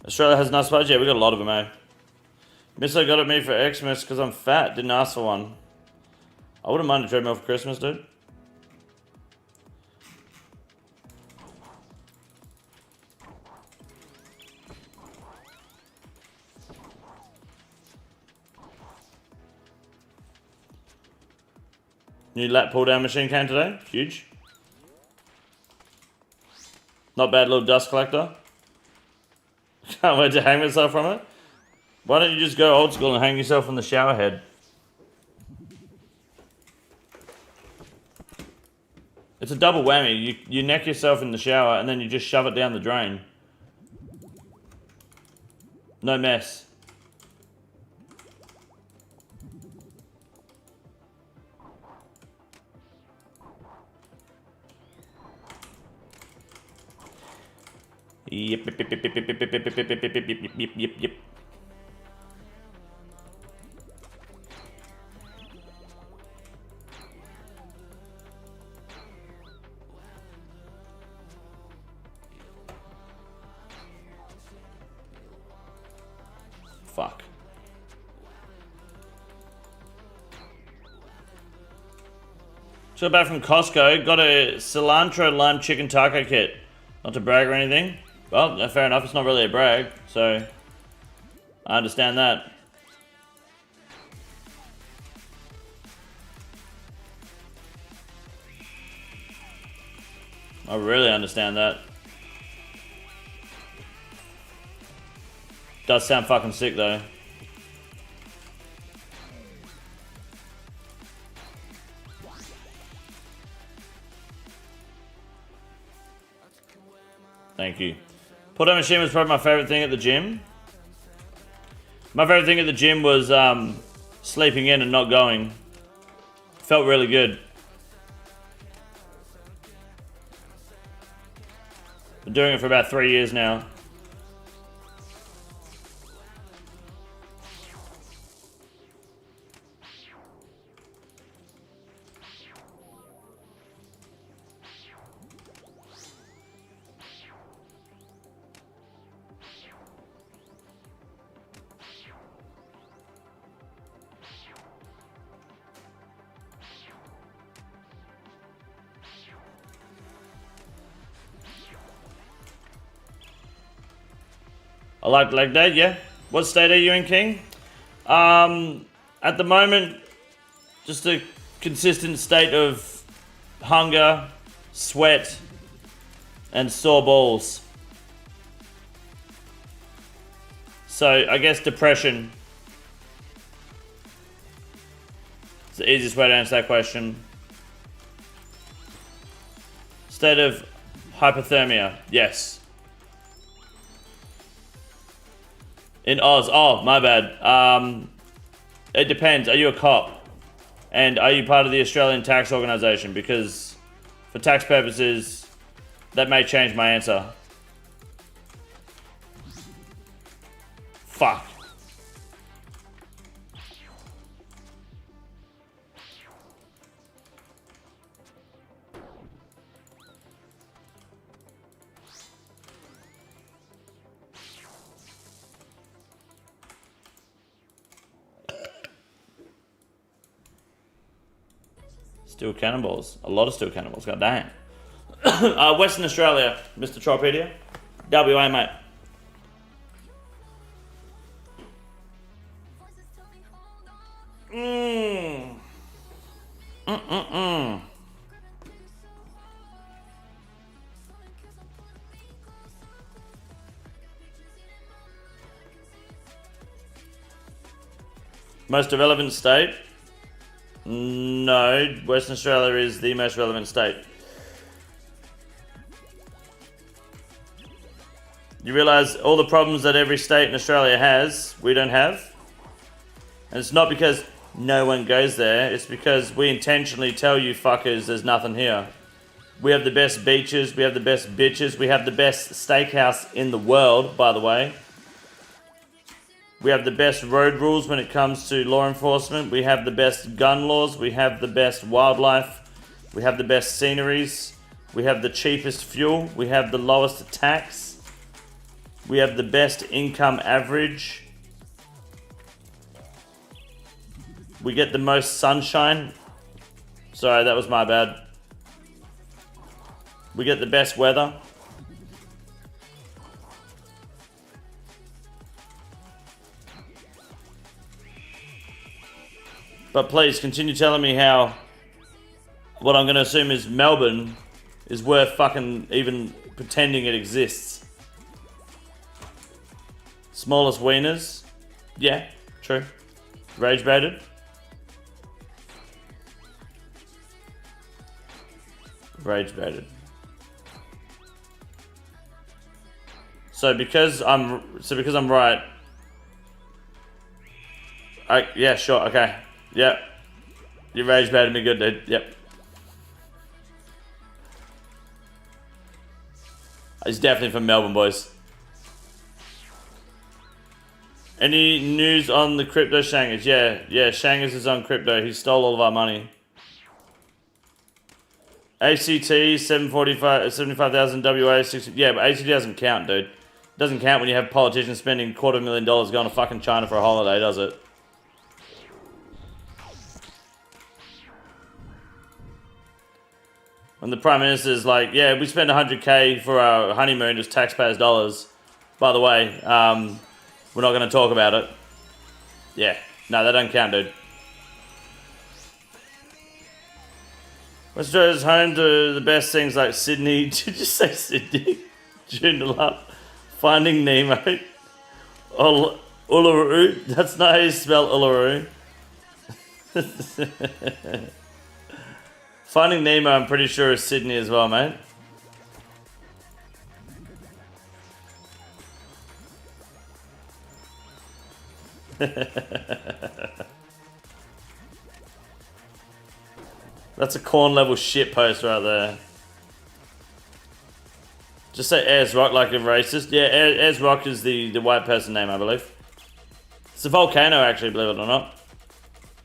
Australia has nice buds. Yeah, we got a lot of them, eh? Misso got at me for Xmas because I'm fat. Didn't ask for one. I wouldn't mind a treadmill for Christmas, dude. New lat pull down machine came today. Huge. Not bad little dust collector. Can't wait to hang myself from it. Why don't you just go old school and hang yourself on the shower head? It's a double whammy. You neck yourself in the shower and then you just shove it down the drain. No mess. Yep. Fuck. So back from Costco, got a cilantro lime chicken taco kit. Not to brag or anything. Well, fair enough, it's not really a brag, so I understand that. I really understand that. Does sound fucking sick though. Thank you. Pull down machine was probably my favorite thing at the gym. My favorite thing at the gym was sleeping in and not going. Felt really good. Been doing it for about 3 years now. I like leg day, yeah. What state are you in, King? At the moment, just a consistent state of hunger, sweat, and sore balls. So, I guess depression. It's the easiest way to answer that question. State of hypothermia, yes. In Oz. Oh, my bad. It depends. Are you a cop? And are you part of the Australian tax organisation? Because for tax purposes, that may change my answer. Fuck. Steel cannonballs. A lot of steel cannonballs. God damn. Western Australia, Mr. Tropedia. WA, mate. Most irrelevant state? No, Western Australia is the most relevant state. You realise all the problems that every state in Australia has, we don't have? And it's not because no one goes there, it's because we intentionally tell you fuckers there's nothing here. We have the best beaches, we have the best bitches, we have the best steakhouse in the world, by the way. We have the best road rules when it comes to law enforcement. We have the best gun laws. We have the best wildlife. We have the best sceneries. We have the cheapest fuel. We have the lowest tax. We have the best income average. We get the most sunshine. Sorry, that was my bad. We get the best weather. But please continue telling me how what I'm going to assume is Melbourne is worth fucking even pretending it exists. Smallest wieners? Yeah, true. Rage baited? Rage baited. So because I'm right. Yeah, sure, okay. Yep. You rage baited me good, dude. Yep. He's definitely from Melbourne, boys. Any news on the crypto Shangers? Yeah, Shangers is on crypto. He stole all of our money. ACT 75,000 WA 60. Yeah, but ACT doesn't count, dude. It doesn't count when you have politicians spending $250,000 going to fucking China for a holiday, does it? When the Prime Minister's like, yeah, we spent 100k for our honeymoon, just taxpayers' dollars. By the way, we're not going to talk about it. Yeah, no, that doesn't count, dude. Australia's home to the best things like Sydney. Did you say Sydney? Joondalup. Finding Nemo. Uluru. That's not how you spell Uluru. Finding Nemo, I'm pretty sure, is Sydney as well, mate. That's a corn level shit post right there. Just say Ayers Rock like a racist. Yeah, Ayers Rock is the white person name, I believe. It's a volcano, actually, believe it or not.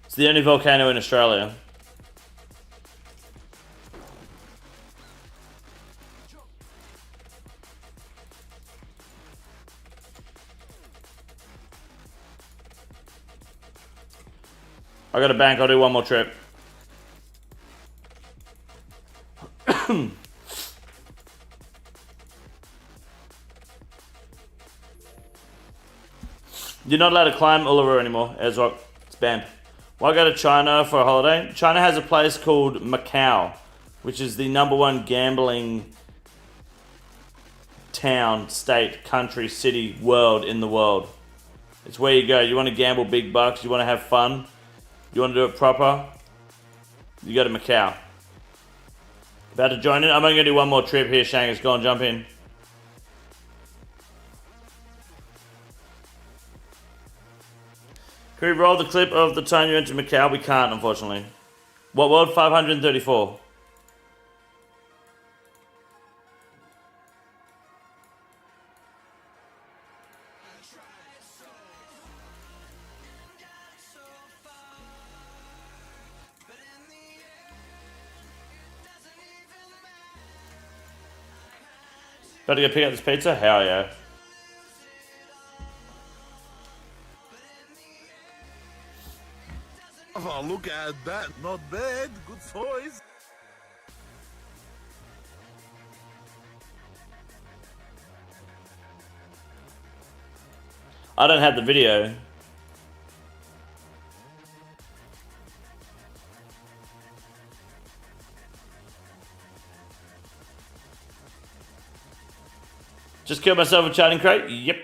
It's the only volcano in Australia. I got a bank, I'll do one more trip. You're not allowed to climb Uluru anymore, Ezrock. It's banned. Why go to China for a holiday? China has a place called Macau, which is the #1 gambling town, state, country, city, world in the world. It's where you go. You want to gamble big bucks, you want to have fun, you want to do it proper, you go to Macau. About to join in? I'm only going to do one more trip here, Shangus. Go on, jump in. Can we roll the clip of the time you went to Macau? We can't, unfortunately. What world? 534. Better go pick up this pizza? Hell yeah. Oh, look at that. Not bad. Good choice. I don't have the video. Just killed myself with chatting crate? Yep.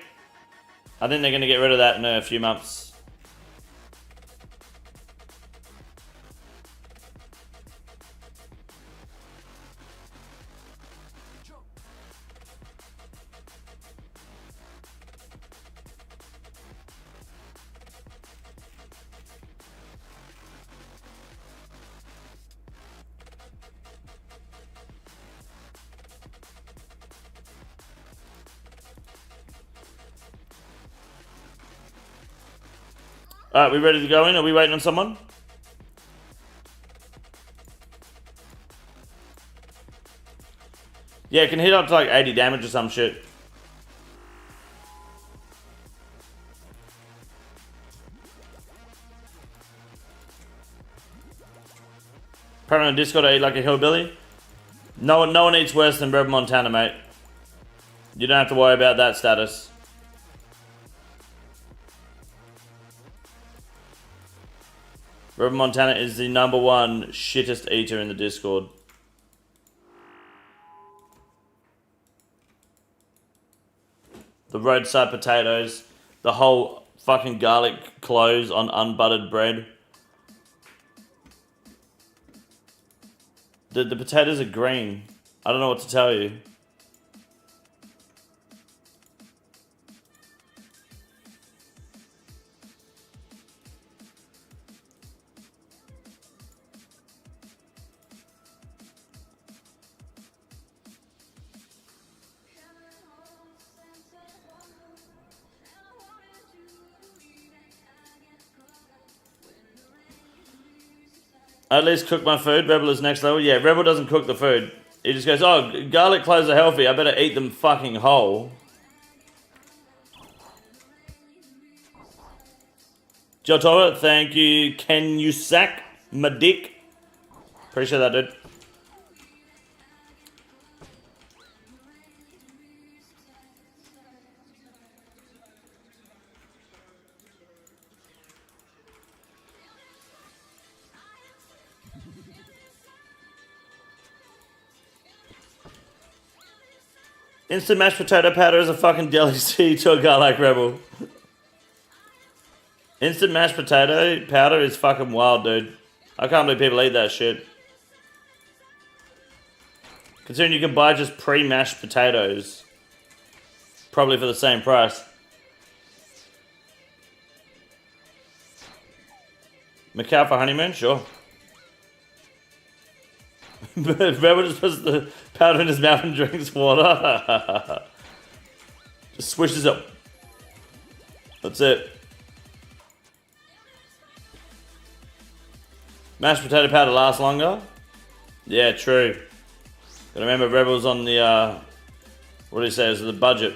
I think they're going to get rid of that in a few months. Alright, we ready to go in? Are we waiting on someone? Yeah, it can hit up to like 80 damage or some shit. Apparently on Discord I eat like a hillbilly. No one eats worse than Rebel Montana, mate. You don't have to worry about that status. Rebel Montana is the #1 shittest eater in the Discord. The roadside potatoes, the whole fucking garlic cloves on unbuttered bread. The potatoes are green. I don't know what to tell you. At least cook my food. Rebel is next level. Yeah, Rebel doesn't cook the food. He just goes, oh, garlic cloves are healthy. I better eat them fucking whole. Jotova, thank you. Can you sack my dick? Appreciate that, dude. Instant mashed potato powder is a fucking delicacy to a guy like Rebel. Instant mashed potato powder is fucking wild, dude. I can't believe people eat that shit. Considering you can buy just pre-mashed potatoes. Probably for the same price. Macau for honeymoon? Sure. Rebel just puts the powder in his mouth and drinks water. Just swishes it. That's it. Mashed potato powder lasts longer? Yeah, true. Gotta remember Rebel's on the, what do you say, is the budget.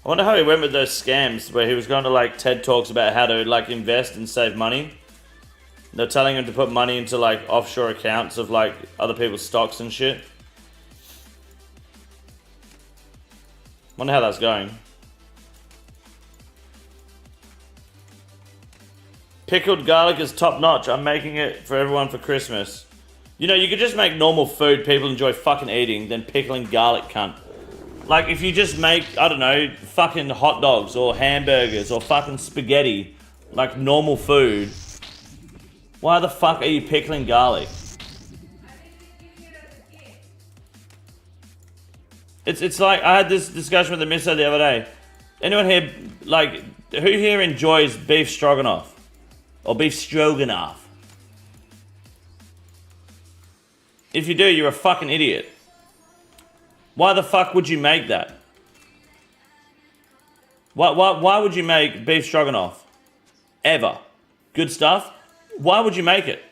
I wonder how he went with those scams where he was going to like TED Talks about how to like invest and save money. They're telling him to put money into like offshore accounts of like other people's stocks and shit. Wonder how that's going. Pickled garlic is top notch. I'm making it for everyone for Christmas. You know, you could just make normal food people enjoy fucking eating, then pickling garlic, cunt. Like if you just make, I don't know, fucking hot dogs or hamburgers or fucking spaghetti, like normal food. Why the fuck are you pickling garlic? It's like, I had this discussion with the mister the other day. Anyone here, like, Who here enjoys beef stroganoff? Or beef stroganoff? If you do, you're a fucking idiot. Why the fuck would you make that? Why would you make beef stroganoff? Ever. Good stuff? Why would you make it?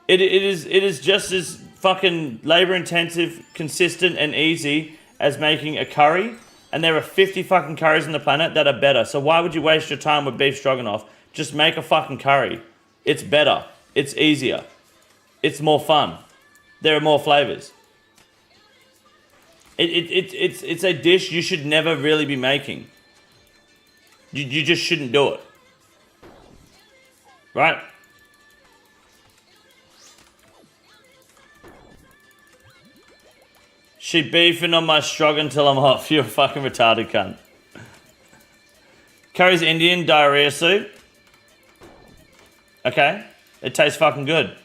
It is just as fucking labor intensive, consistent and easy as making a curry. And there are 50 fucking curries on the planet that are better. So why would you waste your time with beef stroganoff? Just make a fucking curry. It's better. It's easier. It's more fun. There are more flavors. It's a dish you should never really be making. You just shouldn't do it. Right? She beefing on my stroganoff till I'm off. You're a fucking retarded cunt. Curry's Indian diarrhea soup. Okay. It tastes fucking good.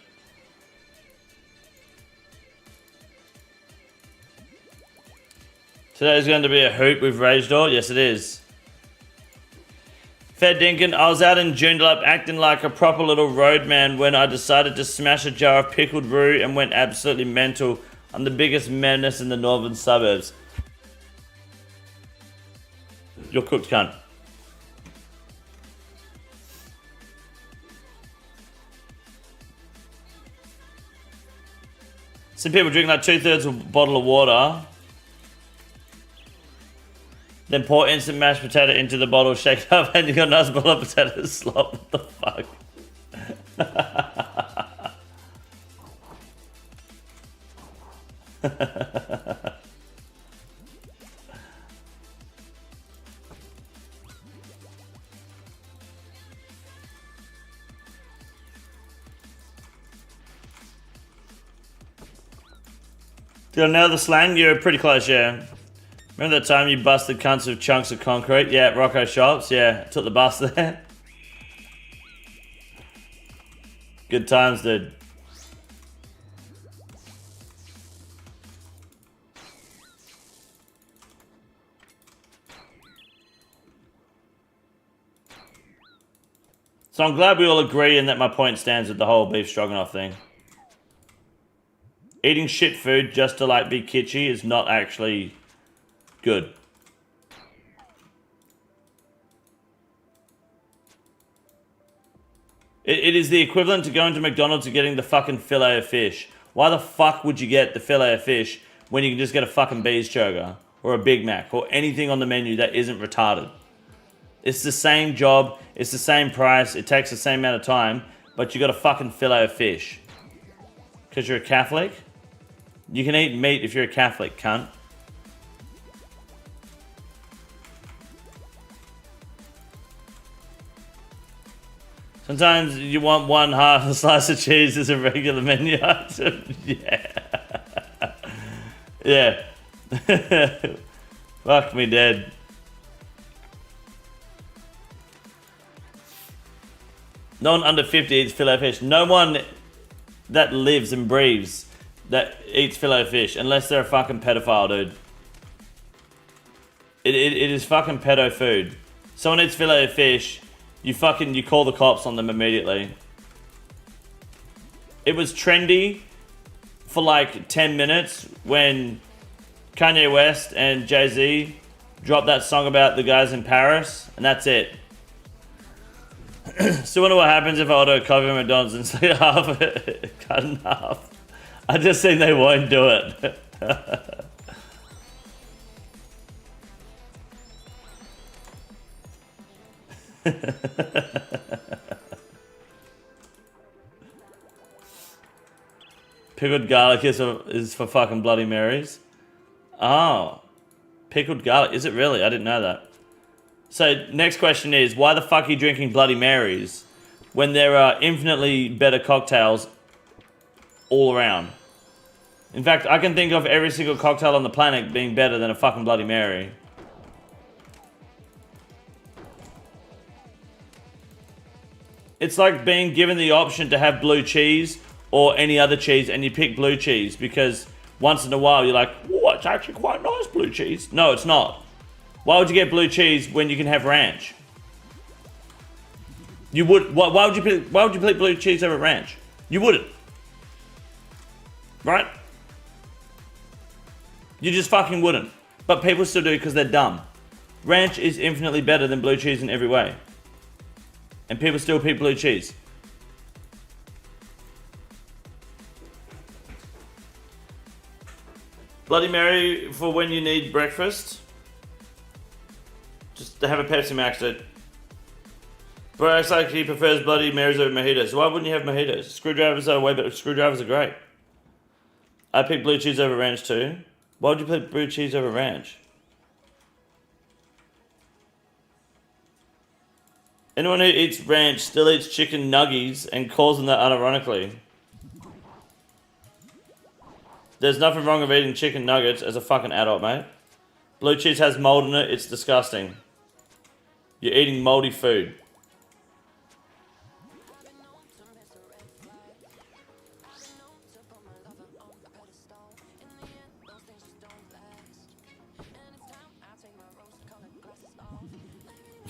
Today's going to be a hoot with Rage Door. Yes, it is. Fair Dinkin, I was out in Joondalup acting like a proper little roadman when I decided to smash a jar of pickled roux and went absolutely mental. I'm the biggest menace in the northern suburbs. You're cooked, cunt. Some people drink like 2/3 of a bottle of water. Then pour instant mashed potato into the bottle, shake it up, and you got a nice bottle of potato slop. What the fuck? Do you know the slang? You're pretty close, yeah. Remember that time you busted cunts with chunks of concrete? Yeah, Rocco Shops. Yeah, took the bus there. Good times, dude. So I'm glad we all agree and that my point stands with the whole beef stroganoff thing. Eating shit food just to like be kitschy is not actually good. It is the equivalent to going to McDonald's and getting the fucking fillet of fish. Why the fuck would you get the fillet of fish when you can just get a fucking bees burger or a Big Mac or anything on the menu that isn't retarded? It's the same job, it's the same price, it takes the same amount of time, but you got a fucking fillet of fish. Because you're a Catholic? You can eat meat if you're a Catholic, cunt. Sometimes you want one half a slice of cheese as a regular menu item. Yeah. Yeah. Fuck me dead. No one under 50 eats fillet of fish. No one that lives and breathes that eats fillet of fish, unless they're a fucking pedophile, dude. It is fucking pedo food. Someone eats fillet of fish, you call the cops on them immediately. It was trendy for like 10 minutes when Kanye West and Jay-Z dropped that song about the guys in Paris, and that's it. So I wonder what happens if I order a coffee at McDonald's and say half of it cut in half. I just think they won't do it. Pickled garlic is for fucking Bloody Marys. Oh. Pickled garlic. Is it really? I didn't know that. So, next question is, why the fuck are you drinking Bloody Marys when there are infinitely better cocktails all around? In fact, I can think of every single cocktail on the planet being better than a fucking Bloody Mary. It's like being given the option to have blue cheese or any other cheese and you pick blue cheese because once in a while you're like, oh, it's actually quite nice blue cheese. No, it's not. Why would you get blue cheese when you can have ranch? You would. Why would you play blue cheese over ranch? You wouldn't. Right? You just fucking wouldn't. But people still do because they're dumb. Ranch is infinitely better than blue cheese in every way. And people still pick blue cheese. Bloody Mary for when you need breakfast. Just to have a Pepsi Max, dude. Bro acts like he prefers Bloody Marys over mojitos. Why wouldn't you have mojitos? Screwdrivers are way better. Screwdrivers are great. I pick blue cheese over ranch too. Why would you pick blue cheese over ranch? Anyone who eats ranch still eats chicken nuggies and calls them that unironically. There's nothing wrong with eating chicken nuggets as a fucking adult, mate. Blue cheese has mold in it. It's disgusting. You're eating moldy food.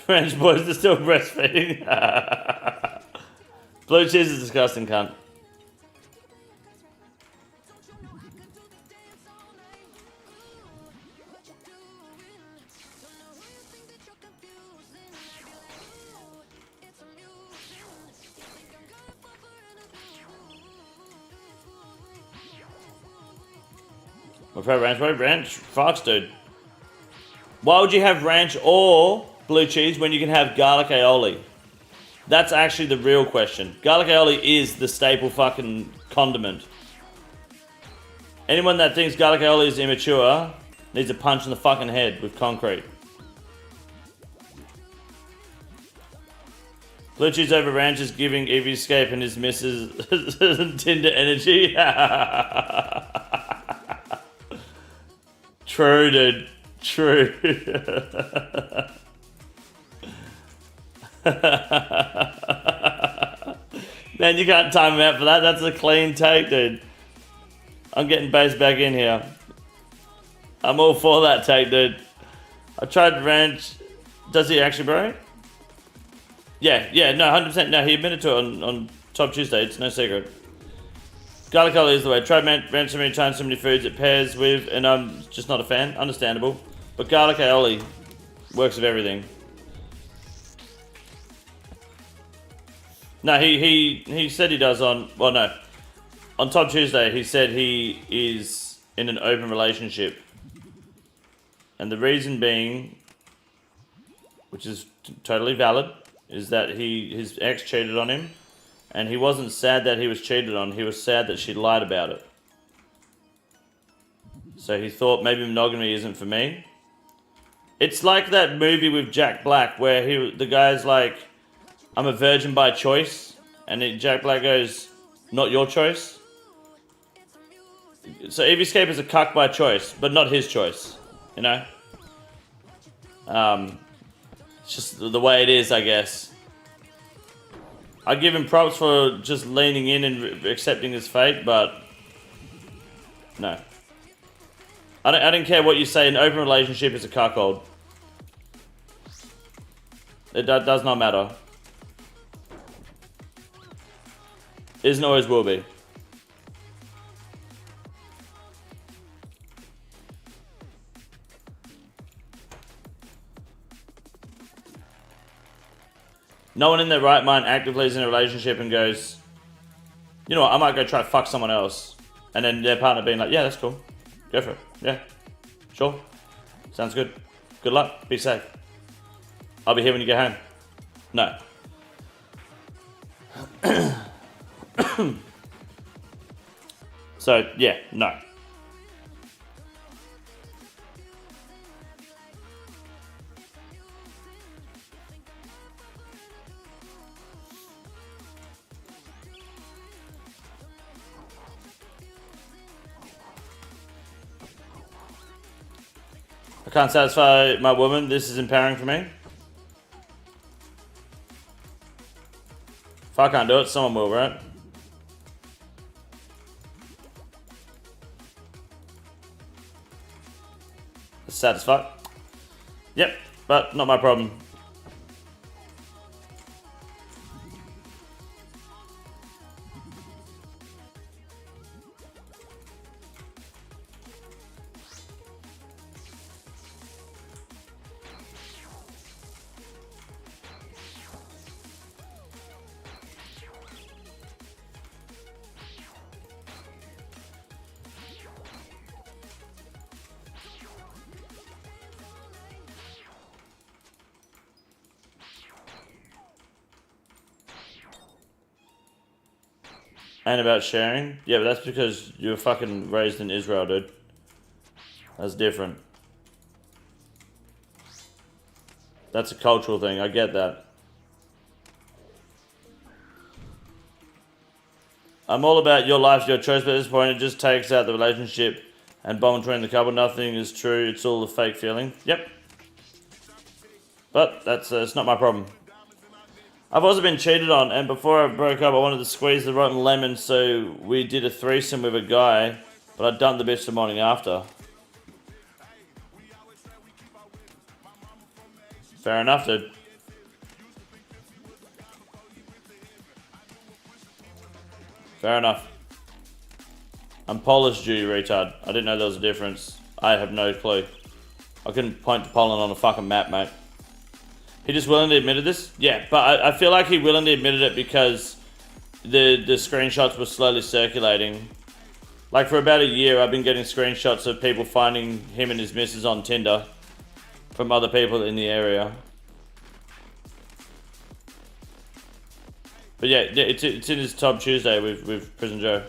Ranch boys are still breastfeeding. Blue cheese is disgusting, cunt. My favorite ranch, boy. Ranch, fucks, dude. Why would you have ranch or blue cheese when you can have garlic aioli? That's actually the real question. Garlic aioli is the staple fucking condiment. Anyone that thinks garlic aioli is immature needs a punch in the fucking head with concrete. Blue cheese over ranch is giving Evie Escape and his missus Tinder energy. True, dude. True. Man, you can't time him out for that. That's a clean take, dude. I'm getting base back in here. I'm all for that take, dude. I tried ranch. Does he actually, bro? Yeah, no, 100%. No, he admitted to it on Top Tuesday. It's no secret. Garlic aioli is the way. Tried ranch so many times, so many foods it pairs with, and I'm just not a fan. Understandable. But garlic aioli works with everything. No, he said he does on... Well, no. On Top Tuesday, he said he is in an open relationship. And the reason being, which is totally valid, is that his ex cheated on him. And he wasn't sad that he was cheated on. He was sad that she lied about it. So he thought maybe monogamy isn't for me. It's like that movie with Jack Black where the guy's like, I'm a virgin by choice. And Jack Black goes, not your choice. So Evie Escape is a cuck by choice, but not his choice. You know? It's just the way it is, I guess. I give him props for just leaning in and accepting his fate, but no. I don't care what you say, an open relationship is a cuckold. It does not matter. Isn't always will be. No one in their right mind actively is in a relationship and goes, you know what, I might go try to fuck someone else. And then their partner being like, yeah, that's cool. Go for it. Yeah. Sure. Sounds good. Good luck. Be safe. I'll be here when you get home. No. So, yeah, no. I can't satisfy my woman. This is empowering for me. If I can't do it, someone will, right? Satisfied. Yep, but not my problem. Ain't about sharing. Yeah, but that's because you were fucking raised in Israel, dude. That's different. That's a cultural thing. I get that. I'm all about your life, your choice, but at this point it just takes out the relationship and bond between the couple. Nothing is true. It's all a fake feeling. Yep. But that's it's not my problem. I've also been cheated on, and before I broke up, I wanted to squeeze the rotten lemon, so we did a threesome with a guy, but I dumped the bitch the morning after. Fair enough, dude. Fair enough. I'm Polish Jew, you retard. I didn't know there was a difference. I have no clue. I couldn't point to Poland on a fucking map, mate. He just willingly admitted this? Yeah, but I feel like he willingly admitted it because the screenshots were slowly circulating. Like for about a year, I've been getting screenshots of people finding him and his missus on Tinder from other people in the area. But yeah, it's in his top Tuesday with Prison Joe.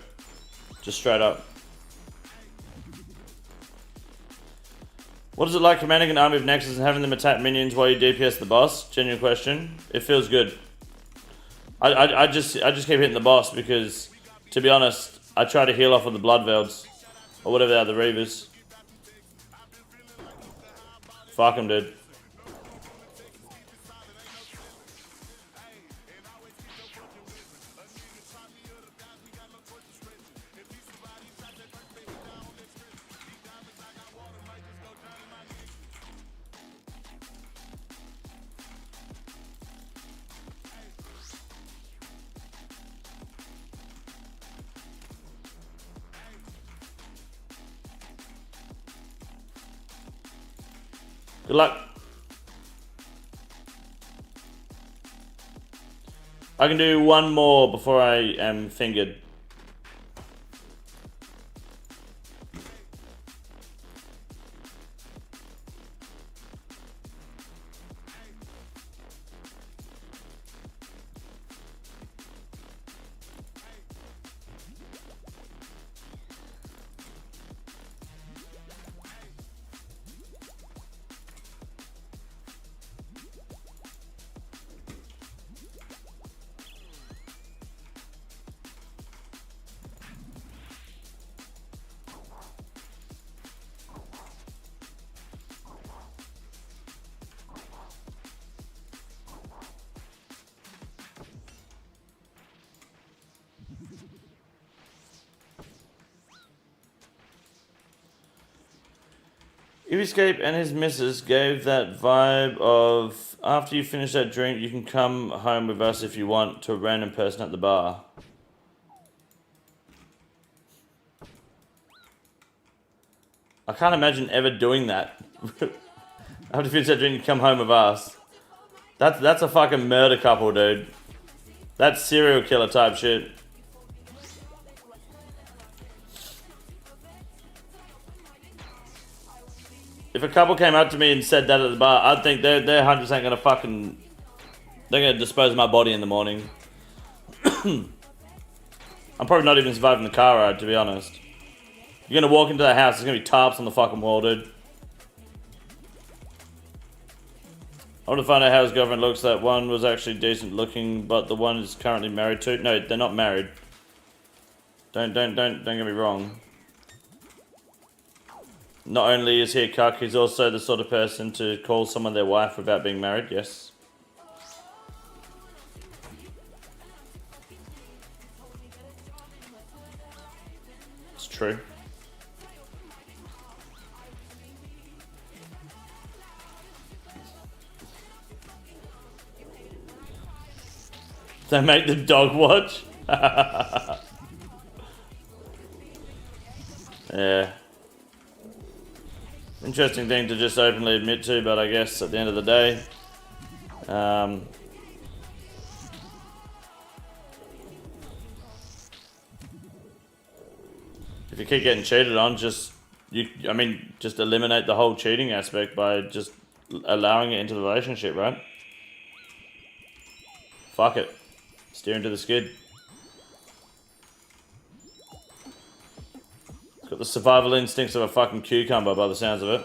Just straight up. What is it like commanding an army of Nexus and having them attack minions while you DPS the boss? Genuine question. It feels good. I just keep hitting the boss because, to be honest, I try to heal off of the Blood Velds. Or whatever they are, the Reavers. Fuck them, dude. Good luck. I can do one more before I am fingered. Escape and his missus gave that vibe of, after you finish that drink, you can come home with us if you want, to a random person at the bar. I can't imagine ever doing that. After you finish that drink, you come home with us. That's a fucking murder couple, dude. That's serial killer type shit. If a couple came up to me and said that at the bar, I'd think they're 100% gonna fucking... They're gonna dispose of my body in the morning. I'm probably not even surviving the car ride, to be honest. You're gonna walk into the house, there's gonna be tarps on the fucking wall, dude. I want to find out how his girlfriend looks. That one was actually decent looking, but the one is currently married to... No, they're not married. Don't get me wrong. Not only is he a cuck, he's also the sort of person to call someone their wife without being married, yes. It's true. They make the dog watch? Yeah. Interesting thing to just openly admit to, but I guess at the end of the day, if you keep getting cheated on, just eliminate the whole cheating aspect by just allowing it into the relationship, right? Fuck it. Steer into the skid. the survival instincts of a fucking cucumber by the sounds of it.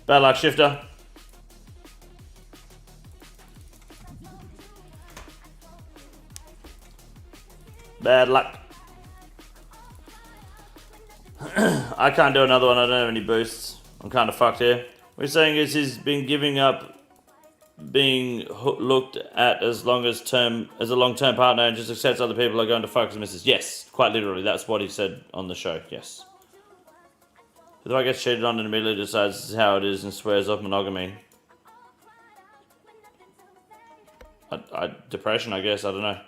Bad luck, Shifter. Bad luck. I can't do another one. I don't have any boosts. I'm kind of fucked here. What he's saying is he's been giving up being looked at as a long-term partner and just accepts other people are going to fuck his missus. Yes, quite literally. That's what he said on the show. Yes. If I get cheated on and immediately decides this is how it is and swears off monogamy. Depression, I guess. I don't know.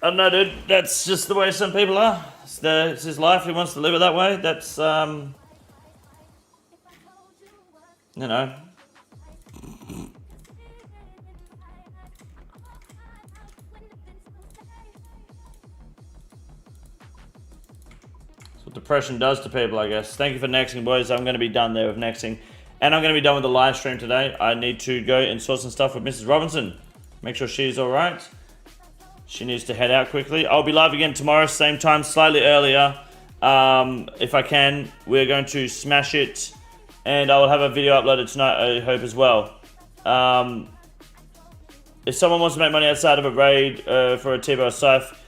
I don't know, dude. That's just the way some people are. It's his life. He wants to live it that way. That's, you know. That's what depression does to people, I guess. Thank you for nexting, boys. I'm going to be done there with nexting. And I'm going to be done with the live stream today. I need to go and sort some stuff with Mrs. Robinson. Make sure she's alright. She needs to head out quickly. I'll be live again tomorrow, same time, slightly earlier. If I can, we're going to smash it. And I will have a video uploaded tonight, I hope, as well. If someone wants to make money outside of a raid for a TBOW Scythe,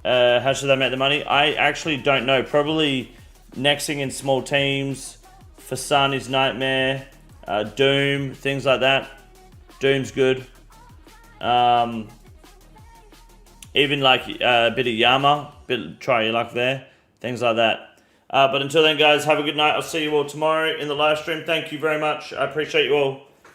how should they make the money? I actually don't know. Probably nexting in small teams, Fasani's Nightmare, Doom, things like that. Doom's good. Even like a bit of Yama, try your luck there, things like that. But until then, guys, have a good night. I'll see you all tomorrow in the live stream. Thank you very much. I appreciate you all.